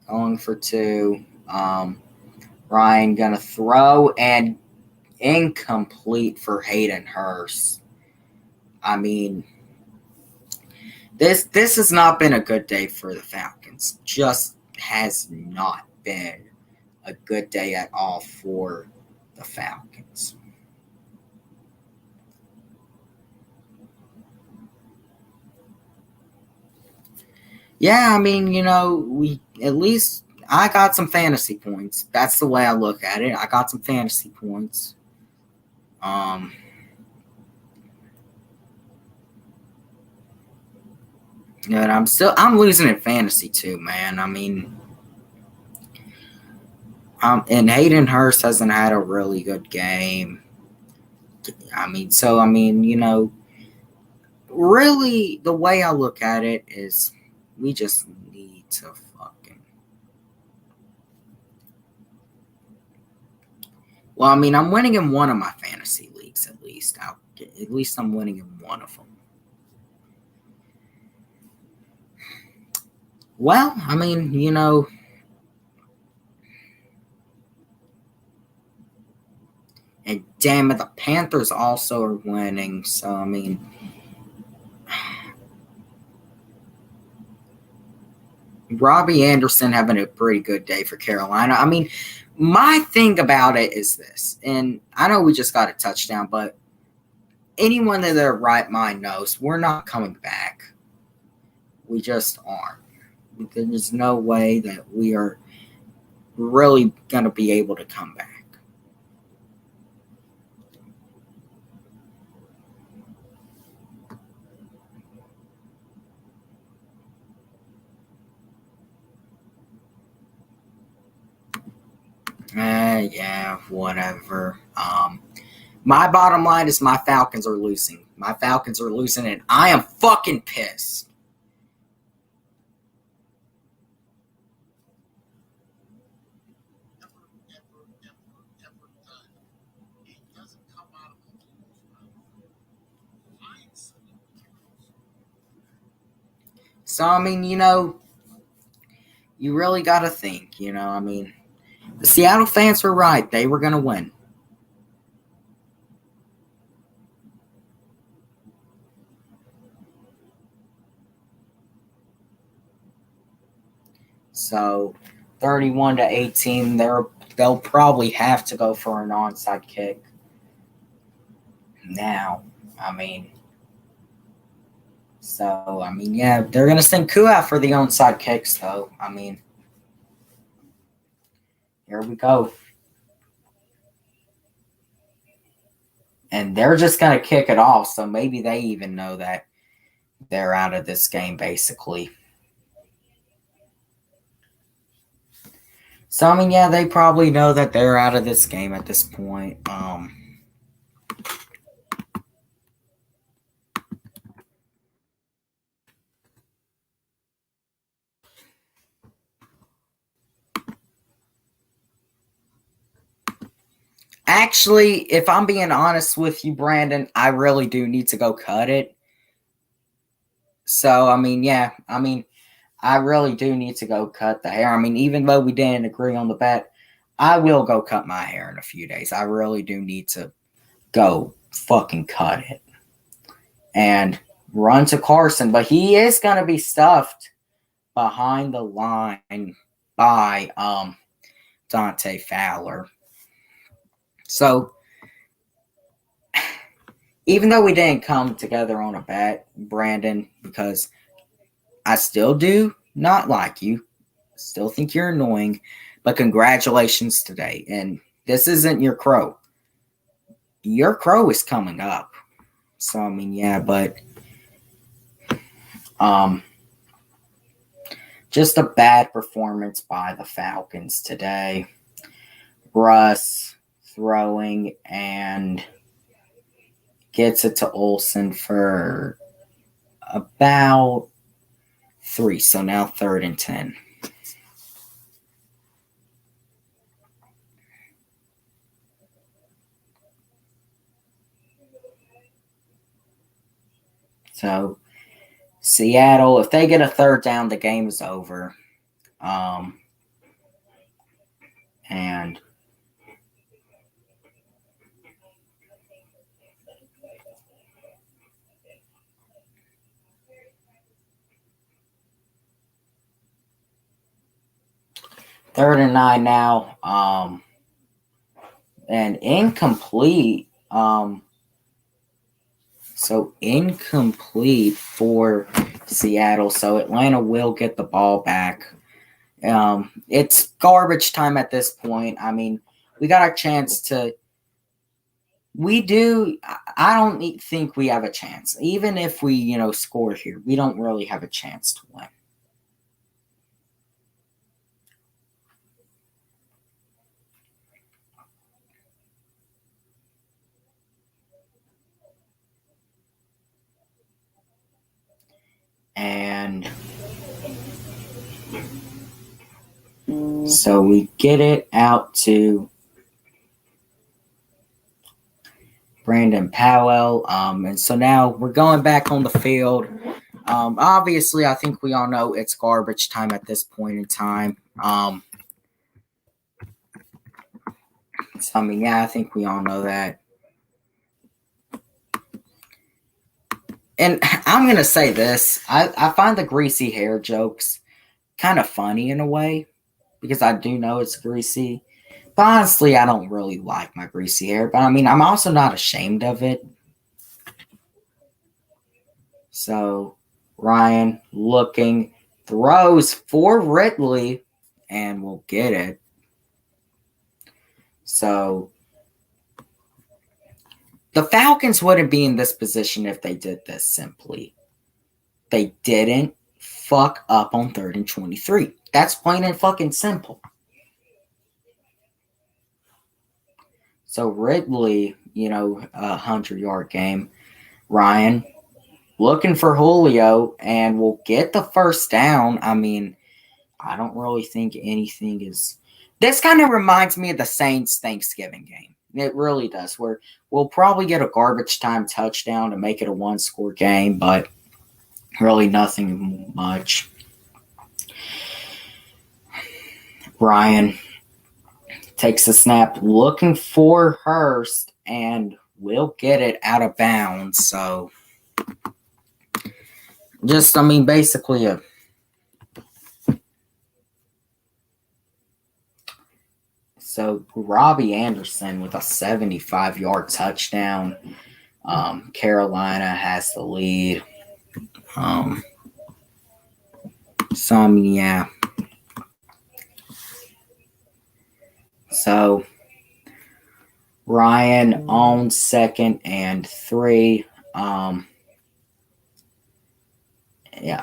going for 2. Ryan going to throw and incomplete for Hayden Hurst. I mean, this has not been a good day for the Falcons. Just has not been a good day at all for the Falcons. Yeah, I mean, we at least I got some fantasy points. That's the way I look at it. I got some fantasy points. And I'm losing in fantasy too, man. I mean, and Hayden Hurst hasn't had a really good game. I mean, really the way I look at it is we just need to fucking. Well, I mean, I'm winning in one of my fantasy leagues at least. At least I'm winning in one of them. Well, I mean, And damn it, the Panthers also are winning. So, I mean, Robbie Anderson having a pretty good day for Carolina. I mean, my thing about it is this, and I know we just got a touchdown, but anyone in their right mind knows we're not coming back. We just aren't. There's no way that we are really going to be able to come back. Yeah, whatever. My bottom line is my Falcons are losing. My Falcons are losing, and I am fucking pissed. So, I mean, you really got to think, I mean, the Seattle fans were right. They were going to win. So, 31-18, they'll probably have to go for an onside kick. Now, I mean, yeah, they're going to send Koo out for the onside kicks, though. I mean, here we go. And they're just going to kick it off, so maybe they even know that they're out of this game, basically. So, I mean, yeah, they probably know that they're out of this game at this point. Actually, if I'm being honest with you, Brandon, I really do need to go cut it. So, I mean, yeah, I really do need to go cut the hair. I mean, even though we didn't agree on the bet, I will go cut my hair in a few days. I really do need to go fucking cut it and run to Carson. But he is going to be stuffed behind the line by Dante Fowler. So, even though we didn't come together on a bet, Brandon, because I still do not like you, still think you're annoying, but congratulations today. And this isn't your crow. Your crow is coming up. So, I mean, yeah, but just a bad performance by the Falcons today. Russ throwing and gets it to Olsen for about 3. So now 3rd and 10. So Seattle, if they get a 3rd down, the game is over. And third and 9 now. And incomplete. So incomplete for Seattle. So Atlanta will get the ball back. It's garbage time at this point. I mean, we got a chance to. I don't think we have a chance. Even if we, score here, we don't really have a chance to win. And so we get it out to Brandon Powell. And so now we're going back on the field. Obviously, I think we all know it's garbage time at this point in time. So, I mean, yeah, I think we all know that. And I'm going to say this. I find the greasy hair jokes kind of funny in a way because I do know it's greasy. But honestly, I don't really like my greasy hair. But I mean, I'm also not ashamed of it. So, Ryan looking, throws for Ridley, and will get it. So, the Falcons wouldn't be in this position if they did this simply. They didn't fuck up on 3rd and 23. That's plain and fucking simple. So Ridley, 100-yard game. Ryan looking for Julio and will get the first down. I mean, I don't really think anything is. This kind of reminds me of the Saints Thanksgiving game. It really does. Where we'll probably get a garbage time touchdown to make it a 1-score game, but really nothing much. Ryan takes a snap looking for Hurst and will get it out of bounds. So, basically a. So, Robbie Anderson with a 75-yard touchdown. Carolina has the lead. Yeah. So, Ryan on 2nd and 3.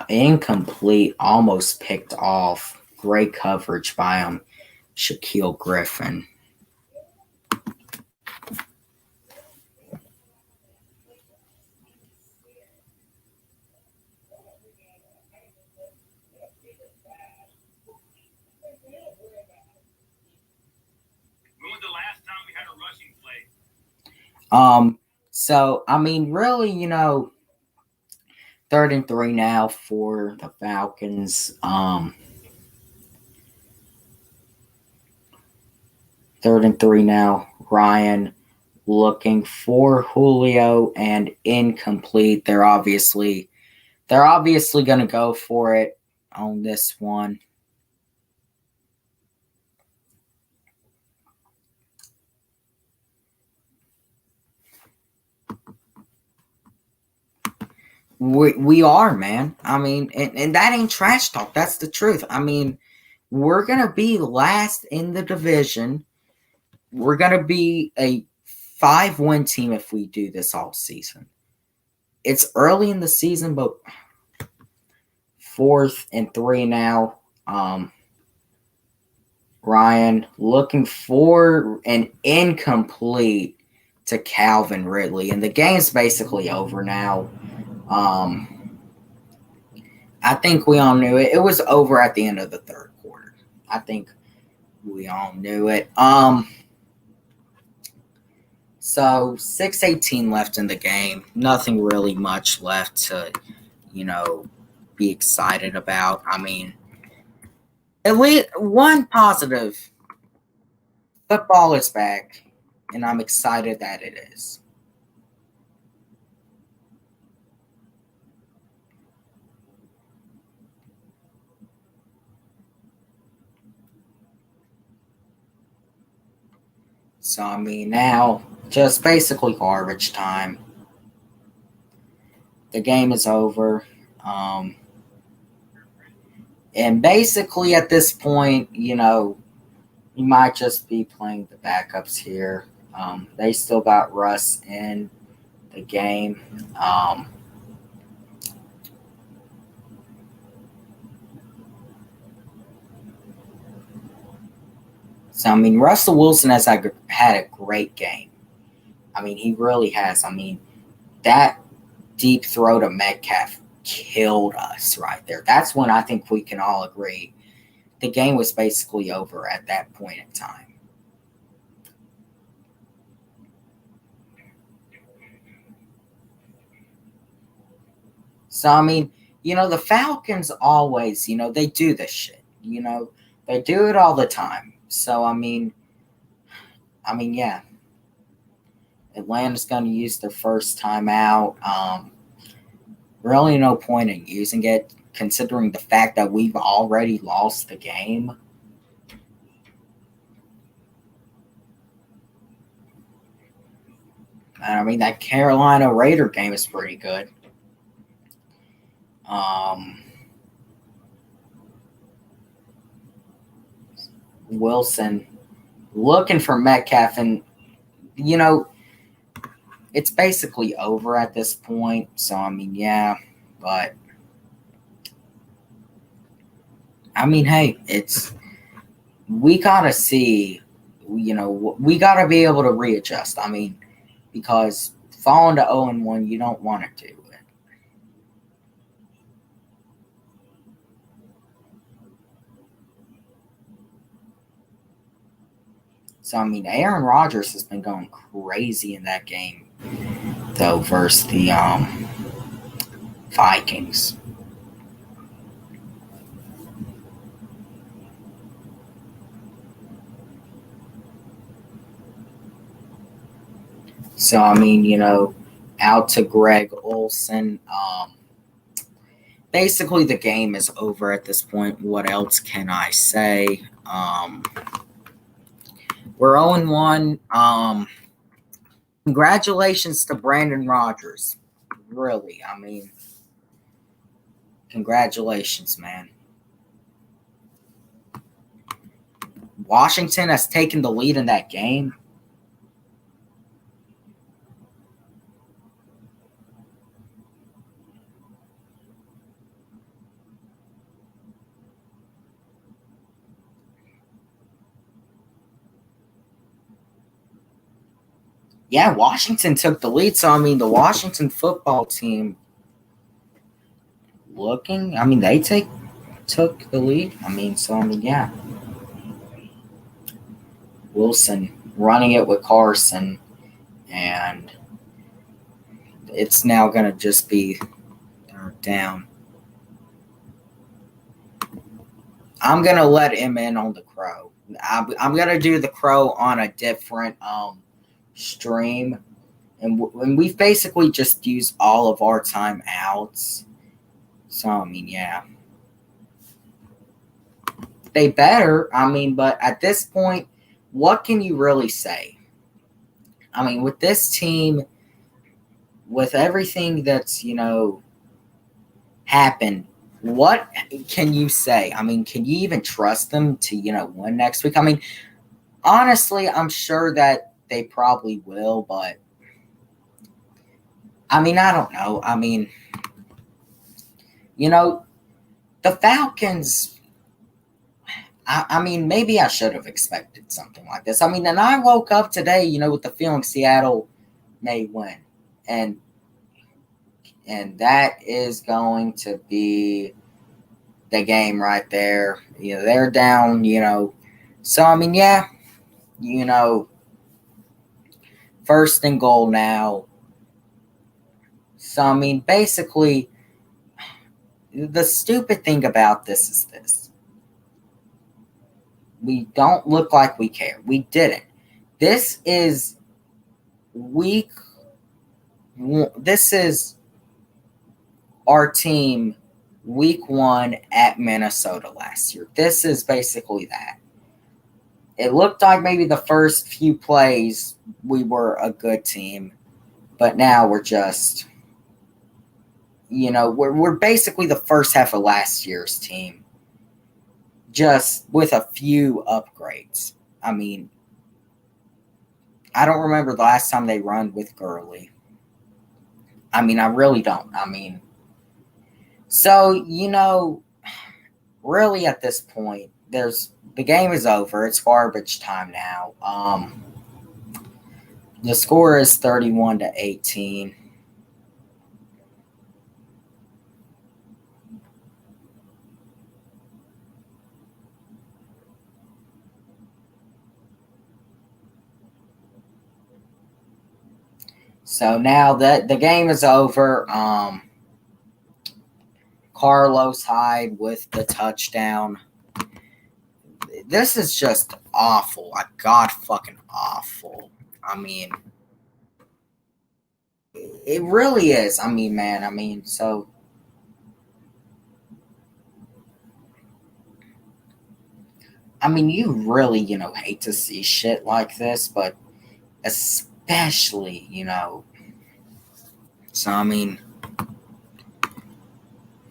Incomplete, almost picked off. Great coverage by him. Shaquille Griffin. When was the last time we had a rushing play? So, I mean, really, 3rd and 3 now for the Falcons. 3rd and 3 now. Ryan looking for Julio and incomplete. They're obviously going to go for it on this one. We are, man. I mean, and that ain't trash talk. That's the truth. I mean, we're going to be last in the division. We're going to be a 5-win team if we do this all season. It's early in the season, but 4th and 3 now. Ryan looking for an incomplete to Calvin Ridley. And the game's basically over now. I think we all knew it. It was over at the end of the 3rd quarter. I think we all knew it. So 6:18 left in the game. Nothing really much left to, be excited about. I mean, at least one positive. Football is back, and I'm excited that it is. So, I mean, now just basically garbage time. The game is over. And basically at this point, you might just be playing the backups here. They still got Russ in the game. So, I mean, Russell Wilson has had a great game. I mean, he really has. I mean, that deep throw to Metcalf killed us right there. That's when I think we can all agree the game was basically over at that point in time. So, I mean, the Falcons always, they do this shit. They do it all the time. So, I mean, I mean, yeah, Atlanta's going to use their first timeout. Really, no point in using it, considering the fact that we've already lost the game. I mean, that Carolina Raider game is pretty good. Wilson looking for Metcalf, and it's basically over at this point. So I mean, yeah, but I mean, hey, we gotta see, we gotta be able to readjust. I mean, because falling to 0-1, you don't want to do it. So I mean, Aaron Rodgers has been going crazy in that game, though, versus the Vikings. So I mean, out to Greg Olsen. Basically, the game is over at this point. What else can I say? We're 0-1. Congratulations to Brandon Rodgers. Really, I mean, congratulations, man. Washington has taken the lead in that game. Yeah, Washington took the lead. So, I mean, the Washington football team they took the lead. I mean, so, I mean, yeah. Wilson running it with Carson, and it's now going to just be down. I'm going to let him in on the crow. I'm going to do the crow on a different stream, and we've basically just used all of our timeouts. So I mean, yeah, they better. I mean, but at this point, what can you really say? I mean, with this team, with everything that's happened, what can you say? I mean, can you even trust them to win next week? I mean, honestly, I'm sure that they probably will, but I mean, I don't know. I mean, the Falcons, I mean, maybe I should have expected something like this. I mean, and I woke up today, with the feeling Seattle may win. And that is going to be the game right there. They're down, So, I mean, yeah, first and goal now. So, I mean, basically, the stupid thing about this is this. We don't look like we care. We didn't. This is this is our team week 1 at Minnesota last year. This is basically that. It looked like maybe the first few plays we were a good team, but now we're just, we're basically the first half of last year's team, just with a few upgrades. I mean, I don't remember the last time they run with Gurley. I mean, I really don't. I mean, so, really at this point, the game is over. It's garbage time now. The score is 31-18. So now that the game is over, Carlos Hyde with the touchdown. this is just awful. God fucking awful. I mean, it really is. I mean, man, so you really, hate to see shit like this, but especially, so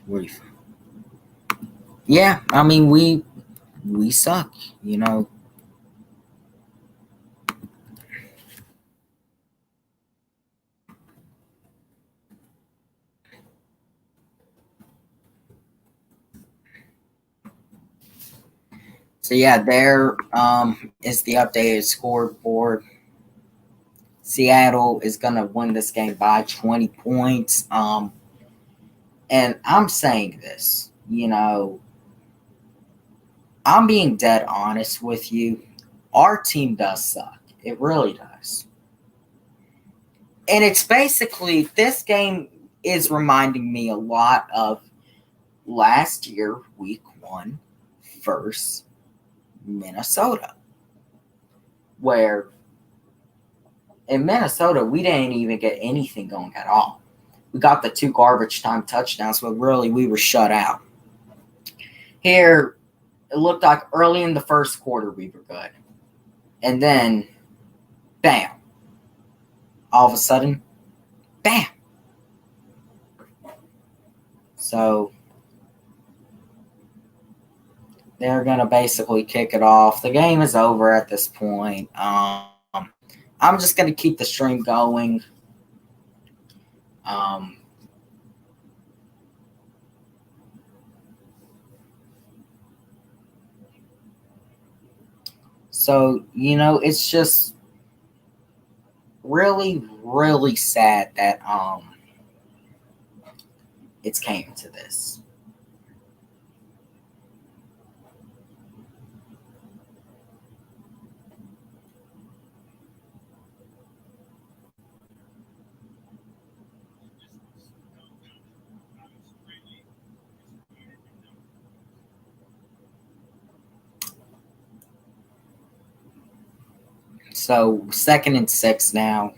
what do you think? Yeah, we suck, So yeah, there is the updated scoreboard. Seattle is gonna win this game by 20 points. And I'm saying this, I'm being dead honest with you. Our team does suck. It really does. And it's basically, this game is reminding me a lot of last year, week 1, versus Minnesota. Where in Minnesota, we didn't even get anything going at all. We got the 2 garbage time touchdowns, but really we were shut out. Here, it looked like early in the first quarter we were good. And then, bam. All of a sudden, bam. So, they're going to basically kick it off. The game is over at this point. I'm just going to keep the stream going. So, it's just really, really sad that it's came to this. So 2nd and 6 now.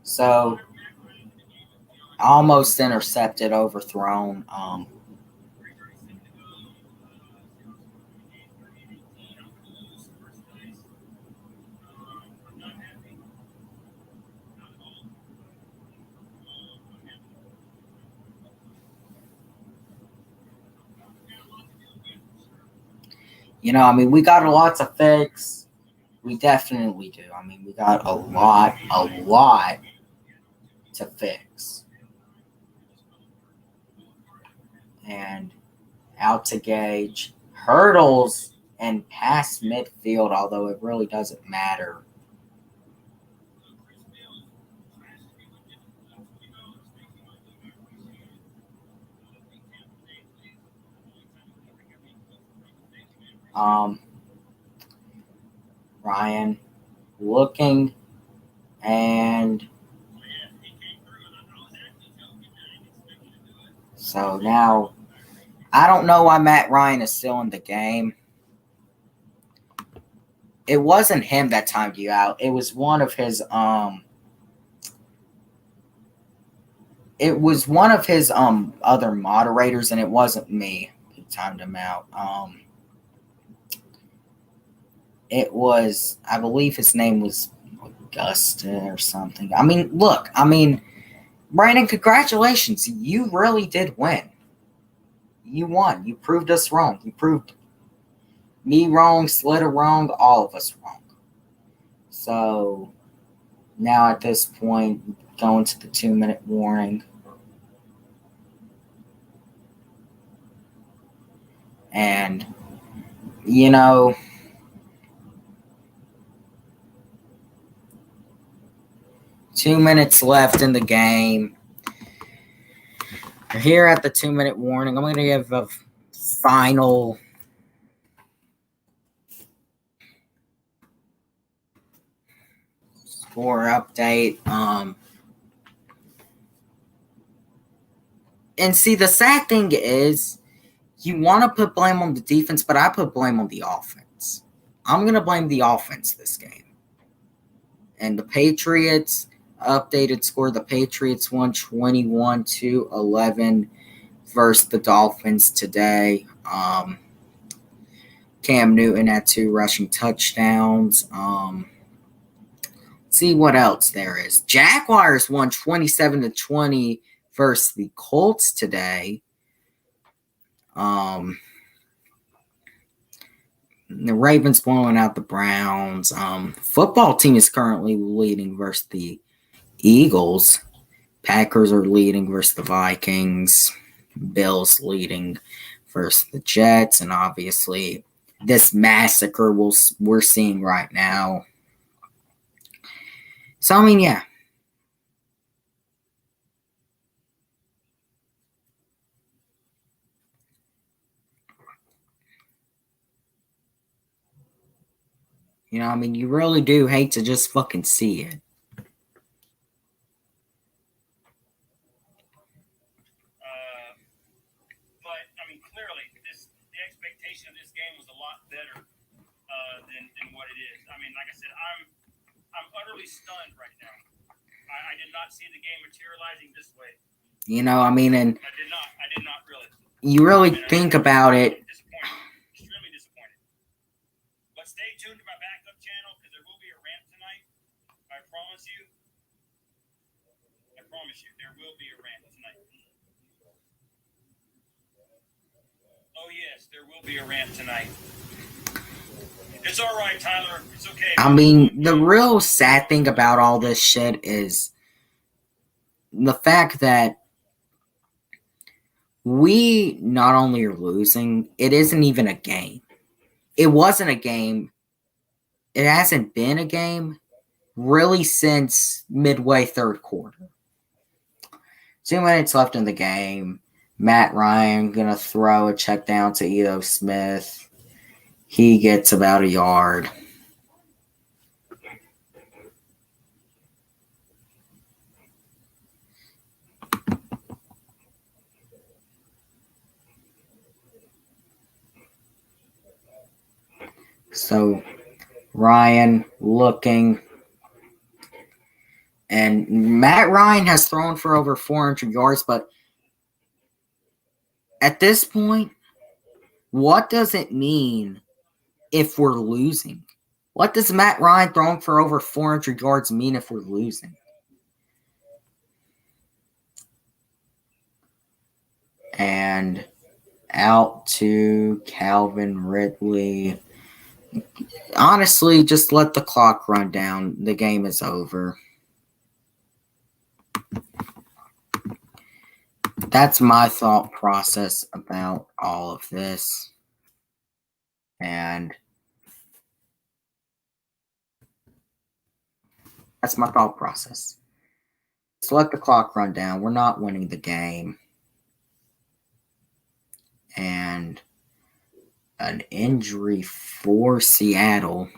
So almost intercepted, overthrown. We got a lot to fix. We definitely do. We got a lot to fix. And out to gauge. Hurdles and past midfield, although it really doesn't matter. Ryan looking, and so now I don't know why Matt Ryan is still in the game. It wasn't him that timed you out. It was one of his other moderators, and it wasn't me who timed him out. It was, I believe his name was Augusta or something. Look, Brandon, congratulations. You really did win. You won. You proved us wrong. You proved me wrong, Slitter wrong, all of us wrong. So now at this point, going to the 2-minute warning. And, 2 minutes left in the game. We're here at the 2-minute warning. I'm going to give a final score update. And see, the sad thing is, you want to put blame on the defense, but I put blame on the offense. I'm going to blame the offense this game. And the Patriots, updated score, the Patriots won 21-11 versus the Dolphins today. Cam Newton had 2 rushing touchdowns. See what else there is. Jaguars won 27-20 versus the Colts today. The Ravens blowing out the Browns. Football team is currently leading versus the Eagles. Packers are leading versus the Vikings. Bills leading versus the Jets. And obviously, this massacre we're seeing right now. So, I mean, yeah. You know, I mean, you really do hate to just fucking see it. But, I mean, clearly, the expectation of this game was a lot better than what it is. I mean, like I said, I'm utterly stunned right now. I did not see the game materializing this way. You know, I mean, and I did not really. You really think about it. Extremely disappointed. But stay tuned to my backup channel because there will be a rant tonight. I promise you. There will be a rant tonight. Oh, yes, there will be a rant tonight. It's all right, Tyler. It's okay. I mean, the real sad thing about all this shit is the fact that we not only are losing, it isn't even a game. It wasn't a game. It hasn't been a game really since midway third quarter. 2 minutes left in the game. Matt Ryan going to throw a check down to Ito Smith. He gets about a yard. So Ryan looking. And Matt Ryan has thrown for over 400 yards, but at this point, what does it mean if we're losing? What does Matt Ryan throwing for over 400 yards mean if we're losing? And out to Calvin Ridley. Honestly, just let the clock run down. The game is over. That's my thought process about all of this. And that's my thought process. Just let the clock run down. We're not winning the game. And an injury for Seattle.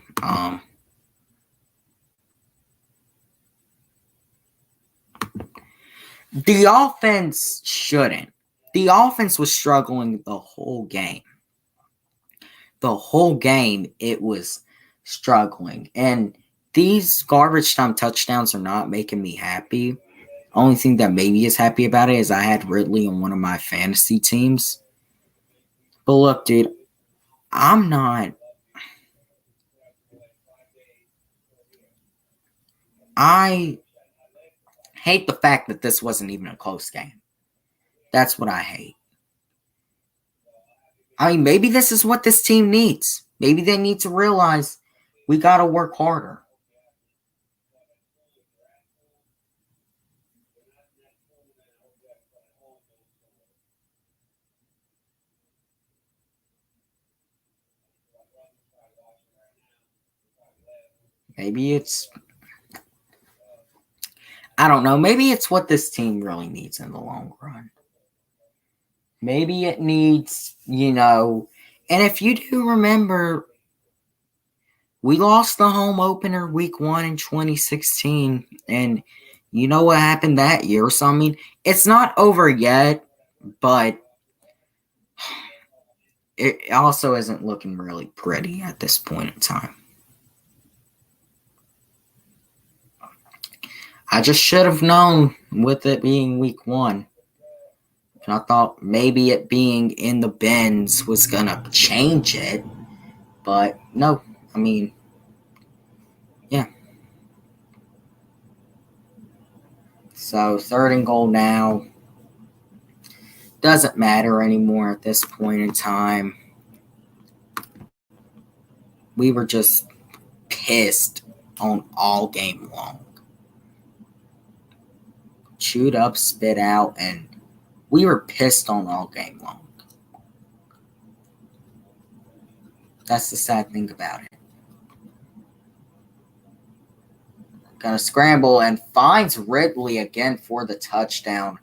The offense shouldn't. The offense was struggling the whole game. The whole game, it was struggling. And these garbage time touchdowns are not making me happy. Only thing that made me as happy about it is I had Ridley on one of my fantasy teams. But look, dude, I'm not. I hate the fact that this wasn't even a close game. That's what I hate. I mean, maybe this is what this team needs. Maybe they need to realize we got to work harder. Maybe it's, I don't know. Maybe it's what this team really needs in the long run. Maybe it needs, and if you do remember, We lost the home opener week 1 in 2016, and you know what happened that year. So, I mean, it's not over yet, but it also isn't looking really pretty at this point in time. I just should have known with it being week 1. And I thought maybe it being in the bins was going to change it. But no, I mean, yeah. So 3rd and goal now. Doesn't matter anymore at this point in time. We were just pissed on all game long. Chewed up, spit out, and we were pissed on all game long. That's the sad thing about it. Gonna scramble and finds Ridley again for the touchdown.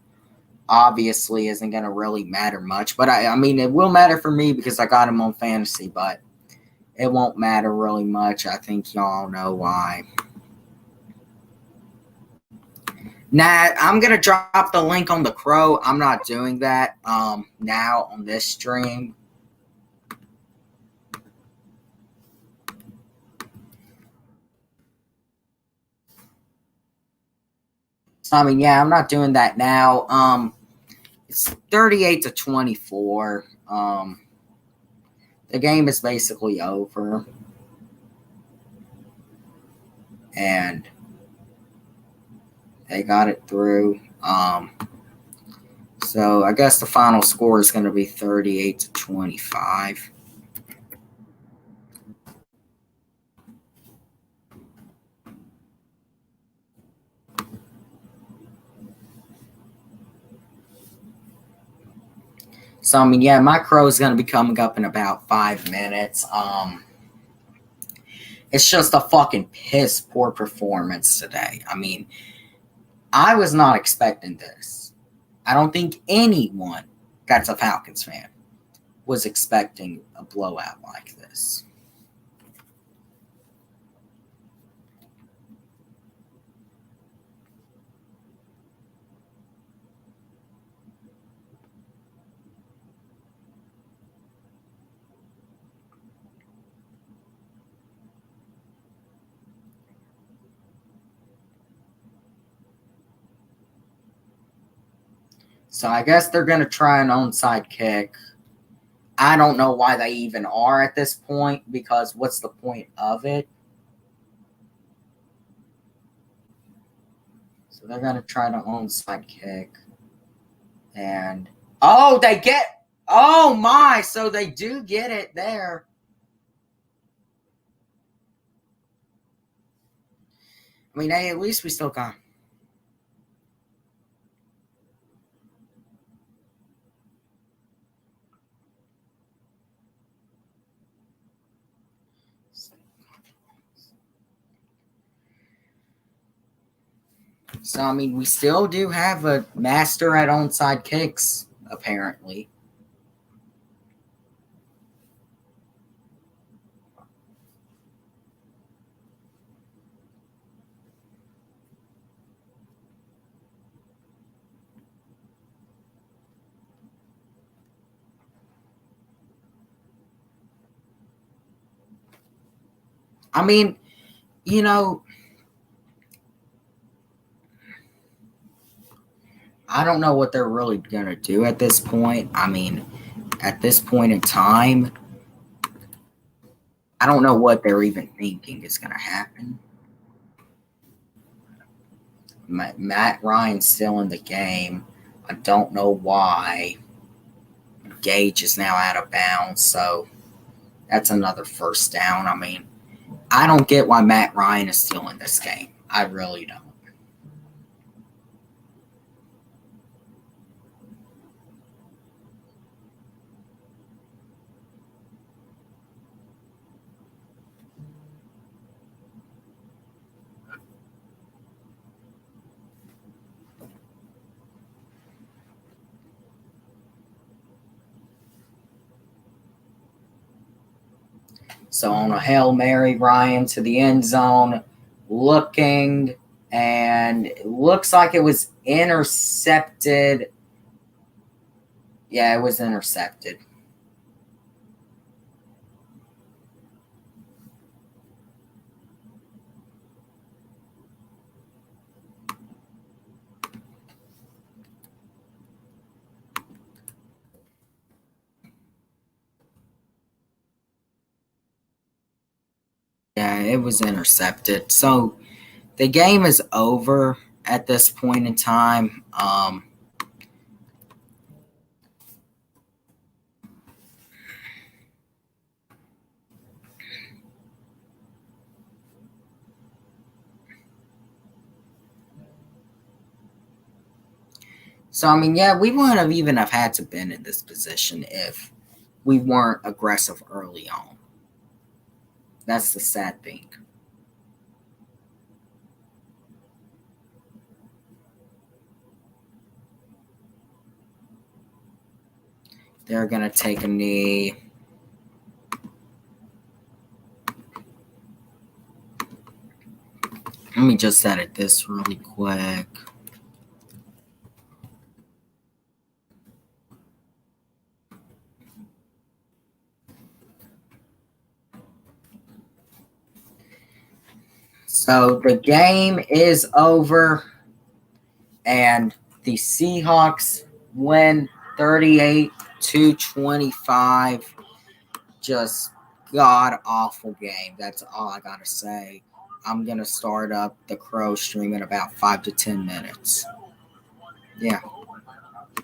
Obviously isn't going to really matter much. But, I mean, it will matter for me because I got him on fantasy. But it won't matter really much. I think y'all know why. Now, I'm going to drop the link on the Crow. I'm not doing that now on this stream. So, I mean, yeah, I'm not doing that now. It's 38-24. The game is basically over. And they got it through. So I guess the final score is going to be 38-25. So, I mean, yeah, my Crow is going to be coming up in about 5 minutes. It's just a fucking piss poor performance today. I mean, I was not expecting this. I don't think anyone that's a Falcons fan was expecting a blowout like this. So I guess they're going to try an onside kick. I don't know why they even are at this point, because what's the point of it? So they're going to try the onside kick. And, oh, they get, oh my, so they do get it there. I mean, hey, at least we still got. So, I mean, we still do have a master at onside kicks, apparently. I mean, you know, I don't know what they're really going to do at this point. I mean, at this point in time, I don't know what they're even thinking is going to happen. Matt Ryan's still in the game. I don't know why. Gage is now out of bounds, so that's another first down. I mean, I don't get why Matt Ryan is still in this game. I really don't. So on a Hail Mary, Ryan to the end zone, looking, and it looks like it was intercepted. Yeah, it was intercepted. Yeah, it was intercepted. So the game is over at this point in time. So I mean, yeah, we wouldn't have even have had to been in this position if we weren't aggressive early on. That's the sad thing. They're gonna take a knee. Let me just edit this really quick. So the game is over, and the Seahawks win 38-25. Just god awful game. That's all I gotta say. I'm gonna start up the Crow stream in about 5 to 10 minutes. Yeah.